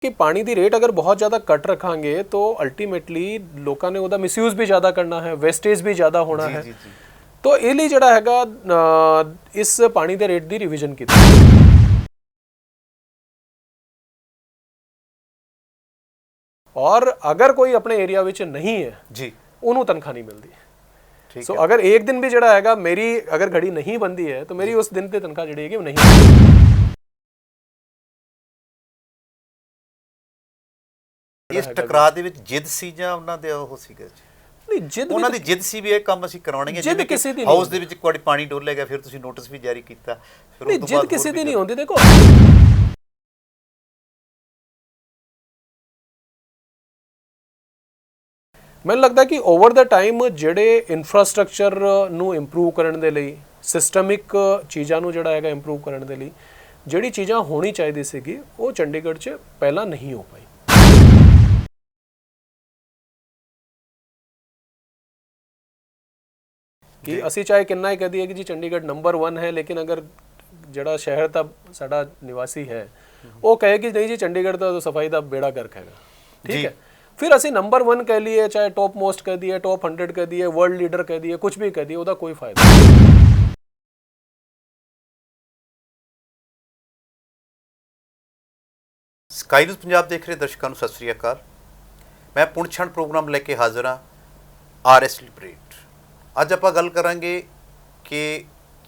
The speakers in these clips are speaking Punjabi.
कि पानी की रेट अगर बहुत ज़्यादा कट रखांगे तो अल्टीमेटली लोगों ने उसका मिसयूज़ भी ज़्यादा करना है, वेस्टेज भी ज़्यादा होना है। तो ये लिए जड़ा हैगा इस पानी के रेट की रिविजन की और अगर कोई अपने एरिया विच नहीं है जी उन्होंने तनख्वाह नहीं मिलती। सो अगर एक दिन भी जड़ा हैगा मेरी अगर घड़ी नहीं बनती है तो मेरी उस दिन की तनख्वाह जी है वो नहीं। इस टकराਅ ਦੇ ਵਿੱਚ ਜਿੱਦ ਸੀ ਜਾਂ ਉਹਨਾਂ ਦੇ ਉਹ ਸੀਗਾ ਜੀ? ਨਹੀਂ ਜਿੱਦ ਉਹਨਾਂ ਦੀ ਜਿੱਦ ਸੀ ਵੀ ਇਹ ਕੰਮ ਅਸੀਂ ਕਰਾਉਣੇ ਹੈ, ਜਿੱਦ ਕਿਸੇ ਦੀ ਹਾਊਸ ਦੇ ਵਿੱਚ ਇੱਕ ਵਾਰੀ ਪਾਣੀ ਡੋਲੇਗਾ ਫਿਰ ਤੁਸੀਂ ਨੋਟਿਸ ਵੀ ਜਾਰੀ ਕੀਤਾ, ਫਿਰ ਉਸ ਤੋਂ ਬਾਅਦ ਜਿੱਦ ਕਿਸੇ ਦੀ ਨਹੀਂ ਹੁੰਦੀ। ਦੇਖੋ ਮੈਨੂੰ ਲੱਗਦਾ ਕਿ ਓਵਰ ਦਾ ਟਾਈਮ ਜਿਹੜੇ ਇਨਫਰਾਸਟ੍ਰਕਚਰ ਨੂੰ ਇੰਪਰੂਵ ਕਰਨ ਦੇ ਲਈ, ਸਿਸਟਮਿਕ ਚੀਜ਼ਾਂ ਨੂੰ ਜਿਹੜਾ ਹੈਗਾ ਇੰਪਰੂਵ ਕਰਨ ਦੇ ਲਈ ਜਿਹੜੀ ਚੀਜ਼ਾਂ ਹੋਣੀ ਚਾਹੀਦੀ ਸੀਗੀ ਉਹ ਚੰਡੀਗੜ੍ਹ 'ਚ ਪਹਿਲਾਂ ਨਹੀਂ ਹੋ ਪਾਈ। कि असी चाहे कितना ही कह दिए कि जी चंडीगढ़ नंबर 1 है, लेकिन अगर जड़ा शहर का साडा निवासी है वो कहे कि नहीं जी चंडीगढ़ का तो सफाई का बेड़ा गर्क है, ठीक है, फिर असी नंबर 1 कह लिए, चाहे टॉप मोस्ट कह दिए, टॉप 100 कह दिए, वर्ल्ड लीडर कह दिए, कुछ भी कह दिए, उसका कोई फायदा नहीं। स्काई न्यूज़ पंजाब देख रहे दर्शकों को सत श्री अकाल। मैं पुण क्षण प्रोग्राम लेके हाजिर हाँ RS लिबरेट। ਅੱਜ ਆਪਾਂ ਗੱਲ ਕਰਾਂਗੇ ਕਿ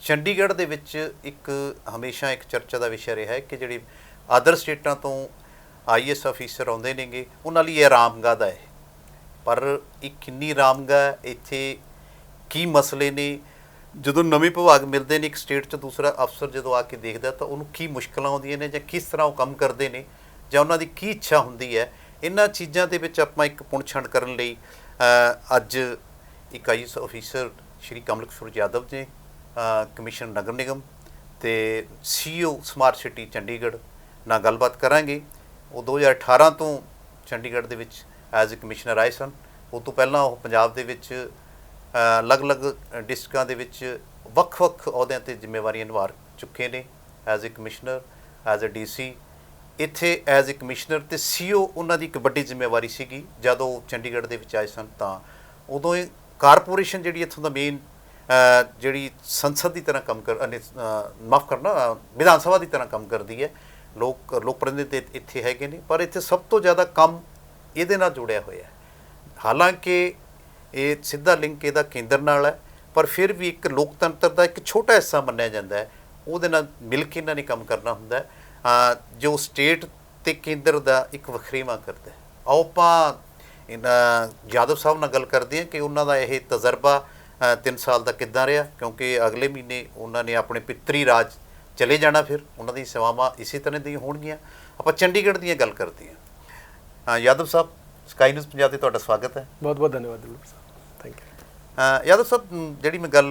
ਚੰਡੀਗੜ੍ਹ ਦੇ ਵਿੱਚ ਇੱਕ ਹਮੇਸ਼ਾ ਇੱਕ ਚਰਚਾ ਦਾ ਵਿਸ਼ਾ ਰਿਹਾ ਹੈ ਕਿ ਜਿਹੜੀ ਅਦਰ ਸਟੇਟਾਂ ਤੋਂ IAS ਅਫੀਸਰ ਆਉਂਦੇ ਨੇਗੇ ਉਹਨਾਂ ਲਈ ਇਹ ਆਰਾਮਗਾਹ ਦਾ ਹੈ, ਪਰ ਇਹ ਕਿੰਨੀ ਆਰਾਮਗਾਹ, ਇੱਥੇ ਕੀ ਮਸਲੇ ਨੇ, ਜਦੋਂ ਨਵੇਂ ਵਿਭਾਗ ਮਿਲਦੇ ਨੇ ਇੱਕ ਸਟੇਟ 'ਚ ਦੂਸਰਾ ਅਫਸਰ ਜਦੋਂ ਆ ਕੇ ਦੇਖਦਾ ਤਾਂ ਉਹਨੂੰ ਕੀ ਮੁਸ਼ਕਲਾਂ ਆਉਂਦੀਆਂ ਨੇ ਜਾਂ ਕਿਸ ਤਰ੍ਹਾਂ ਉਹ ਕੰਮ ਕਰਦੇ ਨੇ ਜਾਂ ਉਹਨਾਂ ਦੀ ਕੀ ਇੱਛਾ ਹੁੰਦੀ ਹੈ, ਇਹਨਾਂ ਚੀਜ਼ਾਂ ਦੇ ਵਿੱਚ ਆਪਾਂ ਇੱਕ ਪੁਣਛਣ ਕਰਨ ਲਈ ਅੱਜ एक IAS ऑफिसर श्री कमल किशोर यादव ने कमिश्नर नगर निगम तो CEO स्मार्ट सिटी चंडीगढ़ ना गलबात करांगे। वो 2018 तो चंडीगढ़ दे विच एज ए कमिश्नर आए सन। उस तो पहला वो पंजाब दे विच अलग अलग डिस्ट्रिक्टां दे विच वख-वख अहुदियां ते जिम्मेवारियां निभा चुके ने as a commissioner, as a DC। इत्थे एज ए कमिश्नर तो CEO उन्हां दी एक वड्डी जिम्मेवारी सीगी। जदों चंडीगढ़ दे विच आए सन तां उदों कारपोरेशन जी इतों का मेन जी संसद की तरह काम कर माफ़ करना विधान सभा की तरह काम करती है। लोक प्रतिनिधि इत्थे हैगे ने, पर इत्थे सब तो ज़्यादा काम ये जुड़िया हुआ है। हालांकि ये सीधा लिंक इहदा केंद्र नाल है, पर फिर भी एक लोकतंत्र का एक छोटा हिस्सा मन्निया जाता है, वो मिल के इन्होंने काम करना होंदा है जो स्टेट ते केंद्र का एक वखरेवा करता है। आओ आपां यादव साहब नाल गल करते हैं कि उन्हों का यह तजर्बा 3 साल का किद्दां रहा, क्योंकि अगले महीने उन्होंने अपने पितरी राज चले जाना, फिर उन्होंने सेवावां इसी तरह दी होणगियां। आपां चंडीगढ़ दी गल करते हैं। यादव साहब, स्काई न्यूज़ पंजाब ते तुहाडा स्वागत है। बहुत बहुत धन्यवाद साहब, थैंक यू। यादव साहब, जिहड़ी मैं गल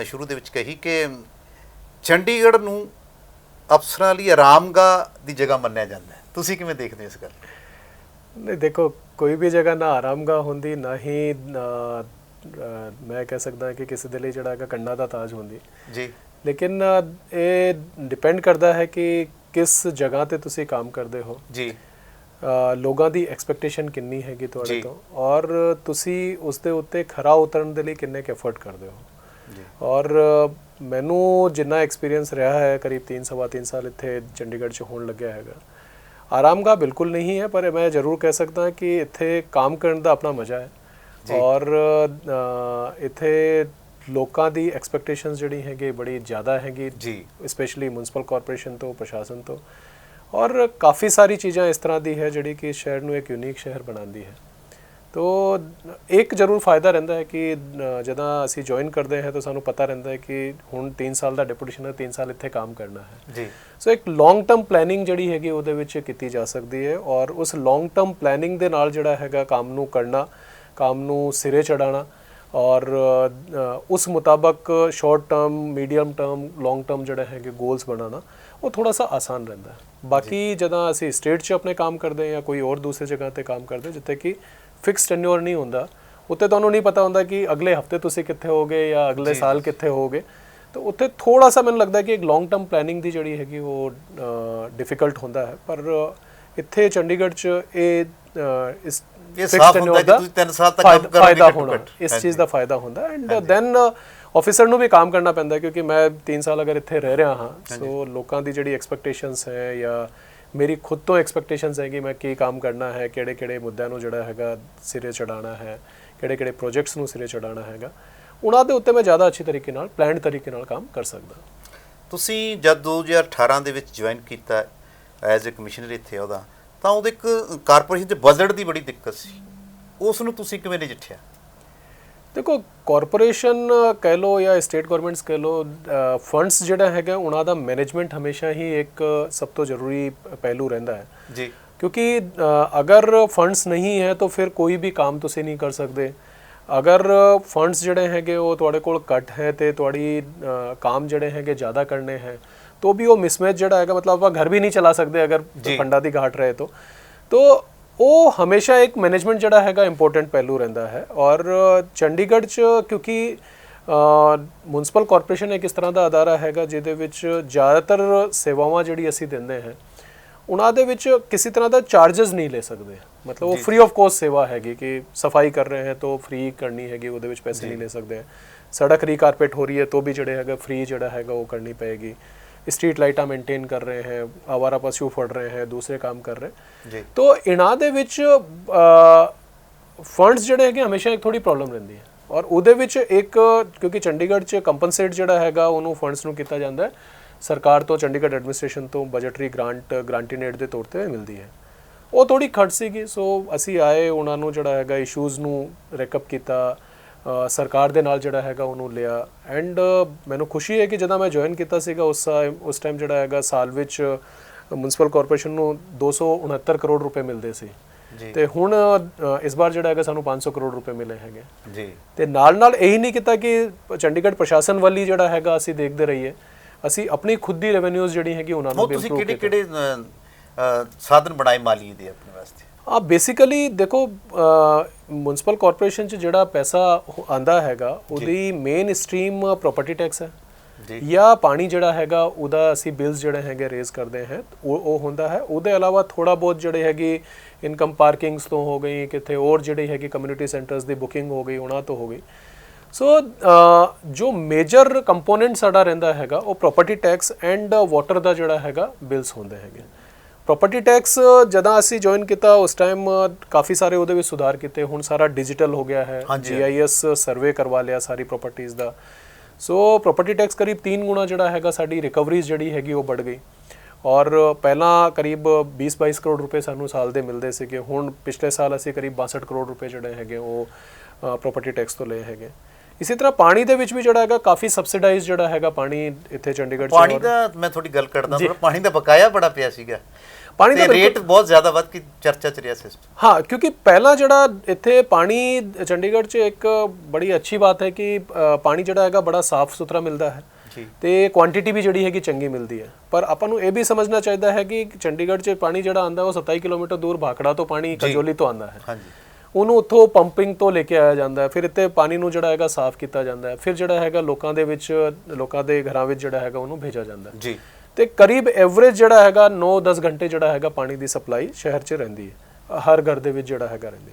शुरू दे विच कही कि चंडीगढ़ नूं अफसरां लई आरामगाह दी जगह मन्निया जांदा है, तुसीं किवें देखदे हो इस गल? नहीं, देखो कोई भी जगह ना आरामगाह होंदी ना ही मैं कह सकता कि किसी दे लई जिहड़ा कंडा दा ताज होंदी जी, लेकिन ये डिपेंड करता है कि किस जगह ते तुसी काम करते हो जी, लोगों की एक्सपैक्टेशन किन्नी हैगी तुहाडे तो, और तुसी उस दे उत्ते खरा उतरन दे लई किन्ने क एफर्ट करते हो जी। और मैनू जिन्ना एक्सपीरियंस रहा है करीब 3-3.5 साल इत्थे चंडीगढ़ च होण लग्या हैगा, आरामगाह बिल्कुल नहीं है, पर मैं जरूर कह सकता कि इत्थे काम करने का अपना मज़ा है और इत्थे लोगों की एक्सपैक्टेशंस जिहड़ी हैगी बड़ी ज़्यादा हैगी जी, स्पेशली म्यूनसिपल कॉरपोरेशन तो, प्रशासन तो, और काफ़ी सारी चीज़ां इस तरह की है जिहड़ी कि शहर नूं एक यूनीक शहर बनाती है। तो एक जरूर फायदा रहिंदा है कि जदां असी ज्वाइन करते हैं तो सानू पता रहिंदा है कि हुण 3 साल का डिप्यूटेशन है, 3 साल इत्थे काम करना है जी। सो एक लॉन्ग टर्म प्लैनिंग जिहड़ी हैगी उहदे विच कीती जा सकती है, और उस लॉन्ग टर्म प्लैनिंग दे नाल जिहड़ा हैगा काम नूं करना, काम नूं सिरे चढ़ाना, और उस मुताबक short term, medium term, long term जिहड़ा हैगे गोल्स बनाना वो थोड़ा सा आसान रहिंदा है। बाकी जदां असी स्टेट 'च अपने काम करते हैं या कोई और दूसरी जगह ते काम करते जिथे कि फिक्स टेन्योर नहीं होंदा, उत्ते तुहानूं नहीं पता होंदा कि अगले हफ्ते तुसीं कित्थे होगे या अगले साल कित्थे होगे, तो उत्थे थोड़ा सा मैनूं लगदा कि एक लॉन्ग टर्म प्लैनिंग की जिहड़ी हैगी वो डिफिकल्ट होंदा है। पर ਇੱਥੇ ਚੰਡੀਗੜ੍ਹ 'ਚ ਇਸ ਸਾਫ਼ ਹੁੰਦਾ ਕਿ ਤੁਸੀਂ 3 ਸਾਲ ਤੱਕ ਕੰਮ ਫਾਇਦਾ ਹੋਣਾ, ਇਸ ਚੀਜ਼ ਦਾ ਫਾਇਦਾ ਹੁੰਦਾ। ਐਂਡ ਦੈਨ ਆਫਿਸਰ ਨੂੰ ਵੀ ਕੰਮ ਕਰਨਾ ਪੈਂਦਾ, ਕਿਉਂਕਿ ਮੈਂ 3 ਸਾਲ ਅਗਰ ਇੱਥੇ ਰਹਿ ਰਿਹਾ ਹਾਂ, ਸੋ ਲੋਕਾਂ ਦੀ ਜਿਹੜੀ ਐਕਸਪੈਕਟੇਸ਼ਨਸ ਹੈ ਜਾਂ ਮੇਰੀ ਖੁਦ ਤੋਂ ਐਕਸਪੈਕਟੇਸ਼ਨਸ ਹੈ ਕਿ ਮੈਂ ਕੀ ਕੰਮ ਕਰਨਾ ਹੈ, ਕਿਹੜੇ ਮੁੱਦਿਆਂ ਨੂੰ ਜਿਹੜਾ ਹੈਗਾ ਸਿਰੇ ਚੜਾਉਣਾ ਹੈ, ਕਿਹੜੇ ਪ੍ਰੋਜੈਕਟਸ ਨੂੰ ਸਿਰੇ ਚੜਾਉਣਾ ਹੈਗਾ, ਉਹਨਾਂ ਦੇ ਉੱਤੇ ਮੈਂ ਜ਼ਿਆਦਾ ਅੱਛੀ ਤਰੀਕੇ ਨਾਲ ਪਲਾਨਡ ਤਰੀਕੇ ਨਾਲ ਕੰਮ ਕਰ ਸਕਦਾ। ਤੁਸੀਂ ਜਦ 2018 ਦੇ ਵਿੱਚ ਜੁਆਇਨ ਕੀਤਾ ਐਜ਼ ਅ ਕਮਿਸ਼ਨਰ ਇੱਥੇ ਉਹਦਾ, ਤਾਂ ਉਹਦੇ ਇੱਕ ਕਾਰਪੋਰੇਸ਼ਨ 'ਚ ਬਜਟ ਦੀ ਬੜੀ ਦਿੱਕਤ ਸੀ, ਉਸ ਨੂੰ ਤੁਸੀਂ ਕਿਵੇਂ ਨਜਿੱਠਿਆ? ਦੇਖੋ, ਕਾਰਪੋਰੇਸ਼ਨ ਕਹਿ ਲਓ ਜਾਂ ਸਟੇਟ ਗਵਰਨਮੈਂਟਸ ਕਹਿ ਲਓ, ਫੰਡਸ ਜਿਹੜਾ ਹੈਗਾ ਉਹਨਾਂ ਦਾ ਮੈਨੇਜਮੈਂਟ ਹਮੇਸ਼ਾ ਹੀ ਇੱਕ ਸਭ ਤੋਂ ਜ਼ਰੂਰੀ ਪਹਿਲੂ ਰਹਿੰਦਾ ਹੈ ਜੀ, ਕਿਉਂਕਿ ਅਗਰ ਫੰਡਸ ਨਹੀਂ ਹੈ ਤਾਂ ਫਿਰ ਕੋਈ ਵੀ ਕੰਮ ਤੁਸੀਂ ਨਹੀਂ ਕਰ ਸਕਦੇ। ਅਗਰ ਫੰਡਸ ਜਿਹੜੇ ਹੈਗੇ ਉਹ ਤੁਹਾਡੇ ਕੋਲ ਘੱਟ ਹੈ ਤੇ ਤੁਹਾਡੀ ਕੰਮ ਜਿਹੜੇ ਹੈਗੇ ਜ਼ਿਆਦਾ ਕਰਨੇ ਹੈ, तो भी वो मिसमैच जड़ा है, मतलब आप घर भी नहीं चला सकते अगर फंडा की घाट रहे तो वो हमेशा एक मैनेजमेंट जड़ा है इंपॉर्टेंट पहलू रहिंदा है। और चंडीगढ़ च क्योंकि म्यूनसिपल कॉरपोरेशन एक इस तरह का अदारा है जिहदे विच ज़्यादातर सेवावां जिहड़ी असीं दिंदे हैं उन्हां दे विच किसी तरह का चार्जिज नहीं ले सकते, मतलब वो फ्री ऑफ कॉस्ट सेवा हैगी कि सफाई कर रहे हैं तो फ्री करनी हैगी, उहदे विच पैसे नहीं ले सकते हैं। सड़क रीकारपेट हो रही है तो भी जिहड़े हैगा फ्री जिहड़ा हैगा वो करनी पएगी। स्ट्रीट लाइटा मेनटेन कर रहे हैं, आवारा पशु फड़ रहे हैं, दूसरे काम कर रहे हैं, तो इन्हां दे विच फंड्स जिहड़े हैगे हमेशा एक थोड़ी प्रॉब्लम रहिंदी है। और उहदे विच एक क्योंकि चंडीगढ़ च कंपनसेट जिहड़ा हैगा उहनूं फंड्स नूं कीता जांदा है सरकार तो, चंडीगढ़ एडमिनिस्ट्रेशन तो बजटरी ग्रांटिंग एड के तौर पर मिलती है। वो थोड़ी खट सीगी, सो असी आए उन्हां नूं जिहड़ा हैगा इशूज़ नूं रैकअप कीता, सरकार दे नाल जिहड़ा हैगा उहनूं लिया। एंड मैनूं खुशी है कि जदां मैं ज्वाइन कीता सीगा उस टाइम जिहड़ा हैगा साल विच म्यूनसिपल कॉरपोरेशन नूं 269 करोड़ रुपए मिलदे सी ते हुण इस बार जिहड़ा हैगा सानूं 500 करोड़ रुपए मिले हैगे जी। ते नाल नाल यही नहीं कीता कि चंडीगढ़ प्रशासन वाली जिहड़ा हैगा असीं देखदे रहिए, ਅਸੀਂ ਆਪਣੀ ਖੁਦ ਦੀ ਰੈਵਨਿਊਜ਼ ਜਿਹੜੀ ਹੈਗੀ ਉਹਨਾਂ ਨੂੰ ਵੀ ਇੰਪਰੂਵ ਕੀਤਾ। ਤੁਸੀਂ ਕਿਹੜੇ ਸਾਧਨ ਬਣਾਏ ਮਾਲੀ ਦੇ ਆਪਣੇ ਵਾਸਤੇ? ਬੇਸਿਕਲੀ ਦੇਖੋ म्यूनसिपल कॉरपोरेशन ਚ ਜਿਹੜਾ ਪੈਸਾ ਆਂਦਾ ਹੈਗਾ ਉਹਦੀ ਮੇਨ ਸਟਰੀਮ ਪ੍ਰੋਪਰਟੀ ਟੈਕਸ ਹੈ ਜਾਂ ਪਾਣੀ ਜਿਹੜਾ ਹੈਗਾ ਉਹਦਾ ਅਸੀਂ ਬਿਲਸ ਜਿਹੜੇ ਹੈਗੇ ਰੇਜ਼ ਕਰਦੇ ਹਾਂ ਉਹ ਹੁੰਦਾ ਹੈ। ਉਹਦੇ ਇਲਾਵਾ ਥੋੜਾ ਬਹੁਤ ਜਿਹੜੇ ਹੈਗੀ ਇਨਕਮ ਪਾਰਕਿੰਗਸ ਤੋਂ ਹੋ ਗਈ, ਕਿਤੇ ਹੋਰ ਜਿਹੜੀ ਹੈਗੀ ਕਮਿਊਨਿਟੀ ਸੈਂਟਰਸ ਦੀ ਬੁਕਿੰਗ ਹੋ ਗਈ, ਉਹਨਾਂ ਤੋਂ ਹੋ ਗਈ। सो जो मेजर कंपोनेंट साडा रहिंदा हैगा वो प्रॉपर्टी टैक्स एंड वाटर का जिहड़ा हैगा बिल्स होंदे हैगे। प्रॉपर्टी टैक्स जदां असी ज्वाइन किया उस टाइम काफ़ी सारे उहदे विच सुधार किए, हुण सारा डिजिटल हो गया है, GIS सर्वे करवा लिया सारी प्रॉपर्टीज़ का। सो प्रॉपर्टी टैक्स करीब 3 गुणा जिहड़ा हैगा साडी रिकवरीज जिहड़ी हैगी वो बढ़ गई। और पहला करीब 20-22 करोड़ रुपए सानू साल दे मिलते सीगे, हुण पिछले साल असी करीब 62 करोड़ रुपए जिहड़े हैगे वो प्रॉपर्टी टैक्स तो लए हैगे। इसी तरह पानी ਦੇ ਵਿੱਚ ਵੀ ਜਿਹੜਾ ਹੈਗਾ ਕਾਫੀ ਸਬਸਿਡਾਈਜ਼ ਜਿਹੜਾ ਹੈਗਾ ਪਾਣੀ ਇੱਥੇ ਚੰਡੀਗੜ੍ਹ ਚ। ਪਾਣੀ ਦਾ ਮੈਂ ਥੋੜੀ ਗੱਲ ਕਰਦਾ ਹਾਂ, ਪਾਣੀ ਦਾ ਬਕਾਇਆ ਬੜਾ ਪਿਆ ਸੀਗਾ, ਪਾਣੀ ਦਾ ਰੇਟ ਬਹੁਤ ਜ਼ਿਆਦਾ ਵੱਧ ਕੇ ਚਰਚਾ ਚ ਰਿਹਾ ਸਿਸਟਮ। ਹਾਂ, ਕਿਉਂਕਿ ਪਹਿਲਾਂ ਜਿਹੜਾ ਇੱਥੇ ਪਾਣੀ ਚੰਡੀਗੜ੍ਹ ਚ ਇੱਕ ਬੜੀ ਅੱਛੀ ਬਾਤ ਹੈ ਕਿ ਪਾਣੀ ਜਿਹੜਾ ਹੈਗਾ ਬੜਾ ਸਾਫ਼ ਸੁਥਰਾ ਮਿਲਦਾ ਹੈ ਤੇ ਕੁਆਂਟੀਟੀ ਵੀ ਜਿਹੜੀ ਹੈਗੀ ਚੰਗੀ ਮਿਲਦੀ ਹੈ। ਪਰ ਆਪਾਂ ਨੂੰ ਇਹ ਵੀ ਸਮਝਣਾ ਚਾਹੀਦਾ ਹੈ ਕਿ ਚੰਡੀਗੜ੍ਹ ਚ ਪਾਣੀ ਜਿਹੜਾ ਆਉਂਦਾ ਉਹ 27 ਕਿਲੋਮੀਟਰ ਦੂਰ ਭਾਖੜਾ ਤੋਂ ਪਾਣੀ ਕਜੌਲੀ ਤੋਂ ਆਉਂਦਾ ਹੈ। ਉਹਨੂੰ ਉੱਥੋਂ ਪੰਪਿੰਗ ਤੋਂ ਲੈ ਕੇ ਆਇਆ ਜਾਂਦਾ ਹੈ, ਫਿਰ ਇੱਥੇ ਪਾਣੀ ਨੂੰ ਜਿਹੜਾ ਹੈਗਾ ਸਾਫ਼ ਕੀਤਾ ਜਾਂਦਾ ਹੈ, ਫਿਰ ਜਿਹੜਾ ਹੈਗਾ ਲੋਕਾਂ ਦੇ ਘਰਾਂ ਵਿੱਚ ਜਿਹੜਾ ਹੈਗਾ ਉਹਨੂੰ ਭੇਜਿਆ ਜਾਂਦਾ ਜੀ। ਤੇ ਕਰੀਬ ਐਵਰੇਜ ਜਿਹੜਾ ਹੈਗਾ 9-10 ਘੰਟੇ ਜਿਹੜਾ ਹੈਗਾ ਪਾਣੀ ਦੀ ਸਪਲਾਈ ਸ਼ਹਿਰ 'ਚ ਰਹਿੰਦੀ ਹੈ, ਹਰ ਘਰ ਦੇ ਵਿੱਚ ਜਿਹੜਾ ਹੈਗਾ ਰਹਿੰਦੀ।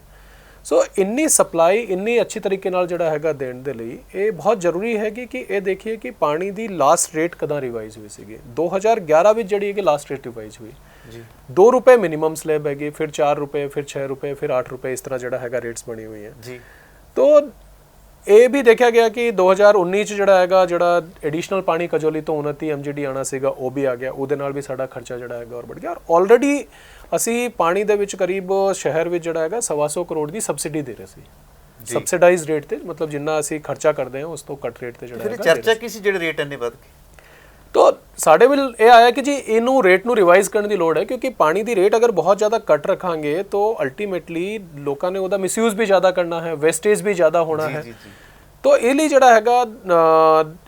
ਸੋ ਇੰਨੀ ਸਪਲਾਈ ਇੰਨੀ ਅੱਛੀ ਤਰੀਕੇ ਨਾਲ ਜਿਹੜਾ ਹੈਗਾ ਦੇਣ ਦੇ ਲਈ ਇਹ ਬਹੁਤ ਜ਼ਰੂਰੀ ਹੈਗੀ ਕਿ ਇਹ ਦੇਖੀਏ ਕਿ ਪਾਣੀ ਦੀ ਲਾਸਟ ਰੇਟ ਕਦੋਂ ਰਿਵਾਈਜ਼ ਹੋਈ ਸੀਗੀ। 2011 ਵਿੱਚ ਜਿਹੜੀ ਹੈਗੀ ਲਾਸਟ ਰੇਟ ਰਿਵਾਈਜ਼ ਹੋਈ जी, 2 रुपए मिनिमम स्लैब हैगी, फिर 4 रुपए, फिर 6 रुपए, फिर 8 रुपए, इस तरह जड़ा हैगा रेट्स बनी हुई है जी। तो ये भी देखा गया कि 2019 जड़ा हैगा जड़ा एडिशनल पानी कजौली तो 29 MGD आना सीगा वो भी आ गया, ਉਹਦੇ ਨਾਲ ਵੀ ਸਾਡਾ ਖਰਚਾ ਜਿਹੜਾ ਹੈਗਾ और बढ़ गया। और ऑलरेडी ਅਸੀਂ ਪਾਣੀ ਦੇ ਵਿੱਚ ਕਰੀਬ ਸ਼ਹਿਰ ਵਿੱਚ ਜਿਹੜਾ ਹੈਗਾ 125 ਕਰੋੜ ਦੀ ਸਬਸਿਡੀ ਦੇ ਰਹੇ ਸੀ, ਸਬਸਿਡਾਈਜ਼ ਰੇਟ ਤੇ, ਮਤਲਬ ਜਿੰਨਾ ਅਸੀਂ ਖਰਚਾ ਕਰਦੇ ਹਾਂ ਉਸ ਤੋਂ ਘੱਟ ਰੇਟ ਤੇ ਜਿਹੜਾ ਹੈਗਾ। ਫਿਰ ਚਰਚਾ ਕਿਸੇ ਜਿਹੜੇ ਰੇਟ ਇੰਨੇ ਵੱਧ ਗਏ तो साढ़े विल ये आया कि जी इनू रेट नू रिवाइज करने की लोड़ है, क्योंकि पानी की रेट अगर बहुत ज़्यादा कट रखांगे तो अल्टीमेटली लोगों ने उहदा मिसयूज़ भी ज़्यादा करना है, वेस्टेज भी ज़्यादा होना है। तो ये लिए जिहड़ा हैगा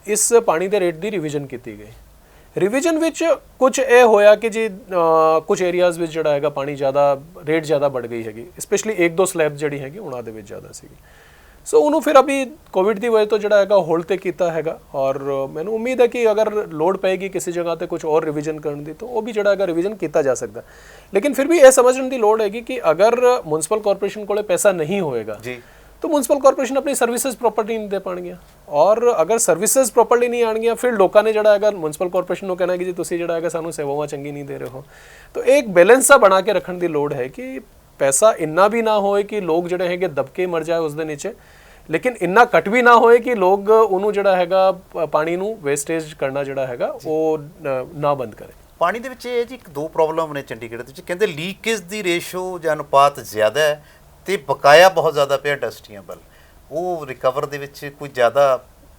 इस पानी के रेट की रिविजन की गई। रिविजन विच कुछ ये होया कि जी कुछ एरियाज़ विच जिहड़ा हैगा पानी ज़्यादा रेट ज़्यादा बढ़ गई हैगी, स्पेशली 1-2 स्लैब जिहड़ी हैगी उन्हां दे विच ज़्यादा सीगी। ਸੋ ਉਹਨੂੰ ਫਿਰ ਅਭੀ ਕੋਵਿਡ ਦੀ ਵਜ੍ਹਾ ਤੋਂ ਜਿਹੜਾ ਹੈਗਾ ਹੋਲਡ ਤੇ ਕੀਤਾ ਹੈਗਾ, ਔਰ ਮੈਨੂੰ ਉਮੀਦ ਹੈ ਕਿ ਅਗਰ ਲੋੜ ਪਏਗੀ ਕਿਸੇ ਜਗ੍ਹਾ ਤੇ ਕੁਝ ਔਰ ਰਿਵੀਜ਼ਨ ਕਰਨ ਦੀ ਤਾਂ ਉਹ ਵੀ ਜਿਹੜਾ ਹੈਗਾ ਰਿਵੀਜ਼ਨ ਕੀਤਾ ਜਾ ਸਕਦਾ। ਲੇਕਿਨ ਫਿਰ ਵੀ ਇਹ ਸਮਝਣ ਦੀ ਲੋੜ ਹੈਗੀ ਕਿ ਅਗਰ ਮਿਊਨਿਸਪਲ ਕਾਰਪੋਰੇਸ਼ਨ ਕੋਲੇ ਪੈਸਾ ਨਹੀਂ ਹੋਏਗਾ ਜੀ तो म्यूनसिपल कॉर्पोरेशन अपनी सर्विसेज प्रॉपर्टी नहीं दे पाएंगे, और अगर सर्विसेज प्रॉपर्टी नहीं आएंगी फिर लोगों ने जड़ा है म्यूनसिपल कॉर्पोरेशन को कहना कि जी तुसी जड़ा है सानू सेवावां चंगी नहीं दे रहे हो। तो एक बैलेंस सा बना के रखने की लोड़ है कि पैसा इन्ना भी ना होए कि लोग जड़े हैं दबके मर जाए उसके नीचे, लेकिन इन्ना कट भी ना होए कि लोग उन्होंने जड़ा हैगा पानी नू वेस्टेज करना जड़ा हैगा वो ना बंद करें। ਪਾਣੀ ਦੇ ਵਿੱਚ ਇਹ ਜੀ ਇੱਕ ਦੋ ਪ੍ਰੋਬਲਮ ਨੇ ਚੰਡੀਗੜ੍ਹ ਦੇ ਵਿੱਚ, ਕਹਿੰਦੇ ਲੀਕੇਜ ਦੀ ਰੇਸ਼ੋ ਜਾਂ ਅਨੁਪਾਤ ਜ਼ਿਆਦਾ ਹੈ ਤੇ ਬਕਾਇਆ ਬਹੁਤ ਜ਼ਿਆਦਾ ਪਿਆ ਇੰਡਸਟਰੀਆਂ ਵੱਲ, ਉਹ ਰਿਕਵਰ ਦੇ ਵਿੱਚ ਕੋਈ ਜ਼ਿਆਦਾ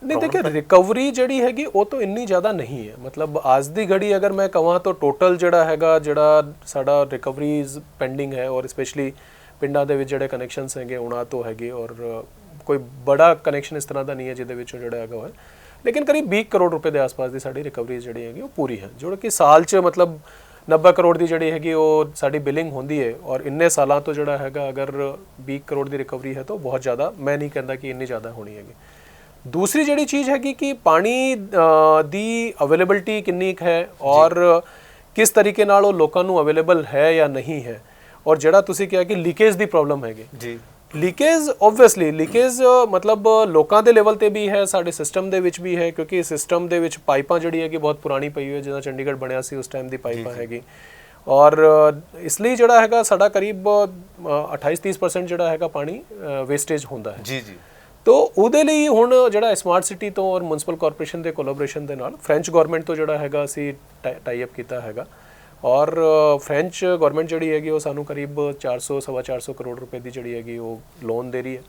नहीं। देखिए रिकवरी जड़ी हैगी वो तो इन्नी ज़्यादा नहीं है, मतलब आज दी घड़ी अगर मैं कहूँ तो टोटल जड़ा हैगा जड़ा साडा रिकवरीज पेंडिंग है, और स्पेशली पिंडां दे विच जड़े कनैक्शनस हैगे उन्हां तो हैगे, और कोई बड़ा कनैक्शन इस तरह का नहीं है जिहदे विच जड़ा हैगा है, लेकिन करीब 20 करोड़ रुपए के आस पास की साडी रिकवरी जी हैगी वो पूरी है, जो कि साल च मतलब 90 करोड़ की जी हैगी वो साडी बिलिंग होंदी है, और इन्ने सालों तो जड़ा हैगा अगर 20 करोड़ की रिकवरी है तो बहुत ज़्यादा मैं नहीं कहता कि इन्नी ज़्यादा होनी हैगी। दूसरी जी चीज़ हैगी कि पानी दी अवेलेबिलिटी किन्नी है और किस तरीके नाल वो लोकां नूं अवेलेबल है या नहीं है, और जड़ा तुसी कहा कि लीकेज की प्रॉब्लम हैगी जी। लीकेज ओबवियसली लीकेज मतलब लोगों के लेवल पर भी है, साडे सिस्टम दे विच भी है, क्योंकि सिस्टम दे विच पाइपां जिहड़ी हैगी बहुत पुरानी पई हुई है, जिद्दां चंडीगढ़ बनिया सी उस टाइम दी पाइपां हैगी, और इसलिए जिहड़ा हैगा साडा करीब 28-30% जिहड़ा हैगा पानी वेस्टेज होंदा है जी जी। तो ਉਹਦੇ ਲਈ ਹੁਣ ਜਿਹੜਾ ਸਮਾਰਟ ਸਿਟੀ ਤੋਂ ਔਰ ਮਿਊਨਿਸਪਲ ਕਾਰਪੋਰੇਸ਼ਨ ਦੇ ਕੋਲੈਬੋਰੇਸ਼ਨ ਦੇ ਨਾਲ ਫ੍ਰੈਂਚ ਗਵਰਨਮੈਂਟ ਤੋਂ ਜਿਹੜਾ ਹੈਗਾ ਅਸੀਂ ਟਾਈ ਅਪ ਕੀਤਾ ਹੈਗਾ, ਔਰ ਫ੍ਰੈਂਚ ਗਵਰਨਮੈਂਟ ਜਿਹੜੀ ਹੈਗੀ ਉਹ ਸਾਨੂੰ ਕਰੀਬ 400-450 ਕਰੋੜ ਰੁਪਏ ਦੀ ਜਿਹੜੀ ਹੈਗੀ ਉਹ ਲੋਨ ਦੇ ਰਹੀ ਹੈ।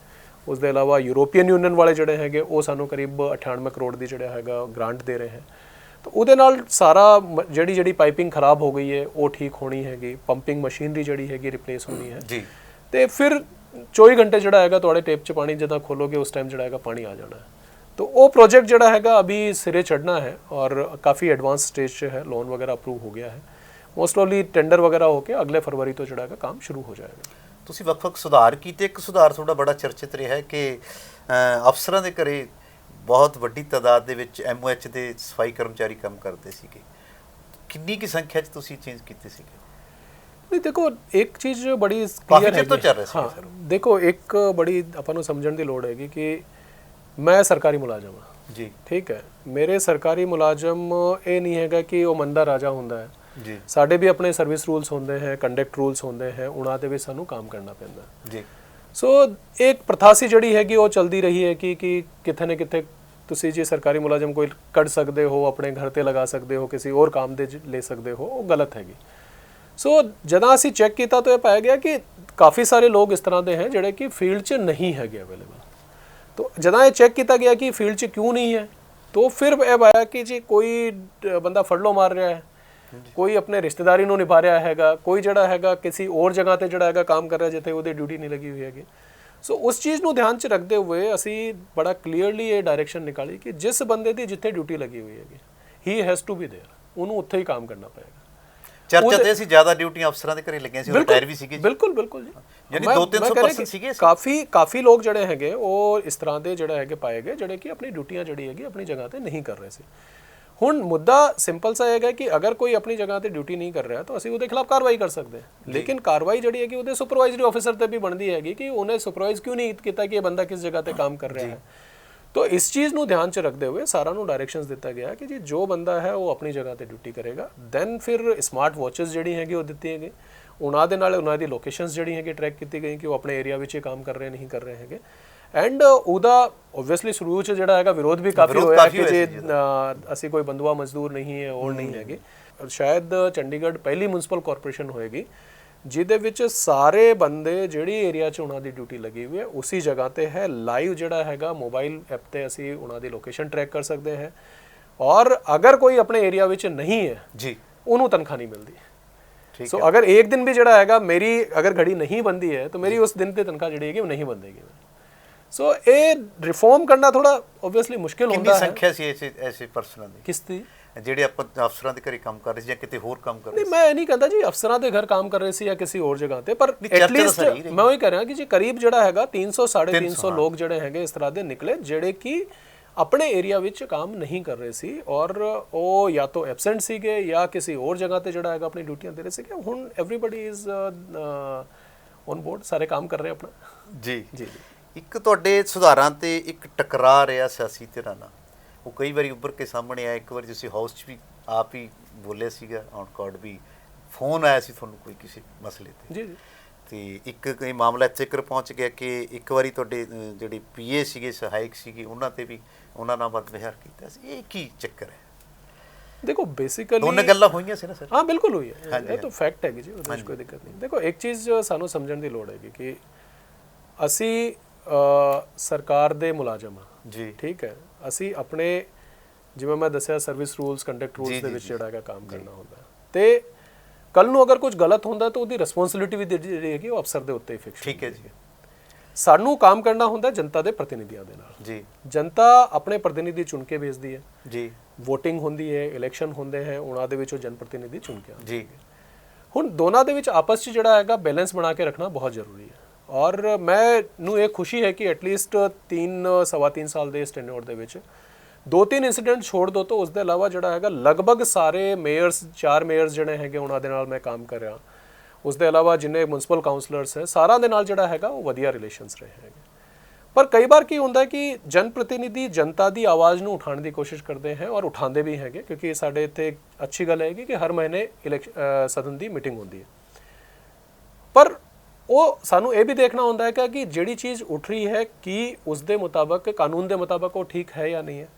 ਉਸ ਦੇ ਇਲਾਵਾ ਯੂਰੋਪੀਅਨ ਯੂਨੀਅਨ ਵਾਲੇ ਜਿਹੜੇ ਹੈਗੇ ਉਹ ਸਾਨੂੰ ਕਰੀਬ 98 ਕਰੋੜ ਦੀ ਜਿਹੜਾ ਹੈਗਾ ਗ੍ਰਾਂਟ ਦੇ ਰਹੇ ਹਨ। ਤਾਂ ਉਹਦੇ ਨਾਲ ਸਾਰਾ ਜਿਹੜੀ ਪਾਈਪਿੰਗ ਖਰਾਬ ਹੋ ਗਈ ਹੈ ਉਹ ਠੀਕ ਹੋਣੀ ਹੈਗੀ, ਪੰਪਿੰਗ ਮਸ਼ੀਨਰੀ ਜਿਹੜੀ ਹੈਗੀ ਰਿਪਲੇਸ ਹੋਣੀ ਹੈ ਜੀ, ਤੇ ਫਿਰ 24 घंटे जड़ा है थोड़े टेप च पानी जदा खोलोगे उस टाइम जड़ा है पानी आ जाना है। तो वो प्रोजेक्ट जड़ा है अभी सिरे चढ़ना है और काफ़ी एडवांस स्टेज है, लोन वगैरह अप्रूव हो गया है, मोस्टली टेंडर वगैरह होकर अगले फरवरी तो जड़ा है काम शुरू हो जाएगा। ਤੁਸੀਂ ਵੱਖ-ਵੱਖ ਸੁਧਾਰ ਕੀਤੇ, ਇੱਕ ਸੁਧਾਰ ਤੁਹਾਡਾ ਬੜਾ ਚਰਚਿਤ ਰਿਹਾ ਹੈ ਕਿ ਅਫਸਰਾਂ ਦੇ ਘਰੇ ਬਹੁਤ ਵੱਡੀ ਤਾਦਾਦ ਦੇ ਵਿੱਚ MOH ਦੇ ਸਫਾਈ ਕਰਮਚਾਰੀ ਕੰਮ ਕਰਦੇ ਸੀਗੇ, ਕਿੰਨੀ ਕੀ ਸੰਖਿਆ 'ਚ ਤੁਸੀਂ ਚੇਂਜ ਕੀਤੇ ਸੀਗੇ? नहीं देखो एक चीज़ बड़ी क्लियर है, हाँ देखो एक बड़ी अपन समझण की लोड़ हैगी कि मैं सरकारी मुलाजम हाँ जी, ठीक है, मेरे सरकारी मुलाजम ये नहीं हैगा कि वो मंदा राजा होंदा है जी, साडे भी अपने सर्विस रूल्स होंदे हैं, कंडक्ट रूल्स होंदे हैं, उन्हां ते भी सानू काम करना पैंदा जी। सो एक प्रथा सी जड़ी हैगी वो चलती रही है कि किथे न किथे तुसी जी सरकारी मुलाजम कोई कढ़ सकते हो, अपने घर ते लगा सकते हो, किसी और काम दे ले सकते हो, वो गलत हैगी। सो जदा असी चैक किया तो यह पाया गया कि काफ़ी सारे लोग इस तरह के हैं जोड़े कि फील्ड च नहीं है अवेलेबल। तो जदा ये चैक किया गया कि फील्ड च क्यों नहीं है, तो फिर यह पाया कि जी कोई बंदा फड़लो मार रहा है, कोई अपने रिश्तेदारी नूं निभा रहा हैगा, कोई जड़ा हैगा किसी और जगह पर जड़ा हैगा काम कर रहा है जिथे उहदी ड्यूटी नहीं लगी हुई हैगी। सो उस चीज़ नूं ध्यान च रखते हुए असी बड़ा क्लीयरली ये डायरैक्शन निकाली कि जिस बंदे की जिथे ड्यूटी लगी हुई हैगी he has to be there, उन्होंने उत्थे ही काम करना पएगा। ਚਰਚਾ ਤੇ ਸੀ ਜ਼ਿਆਦਾ ਡਿਊਟੀਆਂ ਅਫਸਰਾਂ ਦੇ ਘਰੇ ਲੱਗੀਆਂ ਸੀ, ਰਿਟਾਇਰ ਵੀ ਸੀਗੇ। ਬਿਲਕੁਲ ਬਿਲਕੁਲ ਜੀ, ਯਾਨੀ 200-300% ਸੀਗੇ। ਕਾਫੀ ਲੋਕ ਜਿਹੜੇ ਹੈਗੇ ਉਹ ਇਸ ਤਰ੍ਹਾਂ ਦੇ ਜਿਹੜੇ ਹੈਗੇ ਪਾਏ ਗਏ ਜਿਹੜੇ ਕਿ ਆਪਣੀ ਡਿਊਟੀਆਂ ਜਿਹੜੀ ਹੈਗੀ ਆਪਣੀ ਜਗ੍ਹਾ ਤੇ ਨਹੀਂ ਕਰ ਰਹੇ ਸੀ। ਹੁਣ ਮੁੱਦਾ ਸਿੰਪਲ ਸਾ ਹੈਗਾ ਕਿ ਅਗਰ ਕੋਈ ਆਪਣੀ ਜਗ੍ਹਾ ਤੇ ਡਿਊਟੀ ਨਹੀਂ ਕਰ ਰਿਹਾ ਤਾਂ ਅਸੀਂ ਉਹਦੇ ਖਿਲਾਫ ਕਾਰਵਾਈ ਕਰ ਸਕਦੇ ਹਾਂ, ਲੇਕਿਨ ਕਾਰਵਾਈ ਜਿਹੜੀ ਹੈਗੀ ਉਹਦੇ ਸੁਪਰਵਾਈਜ਼ਰੀ ਆਫੀਸਰ ਤੇ ਵੀ ਬਣਦੀ ਹੈਗੀ ਕਿ ਉਹਨੇ ਸੁਪਰਵਾਈਜ਼ ਕਿਉਂ ਨਹੀਂ ਕੀਤਾ ਕਿ ਇਹ ਬੰਦਾ ਕਿਸ ਜਗ੍ਹਾ ਤੇ ਕੰਮ ਕਰ ਰਿਹਾ ਹੈ। तो इस चीज़ को ध्यान च रखते हुए सारा डायरैक्शंस दिता गया कि जी जो बंदा है वो अपनी जगह पर ड्यूटी करेगा। दैन फिर स्मार्ट वॉचेस जी हैगी वो दी है, उन्होंने नाल उन्होंने लोकेशंस जी हैगी ट्रैक की गई कि वो अपने एरिया में काम कर रहे नहीं कर रहे हैं। एंड उदा ओबवियसली शुरू से जोड़ा है विरोध भी काफ़ी होया कि जी असी कोई बंधुआ मजदूर नहीं है और नहीं हैगी। शायद चंडीगढ़ पहली म्यूनसिपल कॉरपोरेशन होएगी ਜਿਹਦੇ ਵਿੱਚ ਸਾਰੇ ਬੰਦੇ ਜਿਹੜੀ ਏਰੀਆ 'ਚ ਉਹਨਾਂ ਦੀ ਡਿਊਟੀ ਲੱਗੀ ਹੋਈ ਹੈ ਉਸੇ ਜਗ੍ਹਾ ਤੇ ਹੈ, ਲਾਈਵ ਜਿਹੜਾ ਹੈਗਾ ਮੋਬਾਈਲ ਐਪ ਤੇ ਅਸੀਂ ਉਹਨਾਂ ਦੀ ਲੋਕੇਸ਼ਨ ਟਰੈਕ ਕਰ ਸਕਦੇ ਹਾਂ, ਔਰ ਅਗਰ ਕੋਈ ਆਪਣੇ ਏਰੀਆ ਵਿੱਚ ਨਹੀਂ ਹੈ ਜੀ ਉਹਨੂੰ ਤਨਖਾਹ ਨਹੀਂ ਮਿਲਦੀ। ਸੋ ਅਗਰ ਇੱਕ ਦਿਨ ਵੀ ਜਿਹੜਾ ਹੈਗਾ ਮੇਰੀ ਅਗਰ ਘੜੀ ਨਹੀਂ ਬੰਦੀ ਹੈ ਤਾਂ ਮੇਰੀ ਉਸ ਦਿਨ ਤੇ ਤਨਖਾਹ ਜਿਹੜੀ ਹੈਗੀ ਉਹ ਨਹੀਂ ਬੰਦੇਗੀ। ਸੋ ਇਹ ਰਿਫਾਰਮ ਕਰਨਾ ਥੋੜਾ ਆਬਵੀਅਸਲੀ ਮੁਸ਼ਕਿਲ ਹੁੰਦਾ ਹੈ। ਕਿੰਨੀ ਸੰਖਿਆ ਸੀ ਐਸੇ ਪਰਸਨਾਂ ਦੀ? ਕਿਸ ਦੀ? ਜਿਹੜੇ ਆਪਾਂ ਅਫਸਰਾਂ ਦੇ ਘਰੇ ਕੰਮ ਕਰ ਰਹੇ ਸੀ ਜਾਂ ਕਿਤੇ ਹੋਰ ਕੰਮ ਕਰ ਰਹੇ ਨਹੀਂ, ਮੈਂ ਇਹ ਨਹੀਂ ਕਹਿੰਦਾ ਜੀ ਅਫਸਰਾਂ ਦੇ ਘਰ ਕੰਮ ਕਰ ਰਹੇ ਸੀ ਜਾਂ ਕਿਸੇ ਹੋਰ ਜਗ੍ਹਾ ਤੇ, ਪਰ ਐਟਲੀਸਟ ਮੈਂ ਉਹੀ ਕਹਿ ਰਿਹਾ ਕਿ ਜੀ ਕਰੀਬ ਜਿਹੜਾ ਹੈਗਾ 300 350 ਲੋਕ ਜਿਹੜੇ ਹੈਗੇ ਇਸ ਤਰ੍ਹਾਂ ਦੇ ਨਿਕਲੇ ਜਿਹੜੇ ਕਿ ਆਪਣੇ ਏਰੀਆ ਵਿੱਚ ਕੰਮ ਨਹੀਂ ਕਰ ਰਹੇ ਸੀ ਔਰ ਉਹ ਜਾਂ ਤਾਂ ਐਬਸੈਂਟ ਸੀਗੇ ਜਾਂ ਕਿਸੇ ਹੋਰ ਜਗ੍ਹਾ ਤੇ ਜਿਹੜਾ ਹੈਗਾ ਆਪਣੀ ਡਿਊਟੀਆਂ ਦੇ ਰਹੇ ਸੀਗੇ। ਹੁਣ ਐਵਰੀਬਾਡੀ ਇਜ਼ ਔਨ ਬੋਰਡ, ਸਾਰੇ ਕੰਮ ਕਰ ਰਹੇ ਆਪਣਾ। ਜੀ ਜੀ। ਇੱਕ ਤੁਹਾਡੇ ਸੁਧਾਰਾਂ ਤੇ ਇੱਕ ਟਕਰਾਅ ਰਿਹਾ ਸਿਆਸੀ ਧਿਰਾਂ ਨਾਲ, ਉਹ ਕਈ ਵਾਰੀ ਉੱਭਰ ਕੇ ਸਾਹਮਣੇ ਆਇਆ। ਇੱਕ ਵਾਰੀ ਤੁਸੀਂ ਹਾਊਸ 'ਚ ਵੀ ਆਪ ਹੀ ਬੋਲੇ ਸੀਗਾ, ਔਨ ਰਿਕਾਰਡ ਵੀ ਫੋਨ ਆਇਆ ਸੀ ਤੁਹਾਨੂੰ ਕੋਈ ਕਿਸੇ ਮਸਲੇ ਤੇ। ਜੀ ਜੀ। ਤੇ ਇੱਕ ਕਈ ਮਾਮਲਾ ਇੱਥੇ ਤੱਕ ਪਹੁੰਚ ਗਿਆ ਕਿ ਇੱਕ ਵਾਰੀ ਤੁਹਾਡੇ ਜਿਹੜੇ ਪੀਏ ਸੀਗੇ, ਸਹਾਇਕ ਸੀਗੇ, ਉਹਨਾਂ ਤੇ ਵੀ ਉਹਨਾਂ ਨਾਲ ਬਦ ਵਿਹਾਰ ਕੀਤਾ ਸੀ। ਇਹ ਕੀ ਚੱਕਰ ਹੈ? ਦੇਖੋ ਬੇਸਿਕਲੀ ਦੋਨੇ ਗੱਲਾਂ ਹੋਈਆਂ ਸੀ ਨਾ ਸਰ? ਹਾਂ ਬਿਲਕੁਲ ਹੋਈ ਹੈ, ਇਹ ਤਾਂ ਫੈਕਟ ਹੈਗੀ ਜੀ, ਉਹਦੇ ਵਿੱਚ ਕੋਈ ਦਿੱਕਤ ਨਹੀਂ। ਦੇਖੋ ਇੱਕ ਚੀਜ਼ ਸਾਨੂੰ ਸਮਝਣ ਦੀ ਲੋੜ ਹੈਗੀ ਕਿ ਅਸੀਂ ਸਰਕਾਰ ਦੇ ਮੁਲਾਜ਼ਮ ਹਾਂ ਜੀ, ਠੀਕ ਹੈ। ਅਸੀਂ ਆਪਣੇ ਜਿਵੇਂ ਮੈਂ ਦੱਸਿਆ ਸਰਵਿਸ ਰੂਲਸ ਕੰਡਕਟ ਰੂਲਸ ਦੇ ਵਿੱਚ ਜਿਹੜਾ ਹੈਗਾ ਕੰਮ ਕਰਨਾ ਹੁੰਦਾ ਤੇ ਕੱਲ ਨੂੰ ਅਗਰ ਕੁਝ ਗਲਤ ਹੁੰਦਾ ਤਾਂ ਉਹਦੀ ਰਿਸਪੌਂਸਿਬਿਲਿਟੀ ਵੀ ਜਿਹੜੀ ਹੈਗੀ ਉਹ ਅਫਸਰ ਦੇ ਉੱਤੇ ਹੀ ਫਿਕਸ। ਠੀਕ ਹੈ ਜੀ। ਸਾਨੂੰ ਕੰਮ ਕਰਨਾ ਹੁੰਦਾ ਜਨਤਾ ਦੇ ਪ੍ਰਤੀਨਿਧੀਆਂ ਦੇ ਨਾਲ। ਜੀ। ਜਨਤਾ ਆਪਣੇ ਪ੍ਰਤੀਨਿਧੀ ਚੁਣ ਕੇ ਭੇਜਦੀ ਹੈ ਜੀ, ਵੋਟਿੰਗ ਹੁੰਦੀ ਹੈ, ਇਲੈਕਸ਼ਨ ਹੁੰਦੇ ਹੈ, ਉਹਨਾਂ ਦੇ ਵਿੱਚੋਂ ਜਨ ਪ੍ਰਤੀਨਿਧੀ ਚੁਣ ਕੇ ਆਉਂਦੇ ਜੀ। ਹੁਣ ਦੋਨਾਂ ਦੇ ਵਿੱਚ ਆਪਸ 'ਚ ਜਿਹੜਾ ਹੈਗਾ ਬੈਲੈਂਸ ਬਣਾ ਕੇ ਰੱਖਣਾ ਬਹੁਤ ਜ਼ਰੂਰੀ ਹੈ ਔਰ ਮੈਨੂੰ ਇਹ ਖੁਸ਼ੀ ਹੈ ਕਿ ਐਟਲੀਸਟ 3-3.25 ਸਾਲ ਦੇ ਇਸ ਟੈਨਿਓਰ ਦੇ ਵਿੱਚ 2-3 ਇੰਸੀਡੈਂਟ ਛੋੜ ਦੋ ਤਾਂ ਉਸ ਦੇ ਇਲਾਵਾ ਜਿਹੜਾ ਹੈਗਾ ਲਗਭਗ ਸਾਰੇ ਮੇਅਰਸ 4 ਮੇਅਰਸ ਜਿਹੜੇ ਹੈਗੇ ਉਹਨਾਂ ਦੇ ਨਾਲ ਮੈਂ ਕੰਮ ਕਰ ਰਿਹਾ। ਉਸ ਦੇ ਇਲਾਵਾ ਜਿੰਨੇ ਮਿਊਨਿਸਪਲ ਕਾਉਂਸਲਰਸ ਹੈ ਸਾਰਿਆਂ ਦੇ ਨਾਲ ਜਿਹੜਾ ਹੈਗਾ ਉਹ ਵਧੀਆ ਰਿਲੇਸ਼ਨਸ ਰਹੇ ਹੈਗੇ। ਪਰ ਕਈ ਵਾਰ ਕੀ ਹੁੰਦਾ ਕਿ ਜਨ ਪ੍ਰਤੀਨਿਧੀ ਜਨਤਾ ਦੀ ਆਵਾਜ਼ ਨੂੰ ਉਠਾਉਣ ਦੀ ਕੋਸ਼ਿਸ਼ ਕਰਦੇ ਹੈ ਔਰ ਉਠਾਉਂਦੇ ਵੀ ਹੈਗੇ, ਕਿਉਂਕਿ ਸਾਡੇ ਇੱਥੇ ਅੱਛੀ ਗੱਲ ਹੈਗੀ ਕਿ ਹਰ ਮਹੀਨੇ ਸਦਨ ਦੀ ਮੀਟਿੰਗ ਹੁੰਦੀ ਹੈ। ਪਰ ਉਹ ਸਾਨੂੰ ਇਹ ਵੀ ਦੇਖਣਾ ਹੁੰਦਾ ਹੈ ਕਿ ਜਿਹੜੀ ਚੀਜ਼ ਉੱਠ ਰਹੀ ਹੈ ਕਿ ਉਸ ਦੇ ਮੁਤਾਬਕ ਕਾਨੂੰਨ ਦੇ ਮੁਤਾਬਕ ਉਹ ਠੀਕ ਹੈ ਜਾਂ ਨਹੀਂ ਹੈ।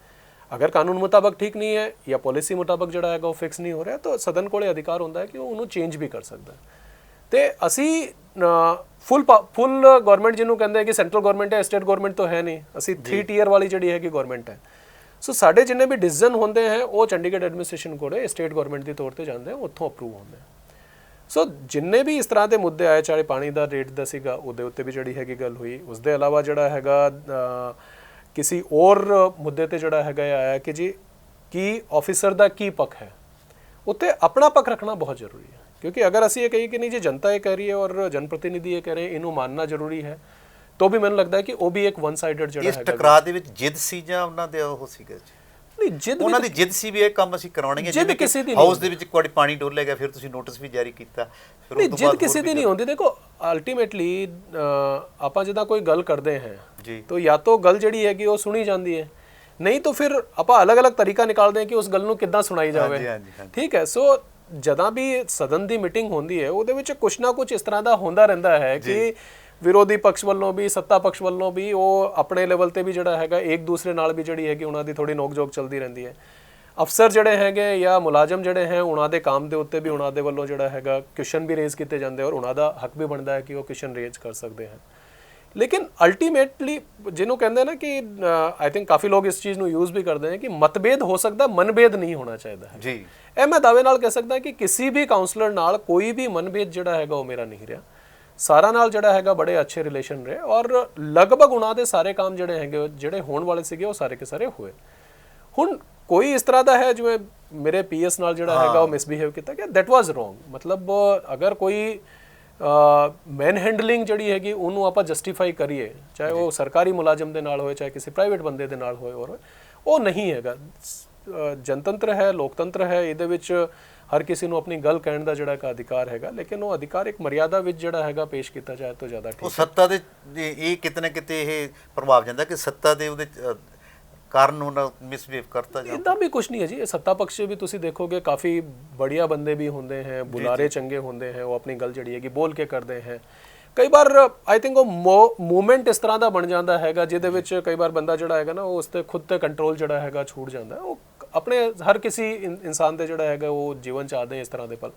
ਅਗਰ ਕਾਨੂੰਨ ਮੁਤਾਬਕ ਠੀਕ ਨਹੀਂ ਹੈ ਜਾਂ ਪਾਲਿਸੀ ਮੁਤਾਬਕ ਜਿਹੜਾ ਹੈਗਾ ਉਹ ਫਿਕਸ ਨਹੀਂ ਹੋ ਰਿਹਾ ਤਾਂ ਸਦਨ ਕੋਲੇ ਅਧਿਕਾਰ ਹੁੰਦਾ ਹੈ ਕਿ ਉਹ ਉਹਨੂੰ ਚੇਂਜ ਵੀ ਕਰ ਸਕਦਾ ਹੈ। ਤੇ ਅਸੀਂ ਫੁੱਲ ਗਵਰਨਮੈਂਟ ਜਿਹਨੂੰ ਕਹਿੰਦੇ ਕਿ ਸੈਂਟਰਲ ਗਵਰਨਮੈਂਟ ਹੈ, ਸਟੇਟ ਗਵਰਨਮੈਂਟ ਤਾਂ ਹੈ ਨਹੀਂ, ਅਸੀਂ 3 ਟੀਅਰ ਵਾਲੀ ਜਿਹੜੀ ਹੈਗੀ ਗਵਰਨਮੈਂਟ ਹੈ। ਸੋ ਸਾਡੇ ਜਿੰਨੇ ਵੀ ਡਿਸੀਜਨ ਹੁੰਦੇ ਹੈ ਉਹ ਚੰਡੀਗੜ੍ਹ ਐਡਮਿਨਿਸਟ੍ਰੇਸ਼ਨ ਕੋਲੇ ਸਟੇਟ ਗਵਰਨਮੈਂਟ ਦੇ ਤੌਰ ਤੇ ਜਾਂਦੇ ਹੈ, ਉੱਥੋਂ ਅਪਰੂਵ ਹੁੰਦੇ ਹੈ। ਸੋ ਜਿੰਨੇ ਵੀ ਇਸ ਤਰ੍ਹਾਂ ਦੇ ਮੁੱਦੇ ਆਏ, ਚਾਹੇ ਪਾਣੀ ਦਾ ਰੇਟ ਦਾ ਸੀਗਾ ਉਹਦੇ ਉੱਤੇ ਵੀ ਜਿਹੜੀ ਹੈਗੀ ਗੱਲ ਹੋਈ, ਉਸ ਦੇ ਇਲਾਵਾ ਜਿਹੜਾ ਹੈਗਾ ਕਿਸੇ ਹੋਰ ਮੁੱਦੇ ਤੇ ਜਿਹੜਾ ਹੈਗਾ ਆਇਆ ਕਿ ਜੀ ਕੀ ਆਫਿਸਰ ਦਾ ਕੀ ਪੱਖ ਹੈ, ਉੱਤੇ ਆਪਣਾ ਪੱਖ ਰੱਖਣਾ ਬਹੁਤ ਜ਼ਰੂਰੀ ਹੈ। ਕਿਉਂਕਿ ਅਗਰ ਅਸੀਂ ਇਹ ਕਹੀਏ ਕਿ ਨਹੀਂ ਜੀ ਜਨਤਾ ਇਹ ਕਹਿ ਰਹੀ ਹੈ ਔਰ ਜਨ ਪ੍ਰਤੀਨਿਧੀ ਇਹ ਕਹਿ ਰਹੇ ਇਹਨੂੰ ਮੰਨਣਾ ਜ਼ਰੂਰੀ ਹੈ, ਤਾਂ ਵੀ ਮੈਨੂੰ ਲੱਗਦਾ ਹੈ ਕਿ ਉਹ ਵੀ ਇੱਕ ਵਨ ਸਾਈਡਡ ਜਿਹੜਾ ਹੈਗਾ। ਇਸ ਟਕਰਾਅ ਦੇ ਵਿੱਚ ਜਿੱਦ ਸੀ ਜਾਂ ਉਹਨਾਂ ਦੇ ਉਹ ਸੀਗਾ ਜੀ? ਨਹੀਂ, ਜਿੱਦ ਉਹਨਾਂ ਦੀ ਜਿੱਦ ਸੀ ਵੀ ਇਹ ਕੰਮ ਅਸੀਂ ਕਰਾਉਣਗੇ। ਜਿੱਦ ਕਿਸੇ ਦੀ ਨਹੀਂ, ਹਾਊਸ ਦੇ ਵਿੱਚ ਕੋਈ ਪਾਣੀ ਡੋਲ੍ਹਿਆ ਗਿਆ, ਫਿਰ ਤੁਸੀਂ ਨੋਟਿਸ ਵੀ ਜਾਰੀ ਕੀਤਾ। ਨਹੀਂ, ਜਿੱਦ ਕਿਸੇ ਦੀ ਨਹੀਂ ਹੁੰਦੀ। ਦੇਖੋ ਅਲਟੀਮੇਟਲੀ ਆਪਾਂ ਜਿੱਦਾਂ ਕੋਈ ਗੱਲ ਕਰਦੇ ਹਾਂ ਜੀ ਤਾਂ ਜਾਂ ਤਾਂ ਗੱਲ ਜਿਹੜੀ ਹੈਗੀ ਉਹ ਸੁਣੀ ਜਾਂਦੀ ਹੈ, ਨਹੀਂ ਤਾਂ ਫਿਰ ਆਪਾਂ ਅਲੱਗ-ਅਲੱਗ ਤਰੀਕਾ ਨਿਕਾਲਦੇ ਹਾਂ ਕਿ ਉਸ ਗੱਲ ਨੂੰ ਕਿੱਦਾਂ ਸੁਣਾਈ ਜਾਵੇ। ਠੀਕ ਹੈ। ਸੋ ਜਦੋਂ ਵੀ ਸਦਨ ਦੀ ਮੀਟਿੰਗ ਹੁੰਦੀ ਹੈ ਉਹਦੇ ਵਿੱਚ ਕੁਛ ਨਾ ਕੁਛ ਇਸ ਤਰ੍ਹਾਂ ਦਾ ਹੁੰਦਾ ਰਹਿੰਦਾ ਹੈ ਕਿ ਵਿਰੋਧੀ ਪਕਸ਼ ਵੱਲੋਂ ਵੀ ਸੱਤਾ ਪਕਸ਼ ਵੱਲੋਂ ਵੀ ਉਹ ਆਪਣੇ ਲੈਵਲ ਤੇ ਵੀ ਜਿਹੜਾ ਹੈਗਾ ਇੱਕ ਦੂਸਰੇ ਨਾਲ ਵੀ ਜਿਹੜੀ ਹੈਗੀ ਉਹਨਾਂ ਦੀ ਥੋੜੀ ਨੋਕ-ਝੋਕ ਚੱਲਦੀ ਰਹਿੰਦੀ ਹੈ। ਅਫਸਰ ਜਿਹੜੇ ਹੈਗੇ ਜਾਂ ਮੁਲਾਜ਼ਮ ਜਿਹੜੇ ਹੈ ਉਹਨਾਂ ਦੇ ਕੰਮ ਦੇ ਉੱਤੇ ਵੀ ਉਹਨਾਂ ਦੇ ਵੱਲੋਂ ਜਿਹੜਾ ਹੈਗਾ ਕੁਐਸਚਨ ਵੀ ਰੇਜ਼ ਕੀਤੇ ਜਾਂਦੇ ਔਰ ਉਹਨਾਂ ਦਾ ਹੱਕ ਵੀ ਬਣਦਾ ਹੈ ਕਿ ਉਹ ਕੁਐਸਚਨ ਰੇਜ਼ ਕਰ ਸਕਦੇ ਹਨ। ਲੇਕਿਨ ਅਲਟੀਮੇਟਲੀ ਜਿਹਨੂੰ ਕਹਿੰਦੇ ਨਾ ਕਿ ਆਈ ਥਿੰਕ ਕਾਫੀ ਲੋਕ ਇਸ ਚੀਜ਼ ਨੂੰ ਯੂਜ਼ ਵੀ ਕਰਦੇ ਨੇ ਕਿ ਮਤਭੇਦ ਹੋ ਸਕਦਾ, ਮਨਭੇਦ ਨਹੀਂ ਹੋਣਾ ਚਾਹੀਦਾ ਹੈ ਜੀ। ਇਹ ਮੈਂ ਦਾਅਵੇ ਨਾਲ ਕਹਿ ਸਕਦਾ ਕਿ ਕਿਸੇ ਵੀ ਕਾਉਂਸਲਰ ਨਾਲ ਕੋਈ ਵੀ ਮਨਭੇਦ ਜਿਹੜਾ ਹੈਗਾ ਉਹ ਮੇਰਾ ਨਹੀਂ ਰਿਹਾ। ਸਾਰਾ ਨਾਲ ਜਿਹੜਾ ਹੈਗਾ ਬੜੇ ਅੱਛੇ ਰਿਲੇਸ਼ਨ ਰਹੇ ਔਰ ਲਗਭਗ ਉਹਨਾਂ ਦੇ ਸਾਰੇ ਕੰਮ ਜਿਹੜੇ ਹੈਗੇ ਜਿਹੜੇ ਹੋਣ ਵਾਲੇ ਸੀਗੇ ਉਹ ਸਾਰੇ ਕੇ ਸਾਰੇ ਹੋਏ। ਹੁਣ ਕੋਈ ਇਸ ਤਰ੍ਹਾਂ ਦਾ ਹੈ ਜਿਵੇਂ ਮੇਰੇ ਪੀਐਸ ਨਾਲ ਜਿਹੜਾ ਹੈਗਾ ਉਹ ਮਿਸਬਿਹੇਵ ਕੀਤਾ ਗਿਆ, ਦੈਟ ਵਾਜ਼ ਰੋਂਗ। ਮਤਲਬ ਅਗਰ ਕੋਈ ਮੈਨ ਹੈਂਡਲਿੰਗ ਜਿਹੜੀ ਹੈਗੀ ਉਹਨੂੰ ਆਪਾਂ ਜਸਟੀਫਾਈ ਕਰੀਏ, ਚਾਹੇ ਉਹ ਸਰਕਾਰੀ ਮੁਲਾਜ਼ਮ ਦੇ ਨਾਲ ਹੋਏ ਚਾਹੇ ਕਿਸੇ ਪ੍ਰਾਈਵੇਟ ਬੰਦੇ ਦੇ ਨਾਲ ਹੋਏ, ਔਰ ਉਹ ਨਹੀਂ ਹੈਗਾ। ਜਨਤੰਤਰ ਹੈ, ਲੋਕਤੰਤਰ ਹੈ, ਇਹਦੇ ਵਿੱਚ ਹਰ ਕਿਸੇ ਨੂੰ ਆਪਣੀ ਗੱਲ ਕਹਿਣ ਦਾ ਜਿਹੜਾ ਕਾ ਅਧਿਕਾਰ ਹੈਗਾ, ਲੇਕਿਨ ਉਹ ਅਧਿਕਾਰ ਇੱਕ ਮਰਿਆਦਾ ਵਿੱਚ ਜਿਹੜਾ ਹੈਗਾ ਪੇਸ਼ ਕੀਤਾ ਜਾਏ ਤਾਂ ਜ਼ਿਆਦਾ ਠੀਕ ਹੈ। ਉਹ ਸੱਤਾ ਦੇ ਇਹ ਕਿਤੇ ਨਾ ਕਿਤੇ ਇਹ ਪ੍ਰਭਾਵ ਜਾਂਦਾ ਕਿ ਸੱਤਾ ਦੇ ਉਹਦੇ ਕਾਰਨ ਉਹਨਾਂ ਮਿਸਬਿਹੇਵ ਕਰਤਾ ਜਾਂਦਾ। ਇੱਦਾਂ ਵੀ ਕੁਛ ਨਹੀਂ ਹੈ ਜੀ। ਇਹ ਸੱਤਾ ਪਕਸ਼ ਵੀ ਤੁਸੀਂ ਦੇਖੋਗੇ ਕਾਫੀ ਬੜੀਆ ਬੰਦੇ ਵੀ ਹੁੰਦੇ ਹੈ, ਬੁਲਾਰੇ ਚੰਗੇ ਹੁੰਦੇ ਹੈ, ਉਹ ਆਪਣੀ ਗੱਲ ਜਿਹੜੀ ਹੈਗੀ ਬੋਲ ਕੇ ਕਰਦੇ ਹੈ। ਕਈ ਵਾਰ ਆਈ ਥਿੰਕ ਉਹ ਮੂਵਮੈਂਟ ਇਸ ਤਰ੍ਹਾਂ ਦਾ ਬਣ ਜਾਂਦਾ ਹੈਗਾ ਜਿਹਦੇ ਵਿੱਚ ਕਈ ਵਾਰ ਬੰਦਾ ਜਿਹੜਾ ਹੈਗਾ ਨਾ ਉਹ ਉਸ ਤੇ ਖੁਦ ਤੇ ਕੰਟਰੋਲ ਜਿਹੜਾ ਹੈਗਾ ਛੂਟ ਜਾਂਦਾ। ਉਹ ਆਪਣੇ ਹਰ ਕਿਸੇ ਇਨਸਾਨ ਦੇ ਜਿਹੜਾ ਹੈਗਾ ਉਹ ਜੀਵਨ ਚ ਆਦੇ ਇਸ ਤਰ੍ਹਾਂ ਦੇ ਪਲ,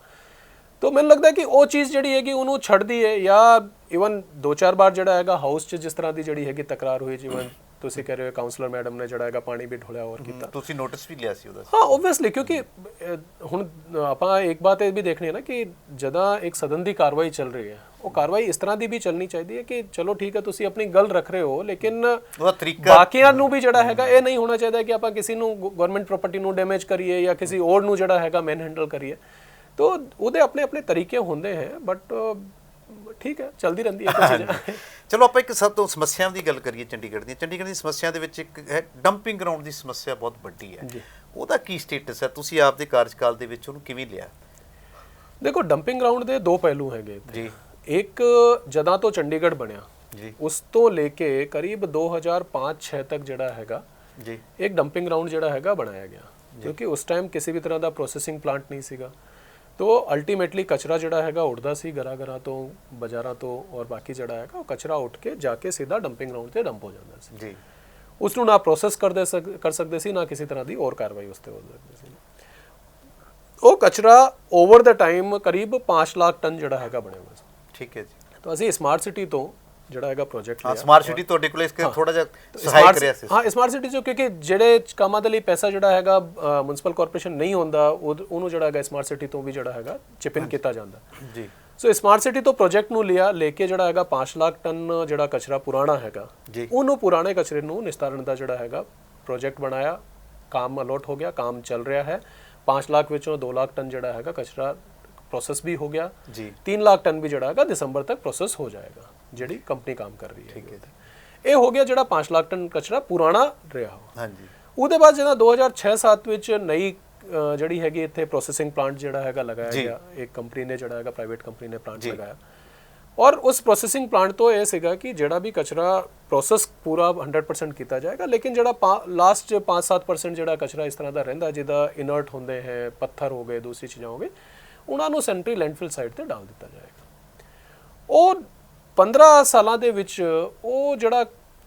ਤਾਂ ਮੈਨੂੰ ਲੱਗਦਾ ਕਿ ਉਹ ਚੀਜ਼ ਜਿਹੜੀ ਹੈਗੀ ਉਹਨੂੰ ਛੱਡਦੀ ਹੈ। ਜਾਂ ਇਵਨ 2-4 ਵਾਰ ਜਿਹੜਾ ਹੈਗਾ ਹਾਊਸ 'ਚ ਜਿਸ ਤਰ੍ਹਾਂ ਦੀ ਜਿਹੜੀ ਹੈਗੀ ਤਕਰਾਰ ਹੋਈ, ਜਿਵੇਂ ਤੁਸੀਂ ਕਹਿ ਰਹੇ ਹੋ ਕਾਉਂਸਲਰ ਮੈਡਮ ਨੇ ਜਿਹੜਾ ਹੈਗਾ ਪਾਣੀ ਵੀ ਢੋਲਿਆ ਹੋਰ ਕੀਤਾ, ਤੁਸੀਂ ਨੋਟਿਸ ਵੀ ਲਿਆ ਸੀ ਉਹਦਾ? ਹਾਂ, ਓਬਵੀਅਸਲੀ, ਕਿਉਂਕਿ ਹੁਣ ਆਪਾਂ ਇੱਕ ਬਾਤ ਇਹ ਵੀ ਦੇਖਣੀ ਹੈ ਨਾ ਕਿ ਜਦੋਂ ਇੱਕ ਸਦਨ ਦੀ ਕਾਰਵਾਈ ਚੱਲ ਰਹੀ ਹੈ ਉਹ ਕਾਰਵਾਈ ਇਸ ਤਰ੍ਹਾਂ ਦੀ ਵੀ ਚੱਲਣੀ ਚਾਹੀਦੀ ਹੈ ਕਿ ਚਲੋ ਠੀਕ ਹੈ ਤੁਸੀਂ ਆਪਣੀ ਗੱਲ ਰੱਖ ਰਹੇ ਹੋ, ਲੇਕਿਨ ਬਾਕੀਆਂ ਨੂੰ ਵੀ ਜਿਹੜਾ ਹੈਗਾ ਇਹ ਨਹੀਂ ਹੋਣਾ ਚਾਹੀਦਾ ਕਿ ਆਪਾਂ ਕਿਸੇ ਨੂੰ ਗਵਰਨਮੈਂਟ ਪ੍ਰਾਪਰਟੀ ਨੂੰ ਡੈਮੇਜ ਕਰੀਏ ਜਾਂ ਕਿਸੇ ਹੋਰ ਨੂੰ ਜਿਹੜਾ ਹੈਗਾ ਮੈਨ ਹੈਂਡਲ ਕਰੀਏ। ਤੋ ਉਹਦੇ ਆਪਣੇ ਆਪਣੇ ਤਰੀਕੇ ਹੁੰਦੇ ਹੈ, ਬਟ ਠੀਕ ਹੈ, ਚੱਲਦੀ ਰਹਿੰਦੀ ਹੈ ਚੀਜ਼ਾਂ। ਚਲੋ ਆਪਾਂ ਇੱਕ ਸਭ ਤੋਂ ਸਮੱਸਿਆਵਾਂ ਦੀ ਗੱਲ ਕਰੀਏ ਚੰਡੀਗੜ੍ਹ ਦੀ ਸਮੱਸਿਆ ਦੇ ਵਿੱਚ ਇੱਕ ਹੈ ਡੰਪਿੰਗ ਗਰਾਊਂਡ ਦੀ ਸਮੱਸਿਆ ਬਹੁਤ ਵੱਡੀ ਹੈ। ਉਹਦਾ ਕੀ ਸਟੇਟਸ ਹੈ, ਤੁਸੀਂ ਆਪ ਦੇ ਕਾਰਜਕਾਲ ਦੇ ਵਿੱਚ ਉਹਨੂੰ ਕਿਵੇਂ ਲਿਆ? ਦੇਖੋ, ਡੰਪਿੰਗ ਗਰਾਊਂਡ ਦੇ ਦੋ ਪਹਿਲੂ ਹੈਗੇ ਜੀ। ਇੱਕ ਜਦੋਂ ਤੋਂ ਚੰਡੀਗੜ੍ਹ ਬਣਿਆ ਜੀ, ਉਸ ਤੋਂ ਲੈ ਕੇ ਕਰੀਬ 2005-6 ਤੱਕ ਜਿਹੜਾ ਹੈਗਾ ਜੀ ਇੱਕ ਡੰਪਿੰਗ ਗਰਾਊਂਡ ਜਿਹੜਾ ਹੈਗਾ ਬਣਾਇਆ ਗਿਆ, ਕਿਉਂਕਿ ਉਸ ਟਾਈਮ ਕਿਸੇ ਵੀ ਤਰ੍ਹਾਂ ਦਾ ਪ੍ਰੋਸੈਸਿੰਗ ਪਲਾਂਟ ਨਹੀਂ ਸੀਗਾ। तो अल्टीमेटली कचरा जड़ा हैगा उड़ता सी घरा तो बाजारा तो और बाकी जड़ा हैगा वो कचरा उठ के जाके सीधा डंपिंग ग्राउंड ते डंप हो जाता सी जी। उसनू ना प्रोसेस कर सकते सी, ना किसी तरह की और कार्रवाई उस ते हो सकती सी। वो कचरा ओवर द टाइम करीब 5 लाख टन जड़ा हैगा बने हुआ सी। ठीक है जी। तो असी स्मार्ट सिटी तो ਜਿਹੜਾ ਹੈਗਾ ਪ੍ਰੋਜੈਕਟ ਲਿਆ, ਸਮਾਰਟ ਸਿਟੀ ਤੁਹਾਡੇ ਕੋਲ ਇਸ ਥੋੜਾ ਜਿਹਾ ਸਹਾਇਕ ਕਰਿਆ ਸੀ। ਹਾਂ, ਸਮਾਰਟ ਸਿਟੀ ਜੋ ਕਿਉਂਕਿ ਜਿਹੜੇ ਕੰਮਾਂ ਦੇ ਲਈ ਪੈਸਾ ਜਿਹੜਾ ਹੈਗਾ ਮਿਊਨਿਸਪਲ ਕਾਰਪੋਰੇਸ਼ਨ ਨਹੀਂ ਹੁੰਦਾ, ਉਹਨੂੰ ਜਿਹੜਾ ਹੈਗਾ ਸਮਾਰਟ ਸਿਟੀ ਤੋਂ ਵੀ ਜਿਹੜਾ ਹੈਗਾ ਚਿਪ ਇਨ ਕੀਤਾ ਜਾਂਦਾ ਜੀ। ਸੋ ਸਮਾਰਟ ਸਿਟੀ ਤੋਂ ਪ੍ਰੋਜੈਕਟ ਨੂੰ ਲਿਆ, ਲੈ ਕੇ ਜਿਹੜਾ ਹੈਗਾ 5 ਲੱਖ ਟਨ ਜਿਹੜਾ ਕਚਰਾ ਪੁਰਾਣਾ ਹੈਗਾ ਉਹਨੂੰ ਪੁਰਾਣੇ ਕਚਰੇ ਨੂੰ ਨਿਸਤਾਰਨ ਦਾ ਜਿਹੜਾ ਹੈਗਾ ਪ੍ਰੋਜੈਕਟ ਬਣਾਇਆ, ਕੰਮ ਅਲੋਟ ਹੋ ਗਿਆ, ਕੰਮ ਚੱਲ ਰਿਹਾ ਹੈ। 5 ਲੱਖ ਵਿੱਚੋਂ 2 ਲੱਖ ਟਨ ਜਿਹੜਾ ਹੈਗਾ ਕਚਰਾ प्रोसेस भी हो गया जी। 3 लाख टन भी जड़ा दिसंबर तक प्रोसेस हो जाएगा, जिहड़ी कंपनी काम कर रही है। ठीक है, ये हो गया जड़ा 5 लाख टन कचरा पुराना रहा हो। हाँ जी। उसके बाद जदा 2006-7 विच नई जड़ी हैगी इत्थे प्रोसेसिंग प्लांट जड़ा हैगा लगाया गया, एक कंपनी ने जड़ा हैगा प्राइवेट कंपनी ने प्लांट लगाया, और उस प्रोसेसिंग प्लांट तो यह सीगा कि जड़ा भी कचरा प्रोसेस पूरा 100% किया जाएगा, लेकिन जड़ा लास्ट 5-7% जड़ा कचरा इस तरह का रहिंदा जिहदा इनर्ट होंदे हैं, पत्थर हो गए, दूसरी चीज़ां हो गई, उन्होंने सेंट्री लैंडफिल साइड ते डाल दिता जाएगा। और 15 सालों के विच वो जड़ा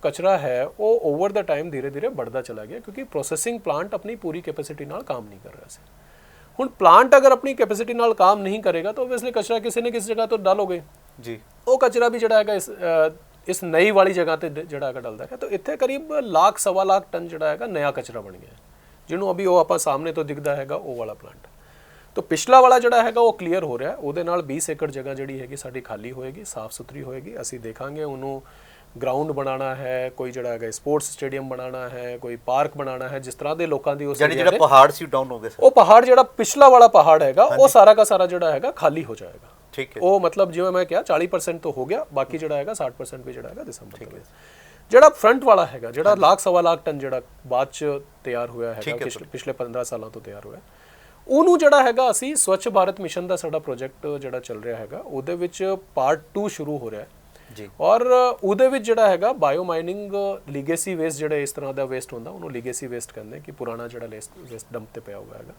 कचरा है वो ओवर द टाइम धीरे धीरे बढ़ता चला गया, क्योंकि प्रोसेसिंग प्लांट अपनी पूरी कैपेसिटी नाल काम नहीं कर रहा सी। हुण प्लांट अगर अपनी कैपेसिटी नाल काम नहीं करेगा तो ओबवियसली कचरा किसी न किसी जगह तो डालोगे जी। वो कचरा भी जड़ा है इस नई वाली जगह ते जड़ा है डलदा है। तो इत्थे करीब 1-1.25 लाख टन जड़ा है नया कचरा बन गया, जिन्हों अभी वो आपां सामने तो दिखता है वो वाला प्लांट। तो पिछला वाला जड़ा है वो क्लीयर हो रहा है, ਉਹਦੇ ਨਾਲ 20 एकड़ जगह जड़ी हैगी साडी खाली होएगी, साफ सुथरी होएगी। ਅਸੀਂ ਦੇਖਾਂਗੇ ਉਹਨੂੰ ग्राउंड बनाना है, कोई जड़ा है स्पोर्ट्स स्टेडियम बनाना है, कोई पार्क बनाना है, जिस तरह के लोगों की ਜਿਹੜਾ पहाड़ सी डाउन हो गए, वो पहाड़ जड़ा पिछला वाला पहाड़ हैगा वो सारा का सारा जड़ा है खाली हो जाएगा। ठीक है, वो मतलब जिवें मैं क्या 40% तो हो गया, बाकी जड़ा है 60% भी जड़ा है दिसंबर तक। जड़ा फ्रंट वाला हैगा जड़ा 1-1.25 लाख टन जड़ा बाद च तैयार होया है, पिछले 15 सालों तो तैयार होया। ਉਹਨੂੰ ਜਿਹੜਾ ਹੈਗਾ ਅਸੀਂ ਸਵੱਛ ਭਾਰਤ ਮਿਸ਼ਨ ਦਾ ਸਾਡਾ ਪ੍ਰੋਜੈਕਟ ਜਿਹੜਾ ਚੱਲ ਰਿਹਾ ਹੈਗਾ, ਉਹਦੇ ਵਿੱਚ ਪਾਰਟ 2 ਸ਼ੁਰੂ ਹੋ ਰਿਹਾ ਹੈ ਜੀ। ਔਰ ਉਹਦੇ ਵਿੱਚ ਜਿਹੜਾ ਹੈਗਾ ਬਾਇਓ ਮਾਈਨਿੰਗ ਲੀਗੇਸੀ ਵੇਸਟ ਜਿਹੜੇ ਇਸ ਤਰ੍ਹਾਂ ਦਾ ਵੇਸਟ ਹੁੰਦਾ ਉਹਨੂੰ ਲੀਗੇਸੀ ਵੇਸਟ ਕਹਿੰਦੇ, ਕਿ ਪੁਰਾਣਾ ਜਿਹੜਾ ਵੇਸਟ ਡੰਪ ਤੇ ਪਿਆ ਹੋਇਆ ਹੈਗਾ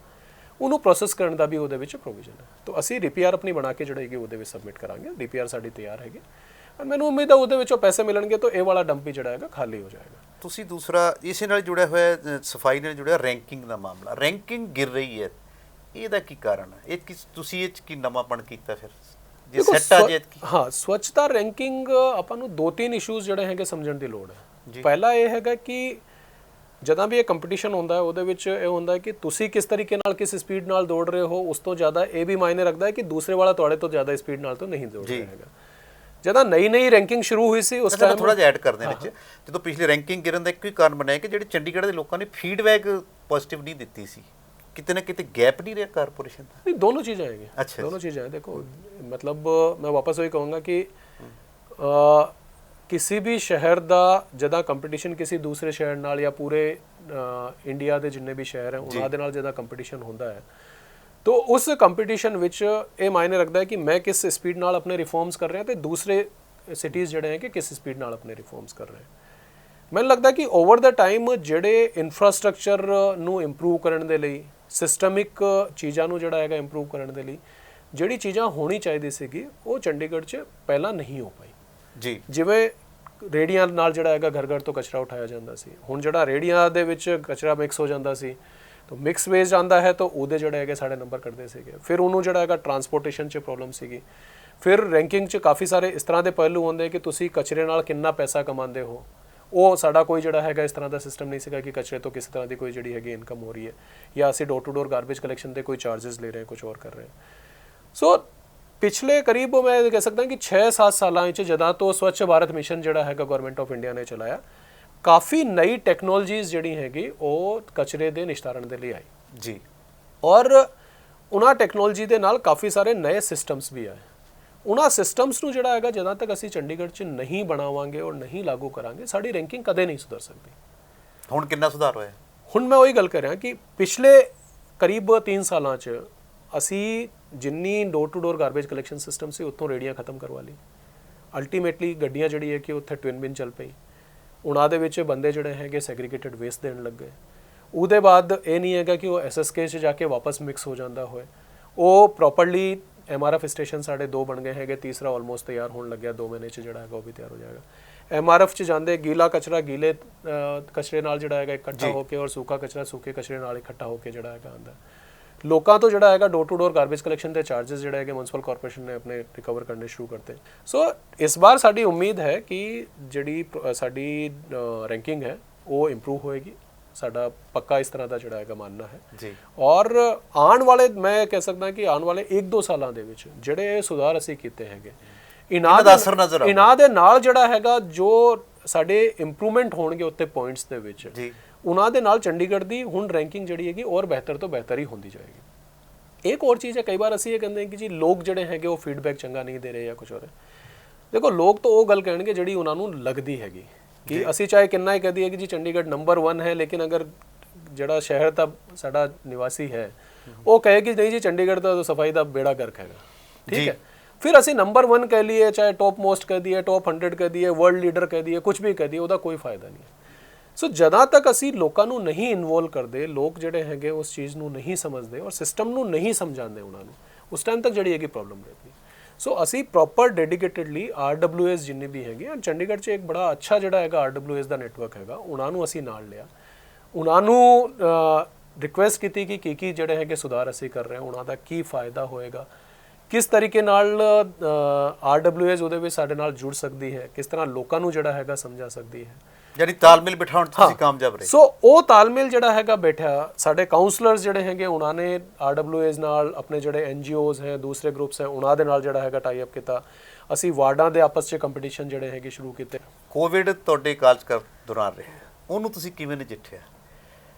ਉਹਨੂੰ ਪ੍ਰੋਸੈਸ ਕਰਨ ਦਾ ਵੀ ਉਹਦੇ ਵਿੱਚ ਪ੍ਰੋਵੀਜ਼ਨ ਹੈ। ਤਾਂ ਅਸੀਂ ਡੀਪੀਆਰ ਆਪਣੀ ਬਣਾ ਕੇ ਜਿਹੜਾ ਹੈਗੀ ਉਹਦੇ ਵਿੱਚ ਸਬਮਿਟ ਕਰਾਂਗੇ। ਡੀਪੀਆਰ ਸਾਡੀ ਤਿਆਰ ਹੈਗੀ, ਔਰ ਮੈਨੂੰ ਉਮੀਦ ਹੈ ਉਹਦੇ ਵਿੱਚੋਂ ਪੈਸੇ ਮਿਲਣਗੇ ਤਾਂ ਇਹ ਵਾਲਾ ਡੰਪ ਵੀ ਜਿਹੜਾ ਹੈਗਾ ਖਾਲੀ ਹੋ ਜਾਏਗਾ। ਤੁਸੀਂ ਦੂਸਰਾ ਇਸੇ ਨਾਲ ਜੁੜਿਆ ਹੋਇਆ ਸਫਾਈ ਨਾਲ ਜੁੜਿਆ ਰੈਂਕਿੰਗ ਦਾ ਮਾਮਲਾ, ਰੈਂਕਿੰਗ ਗਿਰ ਰਹੀ ਹੈ, ਇਹਦਾ ਕੀ ਕਾਰਨ ਹੈ? ਇਹ ਕਿ ਤੁਸੀਂ ਇਹ 'ਚ ਕੀ ਨਵਾਂਪਣ ਕੀਤਾ ਫਿਰ ਜੇ ਸੈੱਟ ਆ ਜੇ? ਹਾਂ, ਸਵੱਛਤਾ ਰੈਂਕਿੰਗ ਆਪਾਂ ਨੂੰ 2-3 ਇਸ਼ੂਜ਼ ਜਿਹੜੇ ਹੈਗੇ ਸਮਝਣ ਦੀ ਲੋੜ ਹੈ। ਪਹਿਲਾ ਇਹ ਹੈਗਾ ਕਿ ਜਦੋਂ ਵੀ ਇਹ ਕੰਪੀਟੀਸ਼ਨ ਹੁੰਦਾ ਹੈ ਉਹਦੇ ਵਿੱਚ ਇਹ ਹੁੰਦਾ ਹੈ ਕਿ ਤੁਸੀਂ ਕਿਸ ਤਰੀਕੇ ਨਾਲ ਕਿਸ ਸਪੀਡ ਨਾਲ ਦੌੜ ਰਹੇ ਹੋ, ਉਸ ਤੋਂ ਜ਼ਿਆਦਾ ਇਹ ਵੀ ਮਾਇਨੇ ਰੱਖਦਾ ਹੈ ਕਿ ਦੂਸਰੇ ਵਾਲਾ ਤੁਹਾਡੇ ਤੋਂ ਜ਼ਿਆਦਾ ਸਪੀਡ ਨਾਲ ਤਾਂ ਨਹੀਂ ਦੌੜ ਰਿਹਾ ਹੈਗਾ। ਜਦੋਂ ਨਈ ਰੈਂਕਿੰਗ ਸ਼ੁਰੂ ਹੋਈ ਸੀ ਉਸ ਟਾਈਮ ਥੋੜਾ ਜਿਹਾ ਐਡ ਕਰਦੇ ਵਿੱਚ, ਜਦੋਂ ਪਿਛਲੀ ਰੈਂਕਿੰਗ ਗਿਰਨ ਦਾ ਇੱਕੋ ਹੀ ਕਾਰਨ ਬਣਿਆ ਕਿ ਜਿਹੜੇ ਚੰਡੀਗੜ੍ਹ ਦੇ ਲੋਕਾਂ ਨੇ ਫੀਡਬੈਕ ਪੋਜ਼ਿਟਿਵ ਨਹੀਂ ਦਿੱਤੀ ਸੀ, कितने कितने गैप नहीं रहा कारपोरेशन का? नहीं, दोनों चीज़ें आएंगी। अच्छा, दोनों चीज़ें हैं। देखो मतलब मैं वापस वही कहूँगा कि किसी भी शहर का जदा कंपीटिशन किसी दूसरे शहर नाल या पूरे इंडिया के जिन्ने भी शहर हैं उन्होंने नाल जदा कंपीटिशन होता है तो उस कंपीटिशन विच ये मायने रखता है कि मैं किस स्पीड नाल अपने रिफॉर्म्स कर रहे हैं तो दूसरे सिटीज़ जड़े हैं कि किस स्पीड नाल अपने रिफॉर्म्स कर रहे हैं। मैनूं लगता है कि ओवर द टाइम जिहड़े इंफ्रास्ट्रक्चर नूं इंप्रूव करने दे लई सिस्टमिक चीज़ों को जोड़ा है इंप्रूव करने के लिए जिहड़ी चीज़ां होनी चाहिए सीगी वो चंडीगढ़ च पहला नहीं हो पाई जी। जिवें रेहड़ियां नाल जोड़ा है घर घर तो कचरा उठाया जाता सी, हुण जोड़ा रेहड़ियां दे विच कचरा मिक्स हो जाता सी तो मिक्स वेस्ट आंदा है तो उहदे जोड़े है साढ़े नंबर करते सीगे। फिर उन्होंने जोड़ा है ट्रांसपोर्टेशन च प्रॉब्लम सीगी। फिर रैंकिंग च काफ़ी सारे इस तरह के पहलू होंदे कि तुसीं कचरे नाल कितना पैसा कमाते हो, वो साडा कोई जड़ा हैगा इस तरह का सिस्टम नहीं सीगा कि कचरे तो किसी तरह की कोई जड़ी हैगी इनकम हो रही है या असी door to door garbage collection के कोई चार्जेस ले रहे हैं, कुछ और कर रहे हैं। सो ਪਿਛਲੇ ਕਰੀਬ ਮੈਂ ਕਹਿ ਸਕਦਾ ਕਿ 6-7 ਸਾਲਾਂ ਵਿੱਚ ਜਦੋਂ ਤੋਂ ਸਵੱਛ ਭਾਰਤ ਮਿਸ਼ਨ ਜਿਹੜਾ ਹੈਗਾ ਗਵਰਨਮੈਂਟ ਆਫ ਇੰਡੀਆ ਨੇ ਚਲਾਇਆ, ਕਾਫੀ ਨਈ ਟੈਕਨੋਲੋਜੀਜ਼ ਜਿਹੜੀ ਹੈਗੀ ਉਹ ਕਚਰੇ ਦੇ ਨਿਸਤਾਰਨ ਦੇ ਲਈ ਆਈ ਜੀ, ਔਰ ਉਹਨਾਂ ਟੈਕਨੋਲੋਜੀ ਦੇ ਨਾਲ ਕਾਫੀ ਸਾਰੇ ਨਏ ਸਿਸਟਮਸ ਵੀ ਆਏ। ਉਹਨਾਂ ਸਿਸਟਮਸ ਨੂੰ ਜਿਹੜਾ ਹੈਗਾ ਜਦੋਂ ਤੱਕ ਅਸੀਂ ਚੰਡੀਗੜ੍ਹ 'ਚ ਨਹੀਂ ਬਣਾਵਾਂਗੇ ਔਰ ਨਹੀਂ ਲਾਗੂ ਕਰਾਂਗੇ, ਸਾਡੀ ਰੈਂਕਿੰਗ ਕਦੇ ਨਹੀਂ ਸੁਧਰ ਸਕਦੀ। ਹੁਣ ਕਿੰਨਾ ਸੁਧਾਰ ਹੋਇਆ? ਹੁਣ ਮੈਂ ਉਹੀ ਗੱਲ ਕਰ ਰਿਹਾ ਕਿ ਪਿਛਲੇ ਕਰੀਬ 3 ਸਾਲਾਂ 'ਚ ਅਸੀਂ ਜਿੰਨੀ door to door garbage collection system ਸੀ ਉੱਥੋਂ ਰੇੜੀਆਂ ਖਤਮ ਕਰਵਾ ਲਈ। ਅਲਟੀਮੇਟਲੀ ਗੱਡੀਆਂ ਜਿਹੜੀ ਹੈ ਕਿ ਉੱਥੇ ਟਵਿਨ ਬਿਨ ਚੱਲ ਪਈ। ਉਹਨਾਂ ਦੇ ਵਿੱਚ ਬੰਦੇ ਜਿਹੜੇ ਹੈਗੇ ਸੈਗਰੀਗੇਟਡ ਵੇਸਟ ਦੇਣ ਲੱਗ ਗਏ। ਉਹਦੇ ਬਾਅਦ ਇਹ ਨਹੀਂ ਹੈਗਾ ਕਿ ਉਹ SSK 'ਚ ਜਾ ਕੇ ਵਾਪਸ ਮਿਕਸ ਹੋ ਜਾਂਦਾ ਹੋਏ, ਉਹ ਪ੍ਰੋਪਰਲੀ MRF ਸਟੇਸ਼ਨ ਸਾਡੇ 2 ਬਣ ਗਏ ਹੈਗੇ, ਤੀਸਰਾ ਆਲਮੋਸਟ ਤਿਆਰ ਹੋਣ ਲੱਗਿਆ, 2 ਮਹੀਨੇ 'ਚ ਜਿਹੜਾ ਹੈਗਾ ਉਹ ਵੀ ਤਿਆਰ ਹੋ ਜਾਏਗਾ। MRF 'ਚ ਜਾਂਦੇ ਗੀਲਾ ਕਚਰਾ ਗੀਲੇ ਕਚਰੇ ਨਾਲ ਜਿਹੜਾ ਹੈਗਾ ਇਕੱਠਾ ਹੋ ਕੇ ਔਰ ਸੂਕਾ ਕਚਰਾ ਸੂਕੇ ਕਚਰੇ ਨਾਲ ਇਕੱਠਾ ਹੋ ਕੇ ਜਿਹੜਾ ਹੈਗਾ ਆਉਂਦਾ। ਲੋਕਾਂ ਤੋਂ ਜਿਹੜਾ ਹੈਗਾ door to door garbage collection ਦੇ ਚਾਰजेस ਜਿਹੜੇ ਹੈਗੇ ਮਿਊਨਿਸਪਲ ਕਾਰਪੋਰੇਸ਼ਨ ਨੇ ਆਪਣੇ ਰਿਕਵਰ ਕਰਨੇ ਸ਼ੁਰੂ ਕਰਤੇ। ਸੋ ਇਸ ਵਾਰ ਸਾਡੀ ਉਮੀਦ ਹੈ ਕਿ ਜਿਹੜੀ ਸਾਡੀ ਰੈਂਕਿੰਗ ਹੈ ਉਹ ਇੰਪਰੂਵ ਹੋਏਗੀ। ਸਾਡਾ ਪੱਕਾ ਇਸ ਤਰ੍ਹਾਂ ਦਾ ਜਿਹੜਾ ਹੈਗਾ ਮੰਨਣਾ ਹੈ ਜੀ। ਔਰ ਆਉਣ ਵਾਲੇ ਮੈਂ ਕਹਿ ਸਕਦਾ ਕਿ ਆਉਣ ਵਾਲੇ 1-2 ਸਾਲਾਂ ਦੇ ਵਿੱਚ ਜਿਹੜੇ ਸੁਧਾਰ ਅਸੀਂ ਕੀਤੇ ਹੈਗੇ, ਇਹਨਾਂ ਦੇ ਨਾਲ ਜਿਹੜਾ ਹੈਗਾ ਜੋ ਸਾਡੇ ਇੰਪਰੂਵਮੈਂਟ ਹੋਣਗੇ ਉੱਤੇ ਪੁਆਇੰਟਸ ਦੇ ਵਿੱਚ ਜੀ, ਉਹਨਾਂ ਦੇ ਨਾਲ ਚੰਡੀਗੜ੍ਹ ਦੀ ਹੁਣ ਰੈਂਕਿੰਗ ਜਿਹੜੀ ਹੈਗੀ ਔਰ ਬਿਹਤਰ ਤੋਂ ਬਿਹਤਰ ਹੀ ਹੁੰਦੀ ਜਾਏਗੀ। ਇੱਕ ਹੋਰ ਚੀਜ਼ ਹੈ, ਕਈ ਵਾਰ ਅਸੀਂ ਇਹ ਕਹਿੰਦੇ ਹਾਂ ਕਿ ਜੀ ਲੋਕ ਜਿਹੜੇ ਹੈਗੇ ਉਹ ਫੀਡਬੈਕ ਚੰਗਾ ਨਹੀਂ ਦੇ ਰਹੇ ਜਾਂ ਕੁਝ ਹੋਰ ਹੈ। ਦੇਖੋ ਲੋਕ ਤਾਂ ਉਹ ਗੱਲ ਕਹਿਣਗੇ ਜਿਹੜੀ ਉਹਨਾਂ ਨੂੰ ਲੱਗਦੀ ਹੈਗੀ ਕਿ ਅਸੀਂ ਚਾਹੇ ਕਿੰਨਾ ਹੀ ਕਹਿ ਦਈਏ ਕਿ ਜੀ ਚੰਡੀਗੜ੍ਹ ਨੰਬਰ 1 ਹੈ, ਲੇਕਿਨ ਅਗਰ ਜਿਹੜਾ ਸ਼ਹਿਰ ਦਾ ਸਾਡਾ ਨਿਵਾਸੀ ਹੈ ਉਹ ਕਹੇ ਕਿ ਨਹੀਂ ਜੀ ਚੰਡੀਗੜ੍ਹ ਦਾ ਸਫਾਈ ਦਾ ਬੇੜਾ ਗਰਕ ਹੈਗਾ, ਠੀਕ ਹੈ, ਫਿਰ ਅਸੀਂ ਨੰਬਰ 1 ਕਹਿ ਲਈਏ, ਚਾਹੇ ਟॉप मोस्ट ਕਹਿ ਦਈਏ, टॉप 100 ਕਹਿ ਦਈਏ, ਵਰਲਡ ਲੀਡਰ ਕਹਿ ਦਈਏ, ਕੁਝ ਵੀ ਕਹਿ ਦਈਏ, ਉਹਦਾ ਕੋਈ ਫਾਇਦਾ ਨਹੀਂ ਹੈ। ਸੋ ਜਦੋਂ ਤੱਕ ਅਸੀਂ ਲੋਕਾਂ ਨੂੰ ਨਹੀਂ ਇਨਵੋਲਵ ਕਰਦੇ, ਲੋਕ ਜਿਹੜੇ ਹੈਗੇ ਉਸ ਚੀਜ਼ ਨੂੰ ਨਹੀਂ ਸਮਝਦੇ ਔਰ ਸਿਸਟਮ ਨੂੰ ਨਹੀਂ ਸਮਝਾਉਂਦੇ ਉਹਨਾਂ ਨੂੰ, ਉਸ ਟਾਈਮ ਤੱਕ ਜਿਹੜੀ ਹੈਗੀ ਪ੍ਰੋਬਲਮ ਰਹੇਗੀ। ਸੋ ਅਸੀਂ ਪ੍ਰੋਪਰ ਡੈਡੀਕੇਟਡਲੀ RWS ਜਿੰਨੇ ਵੀ ਹੈਗੇ ਆ ਚੰਡੀਗੜ੍ਹ 'ਚ ਇੱਕ ਬੜਾ ਅੱਛਾ ਜਿਹੜਾ ਹੈਗਾ RWS ਦਾ ਨੈਟਵਰਕ ਹੈਗਾ, ਉਹਨਾਂ ਨੂੰ ਅਸੀਂ ਨਾਲ ਲਿਆ, ਉਹਨਾਂ ਨੂੰ ਰਿਕੁਐਸਟ ਕੀਤੀ ਕਿ ਕੀ ਜਿਹੜੇ ਹੈਗੇ ਸੁਧਾਰ ਅਸੀਂ ਕਰ ਰਹੇ ਹਾਂ, ਉਹਨਾਂ ਦਾ ਕੀ ਫਾਇਦਾ ਹੋਏਗਾ, ਕਿਸ ਤਰੀਕੇ ਨਾਲ RWS ਉਹਦੇ ਵਿੱਚ ਸਾਡੇ ਨਾਲ ਜੁੜ ਸਕਦੀ ਹੈ, ਕਿਸ ਤਰ੍ਹਾਂ ਲੋਕਾਂ ਨੂੰ ਜਿਹੜਾ ਹੈਗਾ ਸਮਝਾ ਸਕਦੀ ਹੈ, ਯਾਨੀ ਤਾਲਮੇਲ ਬਿਠਾਉਣ 'ਚ ਤੁਸੀਂ ਕਾਮਯਾਬ ਰਹੇ। ਸੋ ਉਹ ਤਾਲਮੇਲ ਜਿਹੜਾ ਹੈਗਾ ਬੈਠਿਆ, ਸਾਡੇ ਕਾਉਂਸਲਰਸ ਜਿਹੜੇ ਹੈਗੇ ਉਹਨਾਂ ਨੇ RWS ਨਾਲ ਆਪਣੇ ਜਿਹੜੇ NGOs ਹੈ, ਦੂਸਰੇ ਗਰੁੱਪਸ ਹੈ, ਉਹਨਾਂ ਦੇ ਨਾਲ ਜਿਹੜਾ ਹੈਗਾ ਟਾਈ ਅਪ ਕੀਤਾ। ਅਸੀਂ ਵਾਰਡਾਂ ਦੇ ਆਪਸ 'ਚ ਕੰਪੀਟੀਸ਼ਨ ਜਿਹੜੇ ਹੈਗੇ ਸ਼ੁਰੂ ਕੀਤੇ। ਕੋਵਿਡ ਤੁਹਾਡੇ ਕਾਰਜਕਾਲ ਦੌਰਾਨ ਰਿਹਾ, ਉਹਨੂੰ ਤੁਸੀਂ ਕਿਵੇਂ ਨਜਿੱਠਿਆ?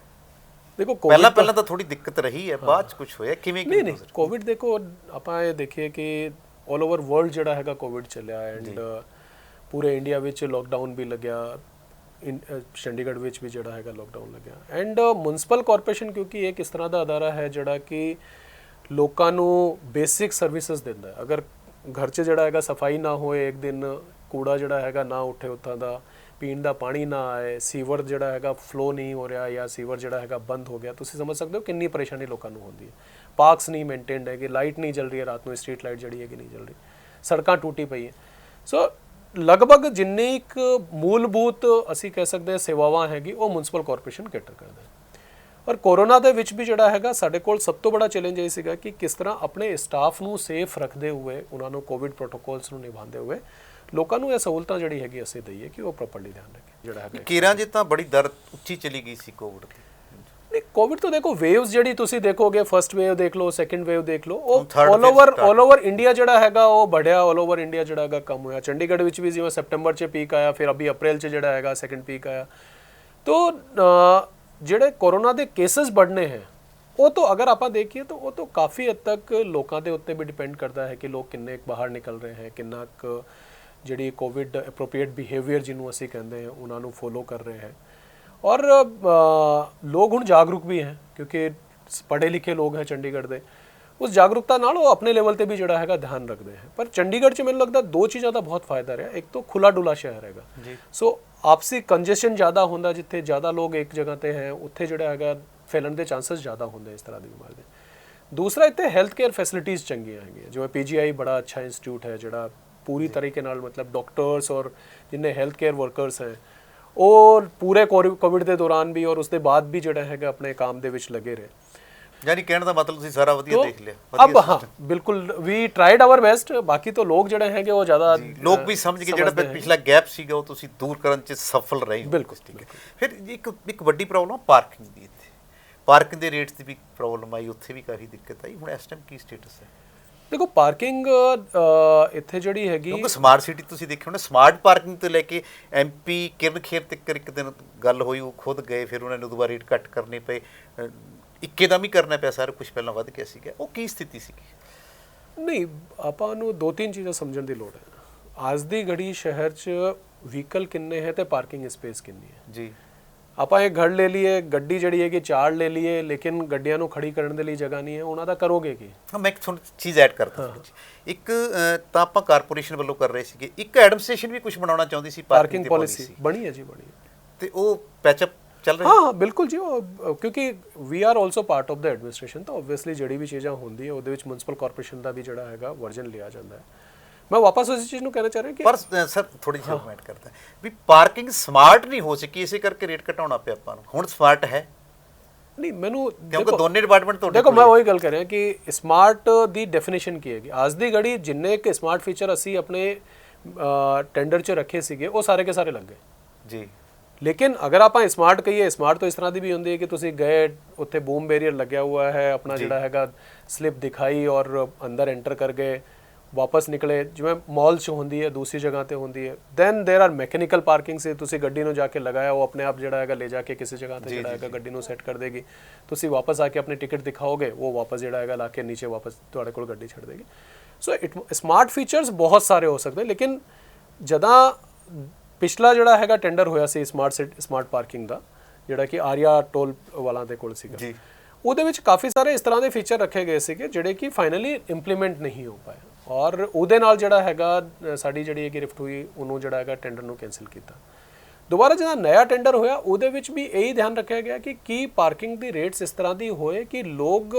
ਦੇਖੋ ਪਹਿਲਾਂ ਤਾਂ ਥੋੜੀ ਦਿੱਕਤ ਰਹੀ ਹੈ, ਬਾਅਦ 'ਚ ਕੁਝ ਹੋਇਆ ਕਿਵੇਂ? ਨਹੀਂ ਕੋਵਿਡ ਦੇਖੋ ਆਪਾਂ ਇਹ ਦੇਖੀਏ ਕਿ ਆਲ ਓਵਰ ਵਰਲਡ ਜਿਹੜਾ ਹੈਗਾ ਕੋਵਿਡ ਚੱਲਿਆ ਐਂਡ ਪੂਰੇ ਇੰਡੀਆ ਵਿੱਚ ਲੋਕਡਾਊਨ ਵੀ ਲੱਗਿਆ, ਚੰਡੀਗੜ੍ਹ ਵਿੱਚ ਵੀ ਜਿਹੜਾ ਹੈਗਾ ਲੋਕਡਾਊਨ ਲੱਗਿਆ। ਐਂਡ ਮਿਊਨਿਸਪਲ ਕਾਰਪੋਰੇਸ਼ਨ ਕਿਉਂਕਿ ਇੱਕ ਇਸ ਤਰ੍ਹਾਂ ਦਾ ਅਦਾਰਾ ਹੈ ਜਿਹੜਾ ਕਿ ਲੋਕਾਂ ਨੂੰ ਬੇਸਿਕ ਸਰਵਿਸਿਜ਼ ਦਿੰਦਾ ਹੈ। ਅਗਰ ਘਰ 'ਚ ਜਿਹੜਾ ਹੈਗਾ ਸਫਾਈ ਨਾ ਹੋਏ, ਇੱਕ ਦਿਨ ਕੂੜਾ ਜਿਹੜਾ ਹੈਗਾ ਨਾ ਉੱਠੇ, ਉੱਥਾਂ ਦਾ ਪੀਣ ਦਾ ਪਾਣੀ ਨਾ ਆਏ, ਸੀਵਰ ਜਿਹੜਾ ਹੈਗਾ ਫਲੋ ਨਹੀਂ ਹੋ ਰਿਹਾ ਜਾਂ ਸੀਵਰ ਜਿਹੜਾ ਹੈਗਾ ਬੰਦ ਹੋ ਗਿਆ, ਤੁਸੀਂ ਸਮਝ ਸਕਦੇ ਹੋ ਕਿੰਨੀ ਪਰੇਸ਼ਾਨੀ ਲੋਕਾਂ ਨੂੰ ਹੁੰਦੀ ਹੈ। ਪਾਰਕਸ ਨਹੀਂ ਮੇਨਟੇਨਡ ਹੈਗੇ, ਲਾਈਟ ਨਹੀਂ ਜਲ ਰਹੀ ਹੈ ਰਾਤ ਨੂੰ, ਸਟਰੀਟ ਲਾਈਟ ਜਿਹੜੀ ਹੈਗੀ ਨਹੀਂ ਜਲ ਰਹੀ, ਸੜਕਾਂ ਟੁੱਟੀ ਪਈ ਹੈ। ਸੋ ਲਗਭਗ ਜਿੰਨੀ ਇੱਕ ਮੂਲਭੂਤ ਅਸੀਂ ਕਹਿ ਸਕਦੇ ਹਾਂ ਸੇਵਾਵਾਂ ਹੈਗੀ ਉਹ ਮਿਊਨਿਸਪਲ ਕਾਰਪੋਰੇਸ਼ਨ ਕੈਟਰ ਕਰਦਾ ਹੈ। ਔਰ ਕੋਰੋਨਾ ਦੇ ਵਿੱਚ ਵੀ ਜਿਹੜਾ ਹੈਗਾ ਸਾਡੇ ਕੋਲ ਸਭ ਤੋਂ ਬੜਾ ਚੈਲੰਜ ਇਹ ਸੀਗਾ ਕਿ ਕਿਸ ਤਰ੍ਹਾਂ ਆਪਣੇ ਸਟਾਫ ਨੂੰ ਸੇਫ ਰੱਖਦੇ ਹੋਏ, ਉਹਨਾਂ ਨੂੰ ਕੋਵਿਡ ਪ੍ਰੋਟੋਕੋਲਸ ਨੂੰ ਨਿਭਾਉਂਦੇ ਹੋਏ ਲੋਕਾਂ ਨੂੰ ਇਹ ਸਹੂਲਤਾਂ ਜਿਹੜੀ ਹੈਗੀ ਅਸੀਂ ਦਈਏ ਕਿ ਉਹ ਪ੍ਰੋਪਰਲੀ ਧਿਆਨ ਰੱਖੇ। ਜਿਹੜਾ ਹੈਗਾ ਕੀਰਾਂ ਜੀ ਤਾਂ ਬੜੀ ਦਰ ਉੱਚੀ ਚਲੀ ਗਈ ਸੀ ਕੋਵਿਡ ਦੀ। ਨਹੀਂ ਕੋਵਿਡ ਤੋਂ ਦੇਖੋ ਵੇਵਸ ਜਿਹੜੀ ਤੁਸੀਂ ਦੇਖੋਗੇ, ਫਸਟ ਵੇਵ ਦੇਖ ਲਓ, ਸੈਕੰਡ ਵੇਵ ਦੇਖ ਲਓ, ਉਹ ਆਲ ਓਵਰ ਇੰਡੀਆ ਜਿਹੜਾ ਹੈਗਾ ਉਹ बढ़िया, ਆਲ ਓਵਰ ਇੰਡੀਆ ਜਿਹੜਾ ਹੈਗਾ ਕਮ ਹੋਇਆ। ਚੰਡੀਗੜ੍ਹ ਵਿੱਚ ਵੀ ਜਿਵੇਂ ਸੈਪਟੈਂਬਰ 'ਚ ਪੀਕ ਆਇਆ, ਫਿਰ ਅਭੀ ਅਪ੍ਰੈਲ 'ਚ ਜਿਹੜਾ ਹੈਗਾ ਸੈਕੰਡ ਪੀਕ ਆਇਆ। ਤੋ ਜਿਹੜੇ ਕੋਰੋਨਾ ਦੇ ਕੇਸਿਸ बढ़ने हैं ਉਹ ਤੋਂ ਅਗਰ ਆਪਾਂ ਦੇਖੀਏ ਤਾਂ ਉਹ ਤੋਂ ਕਾਫੀ ਹੱਦ ਤੱਕ ਲੋਕਾਂ ਦੇ ਉੱਤੇ ਵੀ ਡਿਪੈਂਡ ਕਰਦਾ ਹੈ ਕਿ ਲੋਕ ਕਿੰਨੇ ਬਾਹਰ ਨਿਕਲ ਰਹੇ ਹੈ, ਕਿੰਨਾ ਕੁ ਜਿਹੜੀ ਕੋਵਿਡ ਐਪਰੋਪਰੀਏਟ ਬਿਹੇਵੀਅਰ ਜਿਹਨੂੰ ਅਸੀਂ ਕਹਿੰਦੇ ਹਾਂ ਉਹਨਾਂ ਨੂੰ ਫੋਲੋ ਕਰ ਰਹੇ ਹੈ। ਔਰ ਲੋਕ ਹੁਣ ਜਾਗਰੂਕ ਵੀ ਹੈ ਕਿਉਂਕਿ ਪੜ੍ਹੇ ਲਿਖੇ ਲੋਕ ਹੈ ਚੰਡੀਗੜ੍ਹ ਦੇ, ਉਸ ਜਾਗਰੂਕਤਾ ਨਾਲ ਉਹ ਆਪਣੇ ਲੈਵਲ ਤੇ ਵੀ ਜਿਹੜਾ ਹੈਗਾ ਧਿਆਨ ਰੱਖਦੇ ਹੈ। ਪਰ ਚੰਡੀਗੜ੍ਹ 'ਚ ਮੈਨੂੰ ਲੱਗਦਾ 2 ਚੀਜ਼ਾਂ ਦਾ ਬਹੁਤ ਫਾਇਦਾ ਰਿਹਾ। ਇੱਕ ਤਾਂ ਖੁੱਲਾ ਡੁੱਲਾ ਸ਼ਹਿਰ ਹੈਗਾ, ਸੋ ਆਪਸੀ ਕੰਜੈਸ਼ਨ ਜ਼ਿਆਦਾ ਹੁੰਦਾ, ਜਿੱਥੇ ਜ਼ਿਆਦਾ ਲੋਕ ਇੱਕ ਜਗ੍ਹਾ ਤੇ ਹੈ ਉੱਥੇ ਜਿਹੜਾ ਹੈਗਾ ਫੈਲਣ ਦੇ ਚਾਂਸਸ ਜ਼ਿਆਦਾ ਹੁੰਦੇ ਇਸ ਤਰ੍ਹਾਂ ਦੀ ਬਿਮਾਰੀ ਦੇ। ਦੂਸਰਾ ਇੱਥੇ ਹੈਲਥ ਕੇਅਰ ਫੈਸਿਲਿਟੀਜ਼ ਚੰਗੀਆਂ ਹੈਗੀਆਂ, ਜਿਵੇਂ PGI ਬੜਾ ਅੱਛਾ ਇੰਸਟੀਚਿਊਟ ਹੈ ਜਿਹੜਾ ਪੂਰੀ ਤਰੀਕੇ ਨਾਲ ਮਤਲਬ ਡਾਕਟਰਸ ਔਰ ਜਿੰਨੇ ਹੈਲਥ ਕੇਅਰ ਵਰਕਰਸ ਹੈ ਉਹ ਪੂਰੇ ਕੋਵਿਡ ਦੇ ਦੌਰਾਨ ਵੀ ਔਰ ਉਸ ਦੇ ਬਾਅਦ ਵੀ ਜਿਹੜਾ ਹੈਗਾ ਆਪਣੇ ਕੰਮ ਦੇ ਵਿੱਚ ਲੱਗੇ ਰਹੇ। ਯਾਨੀ ਕਹਿਣ ਦਾ ਮਤਲਬ ਤੁਸੀਂ ਸਾਰਾ ਵਧੀਆ ਦੇਖ ਲਿਆ। ਅਬ ਹਾਂ ਬਿਲਕੁਲ ਵੀ ਟਰਾਈਡ ਆਵਰ ਬੈਸਟ। ਬਾਕੀ ਤਾਂ ਲੋਕ ਜਿਹੜੇ ਹੈਗੇ ਉਹ ਜ਼ਿਆਦਾ ਲੋਕ ਵੀ ਸਮਝ ਕੇ ਜਿਹੜਾ ਪਿਛਲਾ ਗੈਪ ਸੀਗਾ ਉਹ ਤੁਸੀਂ ਦੂਰ ਕਰਨ 'ਚ ਸਫਲ ਰਹੇ। ਬਿਲਕੁਲ। ਫਿਰ ਇੱਕ ਵੱਡੀ ਪ੍ਰੋਬਲਮ ਪਾਰਕਿੰਗ ਦੀ, ਇੱਥੇ ਪਾਰਕਿੰਗ ਦੇ ਰੇਟਸ ਦੀ ਵੀ ਪ੍ਰੋਬਲਮ ਆਈ, ਉੱਥੇ ਵੀ ਕਾਫੀ ਦਿੱਕਤ ਆਈ। ਹੁਣ ਇਸ ਟਾਈਮ ਕੀ ਸਟੇਟਸ ਹੈ? ਦੇਖੋ ਪਾਰਕਿੰਗ ਇੱਥੇ ਜਿਹੜੀ ਹੈਗੀ, ਕਿਉਂਕਿ ਸਮਾਰਟ ਸਿਟੀ ਤੁਸੀਂ ਦੇਖਿਓ ਨਾ, ਸਮਾਰਟ ਪਾਰਕਿੰਗ ਤੋਂ ਲੈ ਕੇ MP ਕਿਰਨ ਖੇਰ ਤੱਕ ਇੱਕ ਦਿਨ ਗੱਲ ਹੋਈ, ਉਹ ਖੁਦ ਗਏ, ਫਿਰ ਉਹਨਾਂ ਨੇ ਦੁਬਾਰਾ ਰੇਟ ਘੱਟ ਕਰਨੇ ਪਏ, ਇੱਕਦਮ ਹੀ ਕਰਨਾ ਪਿਆ, ਸਾਰਾ ਕੁਝ ਪਹਿਲਾਂ ਵੱਧ ਗਿਆ ਸੀਗਾ। ਉਹ ਕੀ ਸਥਿਤੀ ਸੀਗੀ? ਨਹੀਂ, ਆਪਾਂ ਨੂੰ ਦੋ ਤਿੰਨ ਚੀਜ਼ਾਂ ਸਮਝਣ ਦੀ ਲੋੜ ਹੈ। ਅੱਜ ਦੀ ਘੜੀ ਸ਼ਹਿਰ 'ਚ ਵਹੀਕਲ ਕਿੰਨੇ ਹੈ ਤੇ ਪਾਰਕਿੰਗ ਸਪੇਸ ਕਿੰਨੀ ਹੈ ਜੀ। ਆਪਾਂ ਇਹ ਘਰ ਲੈ ਲਈਏ, ਗੱਡੀ ਜਿਹੜੀ ਹੈ ਕਿ 4 ਲੈ ਲਈਏ, ਲੇਕਿਨ ਗੱਡੀਆਂ ਨੂੰ ਖੜੀ ਕਰਨ ਦੇ ਲਈ ਜਗ੍ਹਾ ਨਹੀਂ ਹੈ, ਉਹਨਾਂ ਦਾ ਕਰੋਗੇ ਕੀ? ਮੈਂ ਇੱਕ ਤੁਹਾਨੂੰ ਚੀਜ਼ ਐਡ ਕਰਦਾ, ਇੱਕ ਤਾਂ ਆਪਾਂ ਕਾਰਪੋਰੇਸ਼ਨ ਵੱਲੋਂ ਕਰ ਰਹੇ ਸੀਗੇ, ਇੱਕ ਐਡਮਿਨਿਸਟ੍ਰੇਸ਼ਨ ਵੀ ਕੁਝ ਬਣਾਉਣਾ ਚਾਹੁੰਦੀ ਸੀ ਪਾਰਕਿੰਗ ਪਾਲਿਸੀ, ਬਣੀ ਹੈ ਜੀ, ਬਣੀ ਹੈ, ਤੇ ਉਹ ਪੈਚਅਪ ਚੱਲ ਰਿਹਾ। ਹਾਂ ਬਿਲਕੁਲ ਜੀ, ਉਹ ਕਿਉਂਕਿ we are also part of the administration, ਤਾਂ ਓਬਵੀਅਸਲੀ ਜਿਹੜੀ ਵੀ ਚੀਜ਼ਾਂ ਹੁੰਦੀ ਹੈ ਉਹਦੇ ਵਿੱਚ ਮਿਊਨਿਸਪਲ ਕਾਰਪੋਰੇਸ਼ਨ ਦਾ ਵੀ ਜਿਹੜਾ ਹੈਗਾ ਵਰਜਨ ਲਿਆ ਜਾਂਦਾ ਹੈ। ਮੈਂ ਵਾਪਸ ਉਸ ਚੀਜ਼ ਨੂੰ ਕਹਿਣਾ ਚਾਹ ਰਿਹਾ ਕਿ ਪਰ ਸਰ ਥੋੜੀ ਜਿਹੀ ਕਮੈਂਟ ਕਰਦਾ ਵੀ ਪਾਰਕਿੰਗ ਸਮਾਰਟ ਨਹੀਂ ਹੋ ਸਕੀ, ਇਸੇ ਕਰਕੇ ਰੇਟ ਘਟਾਉਣਾ ਪਿਆ ਆਪਾਂ ਨੂੰ। ਹੁਣ ਸਮਾਰਟ ਹੈ ਨਹੀਂ, ਮੈਨੂੰ ਕਿਉਂਕਿ ਦੋਨੇ ਡਿਪਾਰਟਮੈਂਟ ਤੋਂ ਦੇਖੋ, ਮੈਂ ਉਹੀ ਗੱਲ ਕਰ ਰਿਹਾ ਕਿ ਸਮਾਰਟ ਦੀ ਡੈਫੀਨੇਸ਼ਨ ਕੀ ਹੈਗੀ। ਅੱਜ ਦੀ ਘੜੀ ਜਿੰਨੇ ਕਿ ਸਮਾਰਟ ਫੀਚਰ ਅਸੀਂ ਆਪਣੇ ਟੈਂਡਰ 'ਚ ਰੱਖੇ ਸੀਗੇ ਉਹ ਸਾਰੇ ਕੇ ਸਾਰੇ ਲੱਗ ਗਏ ਜੀ। ਲੇਕਿਨ ਅਗਰ ਆਪਾਂ ਸਮਾਰਟ ਕਹੀਏ, ਸਮਾਰਟ ਤੋਂ ਇਸ ਤਰ੍ਹਾਂ ਦੀ ਵੀ ਹੁੰਦੀ ਹੈ ਕਿ ਤੁਸੀਂ ਗਏ, ਉੱਥੇ ਬੂਮ ਬੈਰੀਅਰ ਲੱਗਿਆ ਹੋਇਆ ਹੈ, ਆਪਣਾ ਜਿਹੜਾ ਹੈਗਾ ਸਲਿੱਪ ਦਿਖਾਈ ਔਰ ਅੰਦਰ ਐਂਟਰ ਕਰ ਗਏ, ਵਾਪਸ ਨਿਕਲੇ, ਜਿਵੇਂ ਮਾਲ 'ਚ ਹੁੰਦੀ ਹੈ, ਦੂਸਰੀ ਜਗ੍ਹਾ ਤੇ ਹੁੰਦੀ ਹੈ। ਦੈਨ ਦੇਰ ਆਰ ਮੈਕੈਨੀਕਲ ਪਾਰਕਿੰਗ ਸੀ, ਤੁਸੀਂ ਗੱਡੀ ਨੂੰ ਜਾ ਕੇ ਲਗਾਇਆ, ਉਹ ਆਪਣੇ ਆਪ ਜਿਹੜਾ ਹੈਗਾ ਲੈ ਜਾ ਕੇ ਕਿਸੇ ਜਗ੍ਹਾ ਤੇ ਜਿਹੜਾ ਹੈਗਾ ਗੱਡੀ ਨੂੰ ਸੈੱਟ ਕਰ ਦੇਗੀ, ਤੁਸੀਂ ਵਾਪਸ ਆ ਕੇ ਆਪਣੀ ਟਿਕਟ ਦਿਖਾਓਗੇ, ਉਹ ਵਾਪਸ ਜਿਹੜਾ ਹੈਗਾ ਲਾ ਕੇ ਨੀਚੇ ਵਾਪਸ ਤੁਹਾਡੇ ਕੋਲ ਗੱਡੀ ਛੱਡ ਦੇਗੀ। ਸੋ ਸਮਾਰਟ ਫੀਚਰਸ ਬਹੁਤ ਸਾਰੇ ਹੋ ਸਕਦੇ, ਲੇਕਿਨ ਜਦੋਂ ਪਿਛਲਾ ਜਿਹੜਾ ਹੈਗਾ ਟੈਂਡਰ ਹੋਇਆ ਸੀ ਸਮਾਰਟ ਪਾਰਕਿੰਗ ਦਾ, ਜਿਹੜਾ ਕਿ ਆਰੀਆ ਟੋਲ ਵਾਲਾਂ ਦੇ ਕੋਲ ਸੀਗਾ ਜੀ, ਉਹਦੇ ਵਿੱਚ ਕਾਫੀ ਸਾਰੇ ਇਸ ਤਰ੍ਹਾਂ ਦੇ ਫੀਚਰ ਰੱਖੇ ਗਏ ਸੀਗੇ ਜਿਹੜੇ ਕਿ ਫਾਈਨਲੀ ਇੰਪਲੀਮੈਂਟ ਨਹੀਂ ਹੋ ਪਾਏ, ਔਰ ਉਹਦੇ ਨਾਲ ਜਿਹੜਾ ਹੈਗਾ ਸਾਡੀ ਜਿਹੜੀ ਹੈਗੀ ਰਿਫਟ ਹੋਈ, ਉਹਨੂੰ ਜਿਹੜਾ ਹੈਗਾ ਟੈਂਡਰ ਨੂੰ ਕੈਂਸਲ ਕੀਤਾ। ਦੁਬਾਰਾ ਜਿਹੜਾ ਨਵਾਂ ਟੈਂਡਰ ਹੋਇਆ ਉਹਦੇ ਵਿੱਚ ਵੀ ਇਹੀ ਧਿਆਨ ਰੱਖਿਆ ਗਿਆ ਕਿ ਕੀ ਪਾਰਕਿੰਗ ਦੀ ਰੇਟਸ ਇਸ ਤਰ੍ਹਾਂ ਦੀ ਹੋਏ ਕਿ ਲੋਕ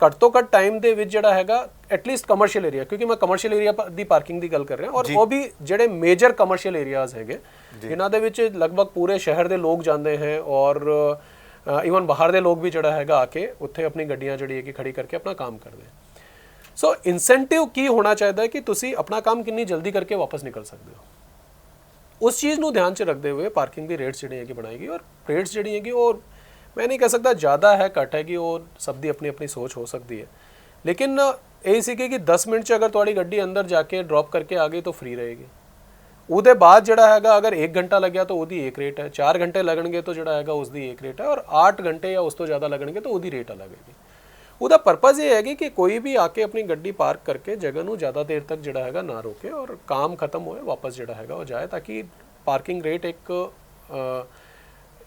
ਘੱਟ ਤੋਂ ਘੱਟ ਟਾਈਮ ਦੇ ਵਿੱਚ ਜਿਹੜਾ ਹੈਗਾ ਐਟਲੀਸਟ ਕਮਰਸ਼ੀਅਲ ਏਰੀਆ, ਕਿਉਂਕਿ ਮੈਂ ਕਮਰਸ਼ੀਅਲ ਏਰੀਆ ਦੀ ਪਾਰਕਿੰਗ ਦੀ ਗੱਲ ਕਰ ਰਿਹਾ, ਔਰ ਉਹ ਵੀ ਜਿਹੜੇ ਮੇਜਰ ਕਮਰਸ਼ੀਅਲ ਏਰੀਆਜ਼ ਹੈਗੇ ਇਹਨਾਂ ਦੇ ਵਿੱਚ ਲਗਭਗ ਪੂਰੇ ਸ਼ਹਿਰ ਦੇ ਲੋਕ ਜਾਂਦੇ ਹੈ, ਔਰ ਈਵਨ ਬਾਹਰ ਦੇ ਲੋਕ ਵੀ ਜਿਹੜਾ ਹੈਗਾ ਆ ਕੇ ਉੱਥੇ ਆਪਣੀ ਗੱਡੀਆਂ ਜਿਹੜੀ ਹੈਗੀ ਖੜੀ ਕਰਕੇ ਆਪਣਾ ਕੰਮ ਕਰਦੇ। ਸੋ ਇਨਸੈਂਟਿਵ ਕੀ ਹੋਣਾ ਚਾਹੀਦਾ ਹੈ ਕਿ ਤੁਸੀਂ ਆਪਣਾ ਕੰਮ ਕਿੰਨੀ ਜਲਦੀ ਕਰਕੇ ਵਾਪਸ ਨਿਕਲ ਸਕਦੇ ਹੋ, ਉਸ ਚੀਜ਼ ਨੂੰ ਧਿਆਨ 'ਚ ਰੱਖਦੇ ਹੋਏ ਪਾਰਕਿੰਗ ਦੀ ਰੇਟਸ ਜਿਹੜੀ ਹੈਗੀ ਬਣਾਏਗੀ। ਔਰ ਰੇਟਸ ਜਿਹੜੀ ਹੈਗੀ ਉਹ ਮੈਂ ਨਹੀਂ ਕਹਿ ਸਕਦਾ ਜ਼ਿਆਦਾ ਹੈ ਘੱਟ ਹੈਗੀ, ਉਹ ਸਭ ਦੀ ਆਪਣੀ ਆਪਣੀ ਸੋਚ ਹੋ ਸਕਦੀ ਹੈ, ਲੇਕਿਨ ਇਹ ਸੀ ਕਿ 10 ਮਿੰਟ 'ਚ ਅਗਰ ਤੁਹਾਡੀ ਗੱਡੀ ਅੰਦਰ ਜਾ ਕੇ ਡ੍ਰੌਪ ਕਰਕੇ ਆ ਗਈ ਤਾਂ ਫ੍ਰੀ ਰਹੇਗੀ। ਉਹਦੇ ਬਾਅਦ ਜਿਹੜਾ ਹੈਗਾ ਅਗਰ 1 ਘੰਟਾ ਲੱਗਿਆ ਤਾਂ ਉਹਦੀ ਇੱਕ ਰੇਟ ਹੈ, 4 ਘੰਟੇ ਲੱਗਣਗੇ ਤਾਂ ਜਿਹੜਾ ਹੈਗਾ ਉਸਦੀ ਇੱਕ ਰੇਟ ਹੈ, ਔਰ 8 ਘੰਟੇ ਜਾਂ ਉਸ ਤੋਂ ਜ਼ਿਆਦਾ ਲੱਗਣਗੇ ਤਾਂ ਉਹਦੀ ਰੇਟ ਅਲੱਗ ਹੈਗੀ। ਉਹਦਾ ਪਰਪਸ ਇਹ ਹੈਗੀ ਕਿ ਕੋਈ ਵੀ ਆ ਕੇ ਆਪਣੀ ਗੱਡੀ ਪਾਰਕ ਕਰਕੇ ਜਗ੍ਹਾ ਨੂੰ ਜ਼ਿਆਦਾ ਦੇਰ ਤੱਕ ਜਿਹੜਾ ਹੈਗਾ ਨਾ ਰੋਕੇ, ਔਰ ਕੰਮ ਖਤਮ ਹੋਏ ਵਾਪਸ ਜਿਹੜਾ ਹੈਗਾ ਉਹ ਜਾਏ, ਤਾਂ ਕਿ ਪਾਰਕਿੰਗ ਰੇਟ ਇੱਕ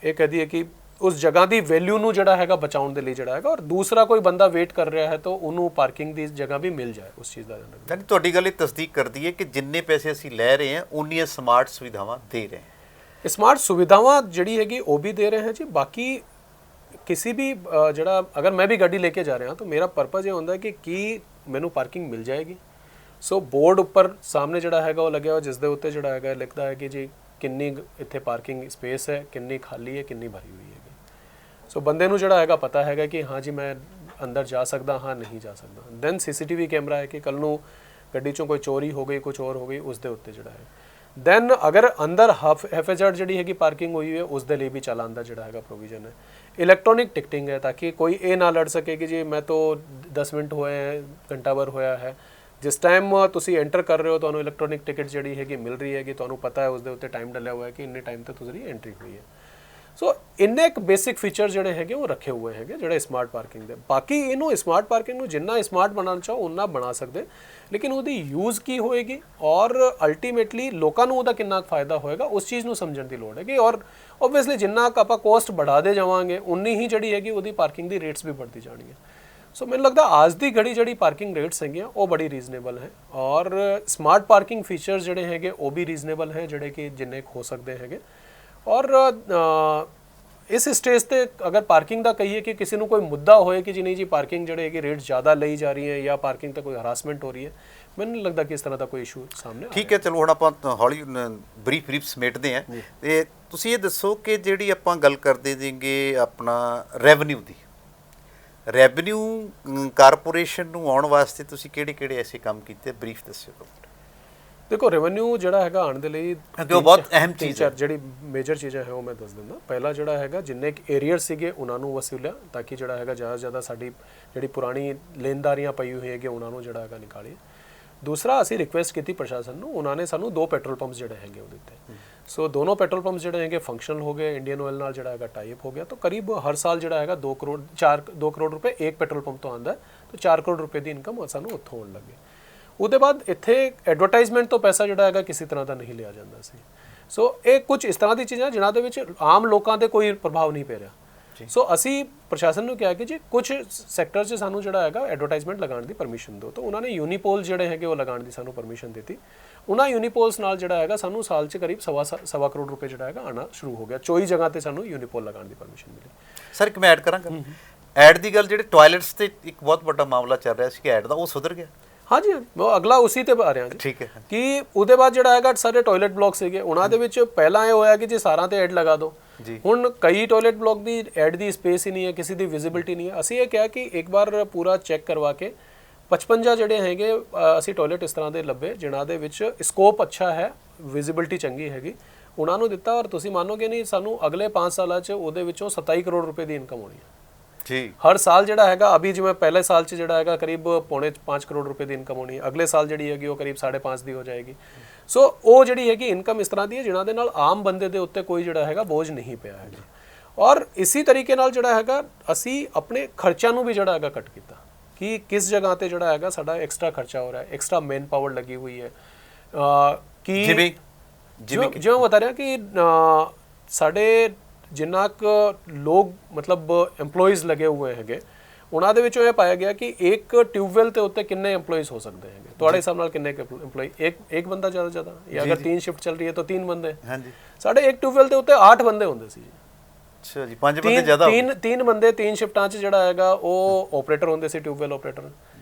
ਕਹਦੀ ਹੈ ਕਿ ਉਸ ਜਗ੍ਹਾ ਦੀ ਵੈਲਿਊ ਨੂੰ ਜਿਹੜਾ ਹੈਗਾ ਬਚਾਉਣ ਦੇ ਲਈ ਜਿਹੜਾ ਹੈਗਾ, ਔਰ ਦੂਸਰਾ ਕੋਈ ਬੰਦਾ ਵੇਟ ਕਰ ਰਿਹਾ ਹੈ ਤਾਂ ਉਹਨੂੰ ਪਾਰਕਿੰਗ ਦੀ ਜਗ੍ਹਾ ਵੀ ਮਿਲ ਜਾਏ, ਉਸ ਚੀਜ਼ ਦਾ ਧਿਆਨ ਰੱਖਣਾ। ਯਾਨੀ ਤੁਹਾਡੀ ਗੱਲ ਇਹ ਤਸਦੀਕ ਕਰਦੀ ਹੈ ਕਿ ਜਿੰਨੇ ਪੈਸੇ ਅਸੀਂ ਲੈ ਰਹੇ ਹਾਂ ਉਨੀਆਂ ਸਮਾਰਟ ਸੁਵਿਧਾਵਾਂ ਦੇ ਰਹੇ ਹਾਂ। ਸਮਾਰਟ ਸੁਵਿਧਾਵਾਂ ਜਿਹੜੀ ਹੈਗੀ ਉਹ ਵੀ ਦੇ ਰਹੇ ਹਾਂ ਜੀ। ਬਾਕੀ ਕਿਸੇ ਵੀ ਜਿਹੜਾ ਅਗਰ ਮੈਂ ਵੀ ਗੱਡੀ ਲੈ ਕੇ ਜਾ ਰਿਹਾ ਤਾਂ ਮੇਰਾ ਪਰਪਸ ਇਹ ਹੁੰਦਾ ਕਿ ਕੀ ਮੈਨੂੰ ਪਾਰਕਿੰਗ ਮਿਲ ਜਾਏਗੀ। ਸੋ ਬੋਰਡ ਉੱਪਰ ਸਾਹਮਣੇ ਜਿਹੜਾ ਹੈਗਾ ਉਹ ਲੱਗਿਆ ਹੋਇਆ, ਜਿਸ ਦੇ ਉੱਤੇ ਜਿਹੜਾ ਹੈਗਾ ਲਿਖਦਾ ਹੈ ਕਿ ਜੀ ਕਿੰਨੀ ਇੱਥੇ ਪਾਰਕਿੰਗ ਸਪੇਸ ਹੈ, ਕਿੰਨੀ ਖਾਲੀ ਹੈ, ਕਿੰਨੀ ਭਰੀ ਹੋਈ ਹੈਗੀ। ਸੋ ਬੰਦੇ ਨੂੰ ਜਿਹੜਾ ਹੈਗਾ ਪਤਾ ਹੈਗਾ ਕਿ ਹਾਂ ਜੀ ਮੈਂ ਅੰਦਰ ਜਾ ਸਕਦਾ ਹਾਂ, ਨਹੀਂ ਜਾ ਸਕਦਾ। ਦੈਨ CCTV ਕੈਮਰਾ ਹੈ ਕਿ ਕੱਲ ਨੂੰ ਗੱਡੀ 'ਚੋਂ ਕੋਈ ਚੋਰੀ ਹੋ ਗਈ, ਕੁਝ ਹੋਰ ਹੋ ਗਈ, ਉਸ ਦੇ ਉੱਤੇ ਜਿਹੜਾ ਹੈ। ਦੈਨ ਅਗਰ ਅੰਦਰ ਹੈਫੇਜ਼ਰਡ ਜਿਹੜੀ ਹੈਗੀ ਪਾਰਕਿੰਗ ਹੋਈ ਹੈ ਉਸ ਦੇ ਲਈ ਵੀ ਚਾਲਾਨ ਦਾ ਜਿਹੜਾ ਹੈਗਾ ਪ੍ਰੋਵੀਜ਼ਨ ਹੈ। ਇਲੈਕਟ੍ਰੋਨਿਕ ਟਿਕਟਿੰਗ ਹੈ ਤਾਂ ਕਿ ਕੋਈ ਇਹ ਨਾ ਲੜ ਸਕੇ ਕਿ ਜੀ ਮੈਂ ਤਾਂ 10 ਮਿੰਟ ਹੋਏ ਹੈ, ਘੰਟਾ ਭਰ ਹੋਇਆ ਹੈ। ਜਿਸ ਟਾਈਮ ਤੁਸੀਂ ਐਂਟਰ ਕਰ ਰਹੇ ਹੋ ਤੁਹਾਨੂੰ ਇਲੈਕਟ੍ਰੋਨਿਕ ਟਿਕਟ ਜਿਹੜੀ ਹੈਗੀ ਮਿਲ ਰਹੀ ਹੈਗੀ, ਤੁਹਾਨੂੰ ਪਤਾ ਹੈ ਉਸ ਦੇ ਉੱਤੇ ਟਾਈਮ ਡਲਿਆ ਹੋਇਆ ਹੈ ਕਿ ਇੰਨੇ ਟਾਈਮ ਤੇ ਤੁਹਾਡੀ ਐਂਟਰੀ ਹੋਈ ਹੈ। ਸੋ ਇੰਨੇ ਇੱਕ ਬੇਸਿਕ ਫੀਚਰ ਜਿਹੜੇ ਹੈਗੇ ਉਹ ਰੱਖੇ ਹੋਏ ਹੈਗੇ ਜਿਹੜੇ ਸਮਾਰਟ ਪਾਰਕਿੰਗ ਦੇ। ਬਾਕੀ ਇਹਨੂੰ ਸਮਾਰਟ ਪਾਰਕਿੰਗ ਨੂੰ ਜਿੰਨਾ ਸਮਾਰਟ ਬਣਾਉਣਾ ਚਾਹੋ ਉਨਾ ਬਣਾ ਸਕਦੇ, ਲੇਕਿਨ ਉਹਦੀ ਯੂਜ਼ ਕੀ ਹੋਏਗੀ ਔਰ ਅਲਟੀਮੇਟਲੀ ਲੋਕਾਂ ਨੂੰ ਉਹਦਾ ਕਿੰਨਾ ਫਾਇਦਾ ਹੋਏਗਾ ਉਸ ਚੀਜ਼ ਨੂੰ ਸਮਝਣ ਦੀ ਲੋੜ ਹੈਗੀ। ਔਰ ਓਬਵੀਅਸਲੀ ਜਿੰਨਾ ਆਪਾਂ ਕੋਸਟ बढ़ाते ਜਾਵਾਂਗੇ ਉਨੀ ਹੀ ਜਿਹੜੀ ਹੈਗੀ ਉਹਦੀ ਪਾਰਕਿੰਗ ਦੀ ਰੇਟਸ ਵੀ बढ़ती ਜਾਣਗੀਆਂ। ਸੋ ਮੈਨੂੰ ਲੱਗਦਾ ਅੱਜ ਦੀ ਘੜੀ ਜਿਹੜੀ ਪਾਰਕਿੰਗ ਰੇਟਸ ਹੈਗੀਆਂ ਉਹ ਬੜੀ ਰੀਜ਼ਨੇਬਲ ਹੈ, ਔਰ ਸਮਾਰਟ ਪਾਰਕਿੰਗ ਫੀਚਰਸ ਜਿਹੜੇ ਹੈਗੇ ਉਹ ਵੀ ਰੀਜ਼ਨੇਬਲ ਹੈ ਜਿਹੜੇ ਕਿ ਜਿੰਨੇ ਹੋ ਸਕਦੇ ਹੈਗੇ। ਔਰ ਇਸ ਸਟੇਜ ਤੇ ਅਗਰ ਪਾਰਕਿੰਗ ਦਾ ਕਹੀਏ ਕਿ ਕਿਸੇ ਨੂੰ ਕੋਈ ਮੁੱਦਾ ਹੋਏ ਕਿ ਜੀ ਨਹੀਂ ਜੀ ਪਾਰਕਿੰਗ ਜਿਹੜੇ ਹੈਗੇ ਰੇਟ ਜ਼ਿਆਦਾ ਲਈ ਜਾ ਰਹੀ ਹੈ ਜਾਂ ਪਾਰਕਿੰਗ ਤੇ ਕੋਈ ਹਰਾਸਮੈਂਟ ਹੋ ਰਹੀ ਹੈ, ਮੈਨੂੰ ਨਹੀਂ ਲੱਗਦਾ ਕਿ ਇਸ ਤਰ੍ਹਾਂ ਦਾ ਕੋਈ ਇਸ਼ੂ ਸਾਹਮਣੇ। ਠੀਕ ਹੈ, ਚਲੋ ਹੁਣ ਆਪਾਂ ਹੌਲੀ ਬਰੀਫ ਸਮੇਟਦੇ ਹਾਂ। ਤੇ ਤੁਸੀਂ ਇਹ ਦੱਸੋ ਕਿ ਜਿਹੜੀ ਆਪਾਂ ਗੱਲ ਕਰਦੇ ਜੀਗੇ ਆਪਣਾ ਰੈਵਨਿਊ ਕਾਰਪੋਰੇਸ਼ਨ ਨੂੰ ਆਉਣ ਵਾਸਤੇ ਤੁਸੀਂ ਕਿਹੜੇ ਐਸੇ ਕੰਮ ਕੀਤੇ, ਬਰੀਫ ਦੱਸਿਓ। ਦੇਖੋ ਰੈਵਨਿਊ ਜਿਹੜਾ ਹੈਗਾ ਆਉਣ ਦੇ ਲਈ ਕਿਉਂਕਿ ਉਹ ਬਹੁਤ ਅਹਿਮ ਚੀਜ਼ ਹੈ। ਜਿਹੜੀ ਮੇਜਰ ਚੀਜ਼ਾਂ ਹੈ ਉਹ ਮੈਂ ਦੱਸ ਦਿੰਦਾ। ਪਹਿਲਾ ਜਿਹੜਾ ਹੈਗਾ ਜਿੰਨੇ ਏਰੀਅਰ ਸੀਗੇ ਉਹਨਾਂ ਨੂੰ ਵਸੂਲਿਆ ਤਾਂ ਕਿ ਜਿਹੜਾ ਹੈਗਾ ਜ਼ਿਆਦਾ ਸਾਡੀ ਜਿਹੜੀ ਪੁਰਾਣੀ ਲੈਣਦਾਰੀਆਂ ਪਈ ਹੋਈ ਹੈਗੀ ਉਹਨਾਂ ਨੂੰ ਜਿਹੜਾ ਹੈਗਾ ਨਿਕਾਲੀਏ। ਦੂਸਰਾ ਅਸੀਂ ਰਿਕੁਐਸਟ ਕੀਤੀ ਪ੍ਰਸ਼ਾਸਨ ਨੂੰ, ਉਹਨਾਂ ਨੇ ਸਾਨੂੰ 2 ਪੈਟਰੋਲ ਪੰਪਸ ਜਿਹੜੇ ਹੈਗੇ ਉਹਦੇ ਉੱਤੇ, ਸੋ ਦੋਨੋਂ ਪੈਟਰੋਲ ਪੰਪਸ ਜਿਹੜੇ ਹੈਗੇ ਫੰਕਸ਼ਨਲ ਹੋ ਗਏ, ਇੰਡੀਅਨ ਆਇਲ ਨਾਲ ਜਿਹੜਾ ਹੈਗਾ ਟਾਈਪ ਹੋ ਗਿਆ। ਤਾਂ ਕਰੀਬ ਹਰ ਸਾਲ ਜਿਹੜਾ ਹੈਗਾ 2 ਕਰੋੜ ਰੁਪਏ ਇੱਕ ਪੈਟਰੋਲ ਪੰਪ ਤੋਂ ਆਉਂਦਾ, ਤਾਂ 4 ਕਰੋੜ ਰੁਪਏ ਦੀ ਇਨਕਮ ਸਾਨੂੰ ਉੱਥੋਂ ਹੋਣ ਲੱਗੇ। ਉਹਦੇ ਬਾਅਦ ਇੱਥੇ ਐਡਵਰਟਾਈਜ਼ਮੈਂਟ ਤੋਂ ਪੈਸਾ ਜਿਹੜਾ ਹੈਗਾ ਕਿਸੇ ਤਰ੍ਹਾਂ ਦਾ ਨਹੀਂ ਲਿਆ ਜਾਂਦਾ ਸੀ। ਸੋ ਇਹ ਕੁਝ ਇਸ ਤਰ੍ਹਾਂ ਦੀ ਚੀਜ਼ਾਂ ਜਿਨ੍ਹਾਂ ਦੇ ਵਿੱਚ ਆਮ ਲੋਕਾਂ ਤੇ ਕੋਈ ਪ੍ਰਭਾਵ ਨਹੀਂ ਪੈ ਰਿਹਾ। ਸੋ ਅਸੀਂ ਪ੍ਰਸ਼ਾਸਨ ਨੂੰ ਕਿਹਾ ਕਿ ਜੀ ਕੁਝ ਸੈਕਟਰ 'ਚ ਸਾਨੂੰ ਜਿਹੜਾ ਹੈਗਾ ਐਡਵਰਟਾਈਜ਼ਮੈਂਟ ਲਗਾਉਣ ਦੀ ਪਰਮਿਸ਼ਨ ਦਿਓ। ਤਾਂ ਉਹਨਾਂ ਨੇ ਯੂਨੀਪੋਲ ਜਿਹੜੇ ਹੈਗੇ ਉਹ ਲਗਾਉਣ ਦੀ ਸਾਨੂੰ ਪਰਮਿਸ਼ਨ ਦਿੱਤੀ। ਉਹਨਾਂ ਯੂਨੀਪੋਲਸ ਨਾਲ ਜਿਹੜਾ ਹੈਗਾ ਸਾਨੂੰ ਸਾਲ 'ਚ ਕਰੀਬ ਸਵਾ ਕਰੋੜ ਰੁਪਏ ਜਿਹੜਾ ਹੈਗਾ ਆਉਣਾ ਸ਼ੁਰੂ ਹੋ ਗਿਆ। 24 ਜਗ੍ਹਾ ਤੇ ਸਾਨੂੰ ਯੂਨੀਪੋਲ ਲਗਾਉਣ ਦੀ ਪਰਮਿਸ਼ਨ ਮਿਲੀ। ਸਰ ਇੱਕ ਮੈਂ ਐਡ ਕਰਾਂਗਾ, ਐਡ ਦੀ ਗੱਲ, ਜਿਹੜੇ ਟਾਇਲਟਸ ਤੇ ਇੱਕ ਬਹੁਤ ਵੱਡਾ ਮਾਮਲਾ ਚੱਲ ਰਿਹਾ ਸੀ ਕਿ ਐਡ ਦਾ, ਉਹ ਸੁਧਰ ਗਿਆ? ਹਾਂਜੀ ਉਹ ਅਗਲਾ ਉਸੇ ਤੇ ਆ ਰਿਹਾ ਜੀ। ਠੀਕ ਹੈ ਕਿ ਉਹਦੇ ਬਾਅਦ ਜਿਹੜਾ ਹੈਗਾ ਸਾਰੇ ਟਾਇਲਟ ਬਲੌਕ ਸੀਗੇ, ਉਹਨਾਂ ਦੇ ਵਿੱਚ ਪਹਿਲਾਂ ਇਹ ਹੋਇਆ ਕਿ ਜੀ ਸਾਰਿਆਂ ਤੇ ਐਡ ਲਗਾ ਦਿਓ। ਹੁਣ ਕਈ ਟਾਇਲਟ ਬਲੌਕ ਦੀ ਐਡ ਦੀ ਸਪੇਸ ਹੀ ਨਹੀਂ ਹੈ, ਕਿਸੇ ਦੀ ਵਿਜ਼ਿਬਿਲਿਟੀ ਨਹੀਂ ਹੈ। ਅਸੀਂ ਇਹ ਕਿਹਾ ਕਿ ਇੱਕ ਵਾਰ ਪੂਰਾ ਚੈੱਕ ਕਰਵਾ ਕੇ 55 ਜਿਹੜੇ ਹੈਗੇ ਅਸੀਂ ਟਾਇਲਟ ਇਸ ਤਰ੍ਹਾਂ ਦੇ ਲੱਭੇ ਜਿਨ੍ਹਾਂ ਦੇ ਵਿੱਚ ਸਕੋਪ ਅੱਛਾ ਹੈ, ਵਿਜ਼ਿਬਿਲਿਟੀ ਚੰਗੀ ਹੈਗੀ, ਉਹਨਾਂ ਨੂੰ ਦਿੱਤਾ। ਔਰ ਤੁਸੀਂ ਮੰਨੋਗੇ ਨਹੀਂ, ਸਾਨੂੰ ਅਗਲੇ 5 ਸਾਲਾਂ 'ਚ ਉਹਦੇ ਵਿੱਚੋਂ 27 ਕਰੋੜ ਰੁਪਏ ਦੀ ਇਨਕਮ ਹੋਣੀ ਹੈ ਜੀ। ਹਰ ਸਾਲ ਜਿਹੜਾ ਹੈਗਾ ਅਭੀ ਜਿਵੇਂ ਪਹਿਲੇ ਸਾਲ 'ਚ ਜਿਹੜਾ ਹੈਗਾ ਕਰੀਬ 4.5 ਕਰੋੜ ਰੁਪਏ ਦੀ ਇਨਕਮ ਹੋਣੀ ਹੈ, ਅਗਲੇ ਸਾਲ ਜਿਹੜੀ ਹੈਗੀ ਉਹ ਕਰੀਬ 5.5 ਦੀ ਹੋ ਜਾਏਗੀ। ਸੋ ਉਹ ਜਿਹੜੀ ਹੈਗੀ ਇਨਕਮ ਇਸ ਤਰ੍ਹਾਂ ਦੀ ਹੈ ਜਿਨ੍ਹਾਂ ਦੇ ਨਾਲ ਆਮ ਬੰਦੇ ਦੇ ਉੱਤੇ ਕੋਈ ਜਿਹੜਾ ਹੈਗਾ ਬੋਝ ਨਹੀਂ ਪਿਆ ਹੈਗਾ। ਔਰ ਇਸੇ ਤਰੀਕੇ ਨਾਲ ਜਿਹੜਾ ਹੈਗਾ ਅਸੀਂ ਆਪਣੇ ਖਰਚਿਆਂ ਨੂੰ ਵੀ ਜਿਹੜਾ ਹੈਗਾ ਕੱਟ ਕੀਤਾ ਕਿ ਕਿਸ ਜਗ੍ਹਾ ਤੇ ਜਿਹੜਾ ਹੈਗਾ ਸਾਡਾ ਐਕਸਟਰਾ ਖਰਚਾ ਹੋ ਰਿਹਾ ਹੈ, ਐਕਸਟਰਾ ਮੈਨ ਪਾਵਰ ਲੱਗੀ ਹੋਈ ਹੈ। ਕਿ ਜਿਵੇਂ ਬਤਾ ਰਿਹਾ ਕਿ ਸਾਡੇ ਜਿੰਨਾ ਕੁ ਲੋਕ ਮਤਲਬ EMPLOYEES ਲੱਗੇ ਹੋਏ ਹੈਗੇ, ਉਹਨਾਂ ਦੇ ਵਿੱਚੋਂ ਇਹ ਪਾਇਆ ਗਿਆ ਕਿ ਇੱਕ ਟਿਊਬਵੈਲ ਤੇ ਉੱਤੇ ਕਿੰਨੇ EMPLOYEES ਹੋ ਸਕਦੇ ਹੈਗੇ ਤੁਹਾਡੇ ਹਿਸਾਬ ਨਾਲ? ਕਿੰਨੇ EMPLOYE? ਇੱਕ ਬੰਦਾ ਜ਼ਿਆਦਾ ਜ਼ਿਆਦਾ, ਜਾਂ ਅਗਰ 3 ਸ਼ਿਫਟ ਚੱਲ ਰਹੀ ਹੈ ਤਾਂ 3 ਬੰਦੇ। ਹਾਂਜੀ, ਸਾਡੇ ਇੱਕ ਟਿਊਬਵੈਲ ਤੇ ਉੱਤੇ 8 ਬੰਦੇ ਹੁੰਦੇ ਸੀ। ਅੱਛਾ ਜੀ, 5 ਬੰਦੇ ਜ਼ਿਆਦਾ, 3 ਬੰਦੇ 3 ਸ਼ਿਫਟਾਂ 'ਚ ਜਿਹੜਾ ਹੈਗਾ ਉਹ ਆਪਰੇਟਰ ਹੁੰਦੇ ਸੀ, ਟਿਊਬਵੈਲ ਆਪਰੇਟਰ।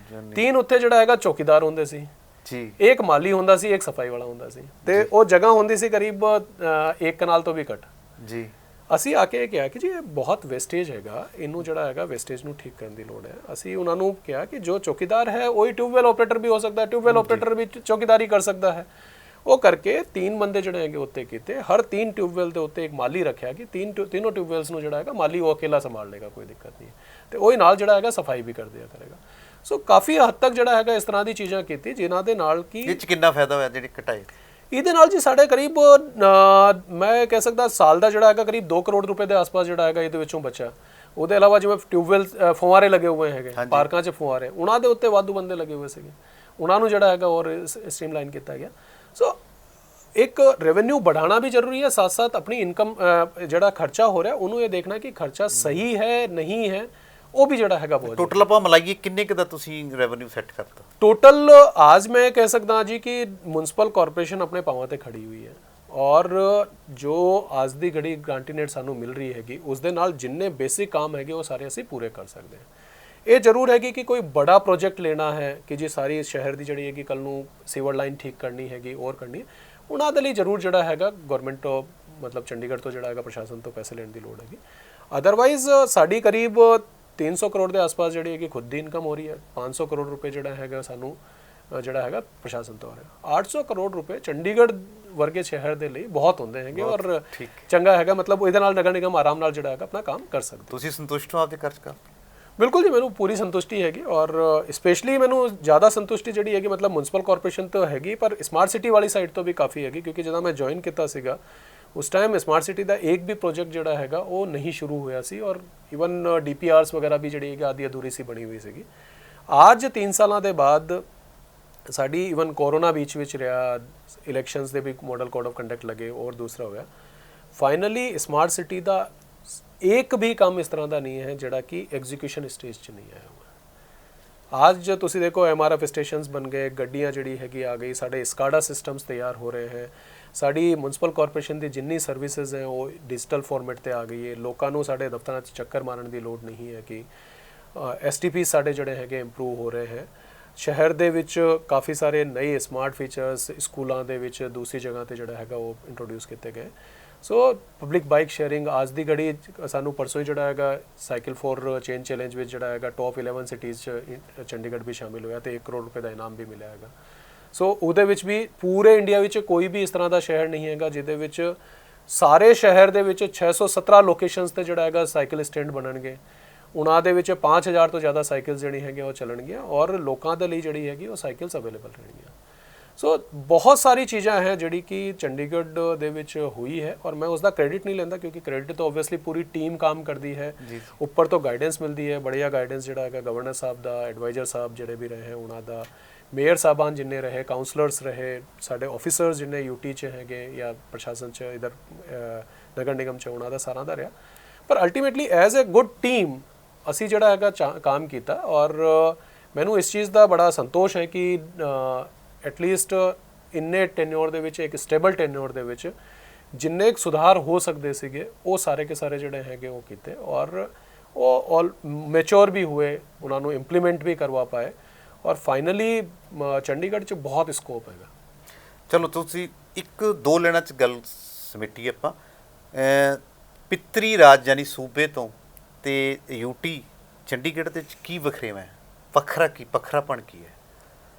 3 ਉੱਥੇ ਜਿਹੜਾ ਹੈਗਾ ਚੌਕੀਦਾਰ ਹੁੰਦੇ ਸੀ ਜੀ, ਇੱਕ ਮਾਲੀ ਹੁੰਦਾ ਸੀ, ਇੱਕ ਸਫਾਈ ਵਾਲਾ ਹੁੰਦਾ ਸੀ, ਤੇ ਉਹ ਜਗ੍ਹਾ ਹੁੰਦੀ ਸੀ ਕਰੀਬ 1 ਕਨਾਲ ਤੋਂ ਵੀ ਘੱਟ ਜੀ। ਅਸੀਂ ਆ ਕੇ ਕਿਹਾ ਕਿ ਜੀ ਇਹ ਬਹੁਤ ਵੇਸਟੇਜ ਹੈਗਾ, ਇਹਨੂੰ ਜਿਹੜਾ ਹੈਗਾ ਵੇਸਟੇਜ ਨੂੰ ਠੀਕ ਕਰਨ ਦੀ ਲੋੜ ਹੈ। ਅਸੀਂ ਉਹਨਾਂ ਨੂੰ ਕਿਹਾ ਕਿ ਜੋ ਚੌਕੀਦਾਰ ਹੈ ਉਹੀ ਟਿਊਬਵੈਲ ਆਪਰੇਟਰ ਵੀ ਹੋ ਸਕਦਾ ਹੈ, ਟਿਊਬਵੈਲ ਆਪਰੇਟਰ ਵੀ ਚੌਕੀਦਾਰੀ ਕਰ ਸਕਦਾ ਹੈ। ਉਹ ਕਰਕੇ 3 ਬੰਦੇ ਜਿਹੜੇ ਹੈਗੇ ਉੱਤੇ ਕੀਤੇ, ਹਰ 3 ਟਿਊਬਵੈਲ ਦੇ ਉੱਤੇ ਇੱਕ ਮਾਲੀ ਰੱਖਿਆ ਕਿ ਤਿੰਨੋਂ ਟਿਊਬਵੈਲਸ ਨੂੰ ਜਿਹੜਾ ਹੈਗਾ ਮਾਲੀ ਉਹ ਅਕੇਲਾ ਸੰਭਾਲ ਲੇਗਾ, ਕੋਈ ਦਿੱਕਤ ਨਹੀਂ, ਤੇ ਉਹੀ ਨਾਲ ਜਿਹੜਾ ਹੈਗਾ ਸਫਾਈ ਵੀ ਕਰ ਦਿਆ ਕਰੇਗਾ। ਸੋ ਕਾਫੀ ਹੱਦ ਤੱਕ ਜਿਹੜਾ ਹੈਗਾ ਇਸ ਤਰ੍ਹਾਂ ਦੀ ਚੀਜ਼ਾਂ ਕੀਤੀ ਜਿਨ੍ਹਾਂ ਦੇ ਨਾਲ ਕਿ ਇਹ 'ਚ ਕਿੰਨਾ ਫਾਇਦਾ ਹੋਇਆ ਜਿਹੜੀ ਘਟਾਈ? ਇਹਦੇ ਨਾਲ ਜੀ ਸਾਡੇ ਕਰੀਬ ਮੈਂ ਕਹਿ ਸਕਦਾ ਸਾਲ ਦਾ ਜਿਹੜਾ ਹੈਗਾ ਕਰੀਬ 2 ਕਰੋੜ ਰੁਪਏ ਦੇ ਆਸ-ਪਾਸ ਜਿਹੜਾ ਹੈਗਾ ਇਹਦੇ ਵਿੱਚੋਂ ਬਚਾ। ਉਹਦੇ ਇਲਾਵਾ ਜਿਵੇਂ ਟਿਊਬਵੈਲ ਫੁਆਰੇ ਲੱਗੇ ਹੋਏ ਹੈਗੇ ਪਾਰਕਾਂ 'ਚ, ਫੁਆਰੇ ਉਹਨਾਂ ਦੇ ਉੱਤੇ ਵਾਧੂ ਬੰਦੇ ਲੱਗੇ ਹੋਏ ਸੀਗੇ, ਉਹਨਾਂ ਨੂੰ ਜਿਹੜਾ ਹੈਗਾ ਔਰ ਸਟ੍ਰੀਮਲਾਈਨ ਕੀਤਾ ਗਿਆ। ਸੋ ਇੱਕ ਰੈਵਨਿਊ बढ़ाना भी जरूरी है, साथ साथ अपनी इनकम ਜਿਹੜਾ ਖਰਚਾ ਹੋ ਰਿਹਾ ਉਹਨੂੰ ਇਹ ਦੇਖਣਾ ਕਿ ਖਰਚਾ ਸਹੀ ਹੈ ਨਹੀਂ ਹੈ, ਉਹ ਵੀ ਜਿਹੜਾ ਹੈਗਾ ਬਹੁਤ। ਟੋਟਲ ਆਪਾਂ ਮਲਾਈਏ ਕਿੰਨੇ ਕੁ ਦਾ ਤੁਸੀਂ ਰੈਵਨਿਊ ਸੈੱਟ ਕਰਤਾ ਟੋਟਲ? आज मैं कह सकता जी कि म्यूनसिपल कॉरपोरेशन अपने पाँव ਤੇ ਖੜੀ ਹੋਈ ਹੈ, ਔਰ ਜੋ ਅੱਜ ਦੀ ਘੜੀ ਗ੍ਰਾਂਟੀਨੇਟ ਸਾਨੂੰ ਮਿਲ ਰਹੀ ਹੈਗੀ ਉਸ ਦੇ ਨਾਲ ਜਿੰਨੇ ਬੇਸਿਕ ਕੰਮ ਹੈਗੇ ਉਹ ਸਾਰੇ ਅਸੀਂ ਪੂਰੇ ਕਰ ਸਕਦੇ ਹਾਂ। ਇਹ ਜ਼ਰੂਰ ਹੈਗੀ ਕਿ ਕੋਈ ਬੜਾ ਪ੍ਰੋਜੈਕਟ ਲੈਣਾ ਹੈ ਕਿ ਜੀ ਸਾਰੀ ਸ਼ਹਿਰ ਦੀ ਜਿਹੜੀ ਹੈਗੀ ਕੱਲ ਨੂੰ ਸੀਵਰ ਲਾਈਨ ਠੀਕ ਕਰਨੀ ਹੈਗੀ ਔਰ ਕਰਨੀ ਹੈ, ਉਹਨਾਂ ਦੇ ਲਈ ਜ਼ਰੂਰ ਜਿਹੜਾ ਹੈਗਾ ਗਵਰਨਮੈਂਟ ਤੋਂ ਮਤਲਬ ਚੰਡੀਗੜ੍ਹ ਤੋਂ ਜਿਹੜਾ ਹੈਗਾ ਪ੍ਰਸ਼ਾਸਨ ਤੋਂ ਪੈਸੇ ਲੈਣ ਦੀ ਲੋੜ ਹੈਗੀ। ਅਦਰਵਾਈਜ਼ ਸਾਡੀ ਕਰੀਬ 300 ਕਰੋੜ ਦੇ ਆਸ-ਪਾਸ ਜਿਹੜੀ ਹੈਗੀ ਖੁਦ ਦੀ ਇਨਕਮ ਹੋ ਰਹੀ ਹੈ। 500 ਕਰੋੜ ਰੁਪਏ ਜਿਹੜਾ ਹੈਗਾ ਸਾਨੂੰ ਜਿਹੜਾ ਹੈਗਾ ਪ੍ਰਸ਼ਾਸਨ ਤੋਂ ਆ ਰਿਹਾ। 800 ਕਰੋੜ ਰੁਪਏ ਚੰਡੀਗੜ੍ਹ ਵਰਗੇ ਸ਼ਹਿਰ ਦੇ ਲਈ ਬਹੁਤ ਹੁੰਦੇ ਹੈਗੇ ਔਰ ਚੰਗਾ ਹੈਗਾ, ਮਤਲਬ ਇਹਦੇ ਨਾਲ ਨਗਰ ਨਿਗਮ ਆਰਾਮ ਨਾਲ ਜਿਹੜਾ ਹੈਗਾ ਆਪਣਾ ਕੰਮ ਕਰ ਸਕਦੇ। ਤੁਸੀਂ ਸੰਤੁਸ਼ਟ ਹੋ ਆਪਦੇ ਖਰਚ ਕਰ? ਬਿਲਕੁਲ ਜੀ, ਮੈਨੂੰ ਪੂਰੀ ਸੰਤੁਸ਼ਟੀ ਹੈਗੀ ਔਰ ਸਪੈਸ਼ਲੀ ਮੈਨੂੰ ਜ਼ਿਆਦਾ ਸੰਤੁਸ਼ਟੀ ਜਿਹੜੀ ਹੈਗੀ ਮਤਲਬ ਮਿਊਨਸਿਪਲ ਕਾਰਪੋਰੇਸ਼ਨ ਤੋਂ ਹੈਗੀ, ਪਰ ਸਮਾਰਟ ਸਿਟੀ ਵਾਲੀ ਸਾਈਡ ਤੋਂ ਵੀ ਕਾਫੀ ਹੈਗੀ, ਕਿਉਂਕਿ ਜਦੋਂ ਮੈਂ ਜੁਆਇਨ ਕੀਤਾ ਸੀਗਾ ਉਸ ਟਾਈਮ ਸਮਾਰਟ ਸਿਟੀ ਦਾ ਇੱਕ ਵੀ ਪ੍ਰੋਜੈਕਟ ਜਿਹੜਾ ਹੈਗਾ ਉਹ ਨਹੀਂ ਸ਼ੁਰੂ ਹੋਇਆ ਸੀ ਔਰ ਇਵਨ DPRs ਵਗੈਰਾ ਵੀ ਜਿਹੜੀ ਹੈਗੀ ਆਦੀ ਅਧੂਰੀ ਸੀ ਬਣੀ ਹੋਈ ਸੀਗੀ। ਅੱਜ 3 ਸਾਲਾਂ ਦੇ ਬਾਅਦ ਸਾਡੀ ਇਵਨ ਕੋਰੋਨਾ ਵਿੱਚ ਰਿਹਾ, ਇਲੈਕਸ਼ਨਸ ਦੇ ਵੀ ਮਾਡਲ ਕੋਡ ਆਫ ਕੰਡਕਟ ਲੱਗੇ ਔਰ ਦੂਸਰਾ ਹੋਇਆ, ਫਾਈਨਲੀ ਸਮਾਰਟ ਸਿਟੀ ਦਾ ਇੱਕ ਵੀ ਕੰਮ ਇਸ ਤਰ੍ਹਾਂ ਦਾ ਨਹੀਂ ਹੈ ਜਿਹੜਾ ਕਿ ਐਗਜ਼ੀਕਿਊਸ਼ਨ ਸਟੇਜ 'ਚ ਨਹੀਂ ਆਇਆ ਹੋਇਆ। ਅੱਜ ਤੁਸੀਂ ਦੇਖੋ MRF ਸਟੇਸ਼ਨਸ ਬਣ ਗਏ, ਗੱਡੀਆਂ ਜਿਹੜੀ ਹੈਗੀ ਆ ਗਈ, ਸਾਡੇ SCADA ਸਿਸਟਮਸ ਤਿਆਰ ਹੋ ਰਹੇ ਹੈ, ਸਾਡੀ ਮਿਊਨਸਿਪਲ ਕਾਰਪੋਰੇਸ਼ਨ ਦੀ ਜਿੰਨੀ ਸਰਵਿਸਿਜ਼ ਹੈ ਉਹ ਡਿਜੀਟਲ ਫਾਰਮੈਟ ਤੇ ਆ ਗਈ ਹੈ, ਲੋਕਾਂ ਨੂੰ ਸਾਡੇ ਦਫ਼ਤਰਾਂ 'ਚ ਚੱਕਰ ਮਾਰਨ ਦੀ ਲੋੜ ਨਹੀਂ ਹੈ ਕਿ STP ਸਾਡੇ ਜਿਹੜੇ ਹੈਗੇ ਇੰਪਰੂਵ ਹੋ ਰਹੇ ਹੈ। ਸ਼ਹਿਰ ਦੇ ਵਿੱਚ ਕਾਫੀ ਸਾਰੇ ਨਏ ਸਮਾਰਟ ਫੀਚਰਸ ਸਕੂਲਾਂ ਦੇ ਵਿੱਚ ਦੂਸਰੀ ਜਗ੍ਹਾ ਤੇ ਜਿਹੜਾ ਹੈਗਾ ਉਹ ਇੰਟਰੋਡਿਊਸ ਕੀਤੇ ਗਏ। ਸੋ ਪਬਲਿਕ ਬਾਈਕ ਸ਼ੇਅਰਿੰਗ ਅੱਜ ਦੀ ਘੜੀ ਸਾਨੂੰ ਪਰਸੋਂ ਹੀ ਜਿਹੜਾ ਹੈਗਾ ਸਾਈਕਲ ਫੋਰ ਚੇਂਜ ਚੈਲੰਜ ਵਿੱਚ ਜਿਹੜਾ ਹੈਗਾ ਟੌਪ 11 ਸਿਟੀਜ਼ 'ਚ ਚੰਡੀਗੜ੍ਹ ਵੀ ਸ਼ਾਮਿਲ ਹੋਇਆ ਤੇ 1 ਕਰੋੜ ਰੁਪਏ ਦਾ ਇਨਾਮ ਵੀ ਮਿਲਿਆ ਹੈਗਾ। ਸੋ ਉਹਦੇ ਵਿੱਚ ਵੀ ਪੂਰੇ ਇੰਡੀਆ ਵਿੱਚ ਕੋਈ ਵੀ ਇਸ ਤਰ੍ਹਾਂ ਦਾ ਸ਼ਹਿਰ ਨਹੀਂ ਹੈਗਾ ਜਿਹਦੇ ਵਿੱਚ ਸਾਰੇ ਸ਼ਹਿਰ ਦੇ ਵਿੱਚ 617 ਲੋਕੇਸ਼ਨਸ ਤੇ ਜਿਹੜਾ ਹੈਗਾ ਸਾਈਕਲ ਸਟੈਂਡ ਬਣਨਗੇ। ਉਹਨਾਂ ਦੇ ਵਿੱਚ 5000 ਤੋਂ ਜ਼ਿਆਦਾ ਸਾਈਕਲ ਜਿਹੜੀ ਹੈਗੇ ਉਹ ਚੱਲਣਗੀਆਂ ਔਰ ਲੋਕਾਂ ਦੇ ਲਈ ਜਿਹੜੀ ਹੈਗੀ ਉਹ ਸਾਈਕਲਸ ਅਵੇਲੇਬਲ ਰਹਿਣਗੀਆਂ। ਸੋ ਬਹੁਤ ਸਾਰੀ ਚੀਜ਼ਾਂ ਹੈ ਜਿਹੜੀ ਕਿ ਚੰਡੀਗੜ੍ਹ ਦੇ ਵਿੱਚ ਹੋਈ ਹੈ ਔਰ ਮੈਂ ਉਸ ਦਾ ਕ੍ਰੈਡਿਟ ਨਹੀਂ ਲੈਂਦਾ ਕਿਉਂਕਿ ਕ੍ਰੈਡਿਟ ਤਾਂ ਓਬਵੀਅਸਲੀ ਪੂਰੀ ਟੀਮ ਕੰਮ ਕਰਦੀ ਹੈ, ਉੱਪਰ ਤੋਂ ਗਾਈਡੈਂਸ ਮਿਲਦੀ ਹੈ, ਬੜੀਆ ਗਾਈਡੈਂਸ ਜਿਹੜਾ ਹੈਗਾ ਗਵਰਨਰ ਸਾਹਿਬ ਦਾ, ਐਡਵਾਈਜ਼ਰ ਸਾਹਿਬ ਜਿਹੜੇ ਵੀ ਰਹੇ ਉਹਨਾਂ ਦਾ, ਮੇਅਰ ਸਾਹਿਬਾਨ ਜਿੰਨੇ ਰਹੇ, ਕਾਉਂਸਲਰਸ ਰਹੇ, ਸਾਡੇ ਆਫਿਸਰਸ ਜਿੰਨੇ ਯੂਟੀ 'ਚ ਹੈਗੇ ਜਾਂ ਪ੍ਰਸ਼ਾਸਨ 'ਚ ਇਧਰ ਨਗਰ ਨਿਗਮ 'ਚ ਉਹਨਾਂ ਦਾ ਸਾਰਿਆਂ ਦਾ ਰਿਹਾ। ਪਰ ultimately as a good team ਅਸੀਂ ਜਿਹੜਾ ਹੈਗਾ ਕੰਮ ਕੀਤਾ ਔਰ ਮੈਨੂੰ ਇਸ ਚੀਜ਼ ਦਾ ਬੜਾ ਸੰਤੋਸ਼ ਹੈ ਕਿ ਐਟਲੀਸਟ ਇੰਨੇ ਟੈਨਿਓਰ ਦੇ ਵਿੱਚ, ਇੱਕ ਸਟੇਬਲ ਟੈਨਿਓਰ ਦੇ ਵਿੱਚ ਜਿੰਨੇ ਸੁਧਾਰ ਹੋ ਸਕਦੇ ਸੀਗੇ ਉਹ ਸਾਰੇ ਕੇ ਸਾਰੇ ਜਿਹੜੇ ਹੈਗੇ ਉਹ ਕੀਤੇ ਔਰ ਉਹ ਆਲ ਮੈਚੋਰ ਵੀ ਹੋਏ, ਉਹਨਾਂ ਨੂੰ ਇੰਪਲੀਮੈਂਟ ਵੀ ਕਰਵਾ ਪਾਏ ਔਰ ਫਾਈਨਲੀ ਚੰਡੀਗੜ੍ਹ 'ਚ ਬਹੁਤ ਸਕੋਪ ਹੈਗਾ। ਚਲੋ ਤੁਸੀਂ ਇੱਕ ਦੋ ਲੈਣਾ 'ਚ ਗੱਲ ਸਮਿੱਟੀ ਆਪਾਂ, ਪਿੱਤਰੀ ਰਾਜ ਯਾਨੀ ਸੂਬੇ ਤੋਂ ਤੇ ਯੂਟੀ ਚੰਡੀਗੜ੍ਹ ਦੇ ਵਿੱਚ ਕੀ ਵਖਰੇਵਾਂ ਹੈ, ਵੱਖਰਾਪਣ ਕੀ ਹੈ?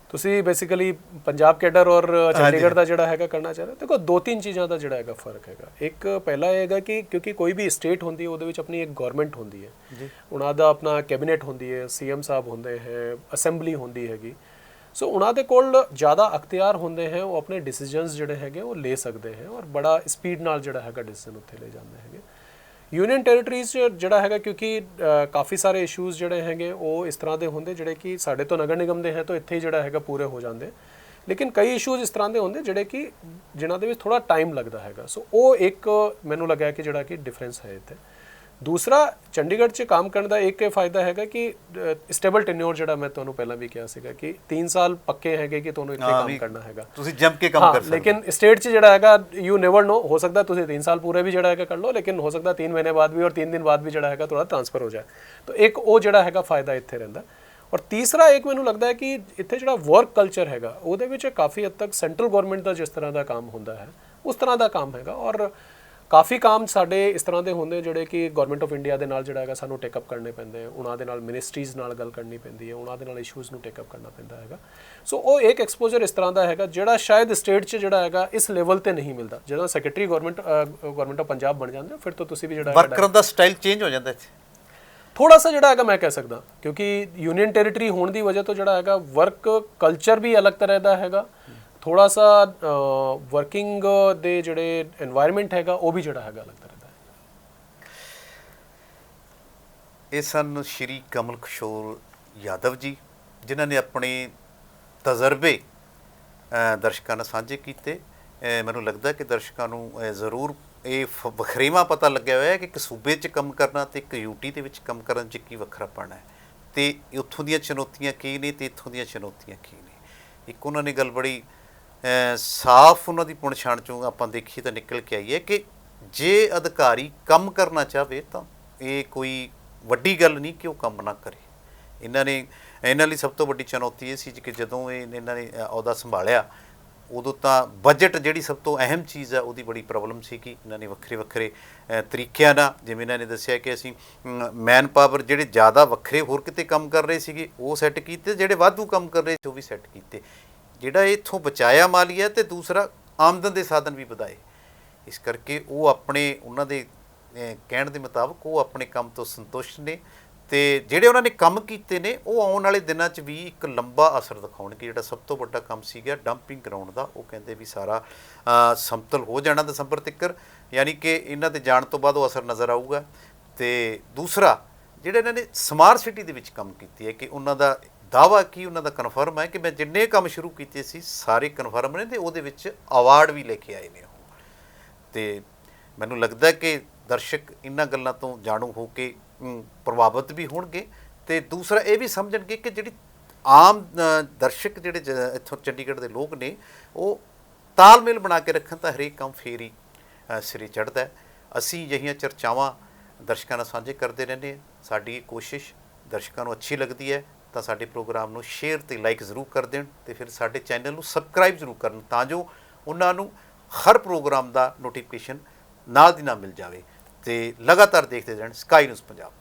ਤੁਸੀਂ ਬੇਸਿਕਲੀ ਪੰਜਾਬ ਕੈਡਰ ਔਰ ਚੰਡੀਗੜ੍ਹ ਦਾ ਜਿਹੜਾ ਹੈਗਾ ਕਰਨਾ ਚਾਹ ਰਹੇ, ਦੇਖੋ ਦੋ ਤਿੰਨ ਚੀਜ਼ਾਂ ਦਾ ਜਿਹੜਾ ਹੈਗਾ ਫਰਕ ਹੈਗਾ। ਇੱਕ ਪਹਿਲਾ ਹੈਗਾ ਕਿ ਕਿਉਂਕਿ ਕੋਈ ਵੀ ਸਟੇਟ ਹੁੰਦੀ ਹੈ ਉਹਦੇ ਵਿੱਚ ਆਪਣੀ ਇੱਕ ਗਵਰਨਮੈਂਟ ਹੁੰਦੀ ਹੈ, ਉਹਨਾਂ ਦਾ ਆਪਣਾ ਕੈਬਨਿਟ ਹੁੰਦੀ ਹੈ, ਸੀਐਮ ਸਾਹਿਬ ਹੁੰਦੇ ਹੈ, ਅਸੈਂਬਲੀ ਹੁੰਦੀ ਹੈਗੀ। ਸੋ ਉਹਨਾਂ ਦੇ ਕੋਲ ਜ਼ਿਆਦਾ ਅਖਤਿਆਰ ਹੁੰਦੇ ਹੈ, ਉਹ ਆਪਣੇ ਡਿਸੀਜਨਸ ਜਿਹੜੇ ਹੈਗੇ ਉਹ ਲੈ ਸਕਦੇ ਹੈ ਔਰ ਬੜਾ ਸਪੀਡ ਨਾਲ ਜਿਹੜਾ ਹੈਗਾ ਡਿਸੀਜਨ ਉੱਥੇ ਲੈ ਜਾਂਦੇ ਹੈਗੇ। ਯੂਨੀਅਨ ਟੈਰੀਟਰੀਜ਼ 'ਚ ਜਿਹੜਾ ਹੈਗਾ ਕਿਉਂਕਿ ਕਾਫੀ ਸਾਰੇ ਇਸ਼ੂਜ਼ ਜਿਹੜੇ ਹੈਗੇ ਉਹ ਇਸ ਤਰ੍ਹਾਂ ਦੇ ਹੁੰਦੇ ਜਿਹੜੇ ਕਿ ਸਾਡੇ ਤੋਂ ਨਗਰ ਨਿਗਮ ਦੇ ਹੈ ਤਾਂ ਇੱਥੇ ਹੀ ਜਿਹੜਾ ਹੈਗਾ ਪੂਰੇ ਹੋ ਜਾਂਦੇ, ਲੇਕਿਨ ਕਈ ਇਸ਼ੂਜ਼ ਇਸ ਤਰ੍ਹਾਂ ਦੇ ਹੁੰਦੇ ਜਿਹੜੇ ਕਿ ਜਿਨ੍ਹਾਂ ਦੇ ਵਿੱਚ ਥੋੜ੍ਹਾ ਟਾਈਮ ਲੱਗਦਾ ਹੈਗਾ। ਸੋ ਉਹ ਇੱਕ ਮੈਨੂੰ ਲੱਗਿਆ ਕਿ ਜਿਹੜਾ ਕਿ ਡਿਫਰੈਂਸ ਹੈ ਇੱਥੇ। ਦੂਸਰਾ ਚੰਡੀਗੜ੍ਹ 'ਚ ਕੰਮ ਕਰਨ ਦਾ ਇੱਕ ਇਹ ਫਾਇਦਾ ਹੈਗਾ ਕਿ ਸਟੇਬਲ ਟੈਨਿਓਰ ਜਿਹੜਾ ਮੈਂ ਤੁਹਾਨੂੰ ਪਹਿਲਾਂ ਵੀ ਕਿਹਾ ਸੀਗਾ ਕਿ 3 ਸਾਲ ਪੱਕੇ ਹੈਗੇ ਕਿ ਤੁਹਾਨੂੰ ਇੱਥੇ ਕੰਮ ਕਰਨਾ ਹੈਗਾ, ਤੁਸੀਂ ਜੰਮ ਕੇ ਕੰਮ ਕਰ ਸਕਦੇ। ਲੇਕਿਨ ਸਟੇਟ 'ਚ ਜਿਹੜਾ ਹੈਗਾ ਯੂ ਨੈਵਰ ਨੋ, ਹੋ ਸਕਦਾ ਤੁਸੀਂ 3 ਸਾਲ ਪੂਰੇ ਵੀ ਜਿਹੜਾ ਹੈਗਾ ਕਰ ਲਓ, ਲੇਕਿਨ ਹੋ ਸਕਦਾ 3 ਮਹੀਨੇ ਬਾਅਦ ਵੀ ਔਰ 3 ਦਿਨ ਬਾਅਦ ਵੀ ਜਿਹੜਾ ਹੈਗਾ ਥੋੜਾ ਟ੍ਰਾਂਸਫਰ ਹੋ ਜਾਏ। ਤਾਂ ਇੱਕ ਉਹ ਜਿਹੜਾ ਹੈਗਾ ਫਾਇਦਾ ਇੱਥੇ ਰਹਿੰਦਾ। ਔਰ ਤੀਸਰਾ ਇੱਕ ਮੈਨੂੰ ਲੱਗਦਾ ਹੈ ਕਿ ਇੱਥੇ ਜਿਹੜਾ ਵਰਕ ਕਲਚਰ ਹੈਗਾ ਉਹਦੇ ਵਿੱਚ ਕਾਫੀ ਹੱਦ ਤੱਕ ਸੈਂਟਰਲ ਗਵਰਨਮੈਂਟ ਦਾ ਜਿਸ ਤਰ੍ਹਾਂ ਦਾ ਕੰਮ ਹੁੰਦਾ ਹੈ ਉਸ ਤਰ੍ਹਾਂ ਦਾ ਕੰਮ ਹੈਗਾ ਔਰ ਕਾਫੀ ਕੰਮ ਸਾਡੇ ਇਸ ਤਰ੍ਹਾਂ ਦੇ ਹੁੰਦੇ ਜਿਹੜੇ ਕਿ ਗਵਰਨਮੈਂਟ ਆਫ ਇੰਡੀਆ ਦੇ ਨਾਲ ਜਿਹੜਾ ਹੈਗਾ ਸਾਨੂੰ ਟੇਕਅਪ ਕਰਨੇ ਪੈਂਦੇ, ਉਹਨਾਂ ਦੇ ਨਾਲ ਮਿਨਿਸਟਰੀਜ਼ ਨਾਲ ਗੱਲ ਕਰਨੀ ਪੈਂਦੀ ਹੈ, ਉਹਨਾਂ ਦੇ ਨਾਲ ਇਸ਼ੂਜ਼ ਨੂੰ ਟੇਕਅਪ ਕਰਨਾ ਪੈਂਦਾ ਹੈਗਾ। ਸੋ ਉਹ ਇੱਕ ਐਕਸਪੋਜ਼ਰ ਇਸ ਤਰ੍ਹਾਂ ਦਾ ਹੈਗਾ ਜਿਹੜਾ ਸ਼ਾਇਦ ਸਟੇਟ 'ਚ ਜਿਹੜਾ ਹੈਗਾ ਇਸ ਲੈਵਲ ਤੇ ਨਹੀਂ ਮਿਲਦਾ। ਜਦੋਂ ਸੈਕਟਰੀ ਗਵਰਨਮੈਂਟ ਆਫ ਪੰਜਾਬ ਬਣ ਜਾਂਦੇ ਫਿਰ ਤੋਂ ਤੁਸੀਂ ਵੀ ਜਿਹੜਾ ਵਰਕ ਕਰਨ ਦਾ ਸਟਾਈਲ ਚੇਂਜ ਹੋ ਜਾਂਦਾ ਇੱਥੇ ਥੋੜਾ ਸਾ ਜਿਹੜਾ ਹੈਗਾ ਮੈਂ ਕਹਿ ਸਕਦਾ, ਕਿਉਂਕਿ ਯੂਨੀਅਨ ਟੈਰੀਟਰੀ ਹੋਣ ਦੀ ਵਜ੍ਹਾ ਤੋਂ ਜਿਹੜਾ ਹੈਗਾ ਵਰਕ ਕਲਚਰ ਵੀ ਅਲੱਗ ਤਰ੍ਹਾਂ ਦਾ ਹੈਗਾ, ਥੋੜਾ ਸਾ ਵਰਕਿੰਗ ਦੇ ਜਿਹੜੇ এনवायरमेंट ਹੈਗਾ ਉਹ ਵੀ ਜਿਹੜਾ ਹੈਗਾ ਅਲੱਗ ਤਰ੍ਹਾਂ ਦਾ ਹੈ। ਇਹ ਸਨ ਸ਼੍ਰੀ ਕਮਲ ਕਿਸ਼ੋਰ ਯਾਦਵ ਜੀ ਜਿਨ੍ਹਾਂ ਨੇ ਆਪਣੇ ਤਜਰਬੇ ਦਰਸ਼ਕਾਂ ਨਾਲ ਸਾਂਝੇ ਕੀਤੇ। ਮੈਨੂੰ ਲੱਗਦਾ ਕਿ ਦਰਸ਼ਕਾਂ ਨੂੰ ਜ਼ਰੂਰ ਇਹ ਵਖਰੇਵਾਂ ਪਤਾ ਲੱਗਿਆ ਹੋਇਆ ਕਿ ਇੱਕ ਸੂਬੇ 'ਚ ਕੰਮ ਕਰਨਾ ਤੇ ਇੱਕ ਯੂਟੀ ਦੇ ਵਿੱਚ ਕੰਮ ਕਰਨ 'ਚ ਕੀ ਵੱਖਰਾਪਣ ਹੈ ਤੇ ਉੱਥੋਂ ਦੀਆਂ ਚੁਣੌਤੀਆਂ ਕੀ ਨੇ ਤੇ ਇੱਥੋਂ ਦੀਆਂ ਚੁਣੌਤੀਆਂ ਕੀ ਨੇ। ਇੱਕ ਉਹਨਾਂ ਨੇ ਗੱਲ ਬੜੀ ਸਾਫ਼ ਉਹਨਾਂ ਦੀ ਪੁਣਛਾਣ 'ਚੋਂ ਆਪਾਂ ਦੇਖੀਏ ਤਾਂ ਨਿਕਲ ਕੇ ਆਈ ਹੈ ਕਿ ਜੇ ਅਧਿਕਾਰੀ ਕੰਮ ਕਰਨਾ ਚਾਹਵੇ ਤਾਂ ਇਹ ਕੋਈ ਵੱਡੀ ਗੱਲ ਨਹੀਂ ਕਿ ਉਹ ਕੰਮ ਨਾ ਕਰੇ। ਇਹਨਾਂ ਲਈ ਸਭ ਤੋਂ ਵੱਡੀ ਚੁਣੌਤੀ ਇਹ ਸੀ ਕਿ ਜਦੋਂ ਇਹਨਾਂ ਨੇ ਅਹੁਦਾ ਸੰਭਾਲਿਆ ਉਦੋਂ ਤਾਂ ਬਜਟ ਜਿਹੜੀ ਸਭ ਤੋਂ ਅਹਿਮ ਚੀਜ਼ ਹੈ ਉਹਦੀ ਬੜੀ ਪ੍ਰੋਬਲਮ ਸੀ ਕਿ ਇਹਨਾਂ ਨੇ ਵੱਖਰੇ ਤਰੀਕਿਆਂ ਨਾਲ, ਜਿਵੇਂ ਇਹਨਾਂ ਨੇ ਦੱਸਿਆ ਕਿ ਅਸੀਂ ਮੈਨ ਪਾਵਰ ਜਿਹੜੇ ਜ਼ਿਆਦਾ ਵੱਖਰੇ ਹੋਰ ਕਿਤੇ ਕੰਮ ਕਰ ਰਹੇ ਸੀਗੇ ਉਹ ਸੈੱਟ ਕੀਤੇ, ਜਿਹੜੇ ਵਾਧੂ ਕੰਮ ਕਰ ਰਹੇ ਸੀ ਉਹ ਵੀ ਸੈੱਟ ਕੀਤੇ, ਜਿਹੜਾ ਇੱਥੋਂ ਬਚਾਇਆ ਮਾਲੀਆ ਤੇ ਦੂਸਰਾ ਆਮਦਨ ਦੇ ਸਾਧਨ ਵੀ ਵਧਾਏ। ਇਸ ਕਰਕੇ ਉਹ ਉਹਨਾਂ ਦੇ ਕਹਿਣ ਦੇ ਮੁਤਾਬਕ ਉਹ ਆਪਣੇ ਕੰਮ ਤੋਂ ਸੰਤੁਸ਼ਟ ਨੇ ਤੇ ਜਿਹੜੇ ਉਹਨਾਂ ਨੇ ਕੰਮ ਕੀਤੇ ਨੇ ਉਹ ਆਉਣ ਵਾਲੇ ਦਿਨਾਂ 'ਚ ਵੀ ਇੱਕ ਲੰਬਾ ਅਸਰ ਦਿਖਾਉਣਗੇ। ਜਿਹੜਾ ਸਭ ਤੋਂ ਵੱਡਾ ਕੰਮ ਸੀਗਾ ਡੰਪਿੰਗ ਗਰਾਊਂਡ ਦਾ, ਉਹ ਕਹਿੰਦੇ ਵੀ ਸਾਰਾ ਸਮਤਲ ਹੋ ਜਾਣਾ ਦਸੰਬਰ ਤੱਕ, ਯਾਨੀ ਕਿ ਇਹਨਾਂ ਦੇ ਜਾਣ ਤੋਂ ਬਾਅਦ ਉਹ ਅਸਰ ਨਜ਼ਰ ਆਊਗਾ। ਤੇ ਦੂਸਰਾ ਜਿਹੜਾ ਇਹਨਾਂ ਨੇ ਸਮਾਰਟ ਸਿਟੀ ਦੇ ਵਿੱਚ ਕੰਮ ਕੀਤੀ ਹੈ ਕਿ ਉਹਨਾਂ ਦਾ ਦਾਅਵਾ ਕੀ, ਉਹਨਾਂ ਦਾ ਕਨਫਰਮ ਹੈ ਕਿ ਮੈਂ ਜਿੰਨੇ ਕੰਮ ਸ਼ੁਰੂ ਕੀਤੇ ਸੀ ਸਾਰੇ ਕਨਫਰਮ ਨੇ ਤੇ ਉਹਦੇ ਵਿੱਚ ਅਵਾਰਡ ਵੀ ਲੈ ਕੇ ਆਏ ਨੇ ਉਹ। ਤੇ ਮੈਨੂੰ ਲੱਗਦਾ ਕਿ ਦਰਸ਼ਕ ਇਹਨਾਂ ਗੱਲਾਂ ਤੋਂ ਜਾਣੂ ਹੋ ਕੇ ਪ੍ਰਭਾਵਿਤ ਵੀ ਹੋਣਗੇ ਤੇ ਦੂਸਰਾ ਇਹ ਵੀ ਸਮਝਣਗੇ ਕਿ ਜਿਹੜੀ ਆਮ ਦਰਸ਼ਕ ਜਿਹੜੇ ਇੱਥੋਂ ਚੰਡੀਗੜ੍ਹ ਦੇ ਲੋਕ ਨੇ ਉਹ ਤਾਲਮੇਲ ਬਣਾ ਕੇ ਰੱਖਣ ਤਾਂ ਹਰੇਕ ਕੰਮ ਫੇਰ ਹੀ ਸਿਰੇ ਚੜ੍ਹਦਾ। ਅਸੀਂ ਅਜਿਹੀਆਂ ਚਰਚਾਵਾਂ ਦਰਸ਼ਕਾਂ ਨਾਲ ਸਾਂਝੇ ਕਰਦੇ ਰਹਿੰਦੇ ਹਾਂ। ਸਾਡੀ ਕੋਸ਼ਿਸ਼ ਦਰਸ਼ਕਾਂ ਨੂੰ ਅੱਛੀ ਲੱਗਦੀ ਹੈ ਤਾਂ ਸਾਡੇ ਪ੍ਰੋਗਰਾਮ ਨੂੰ ਸ਼ੇਅਰ ਤੇ ਲਾਈਕ ਜ਼ਰੂਰ ਕਰ ਦੇਣ ਤੇ ਫਿਰ ਸਾਡੇ ਚੈਨਲ ਨੂੰ ਸਬਸਕ੍ਰਾਈਬ ਜ਼ਰੂਰ ਕਰਨ ਤਾਂ ਜੋ ਉਹਨਾਂ ਨੂੰ ਹਰ ਪ੍ਰੋਗਰਾਮ ਦਾ ਨੋਟੀਫਿਕੇਸ਼ਨ ਨਾਲ ਦੀ ਨਾਲ ਮਿਲ ਜਾਵੇ ਤੇ ਲਗਾਤਾਰ ਦੇਖਦੇ ਰਹਿਣ ਸਕਾਈ ਨਿਊਜ਼ ਪੰਜਾਬ।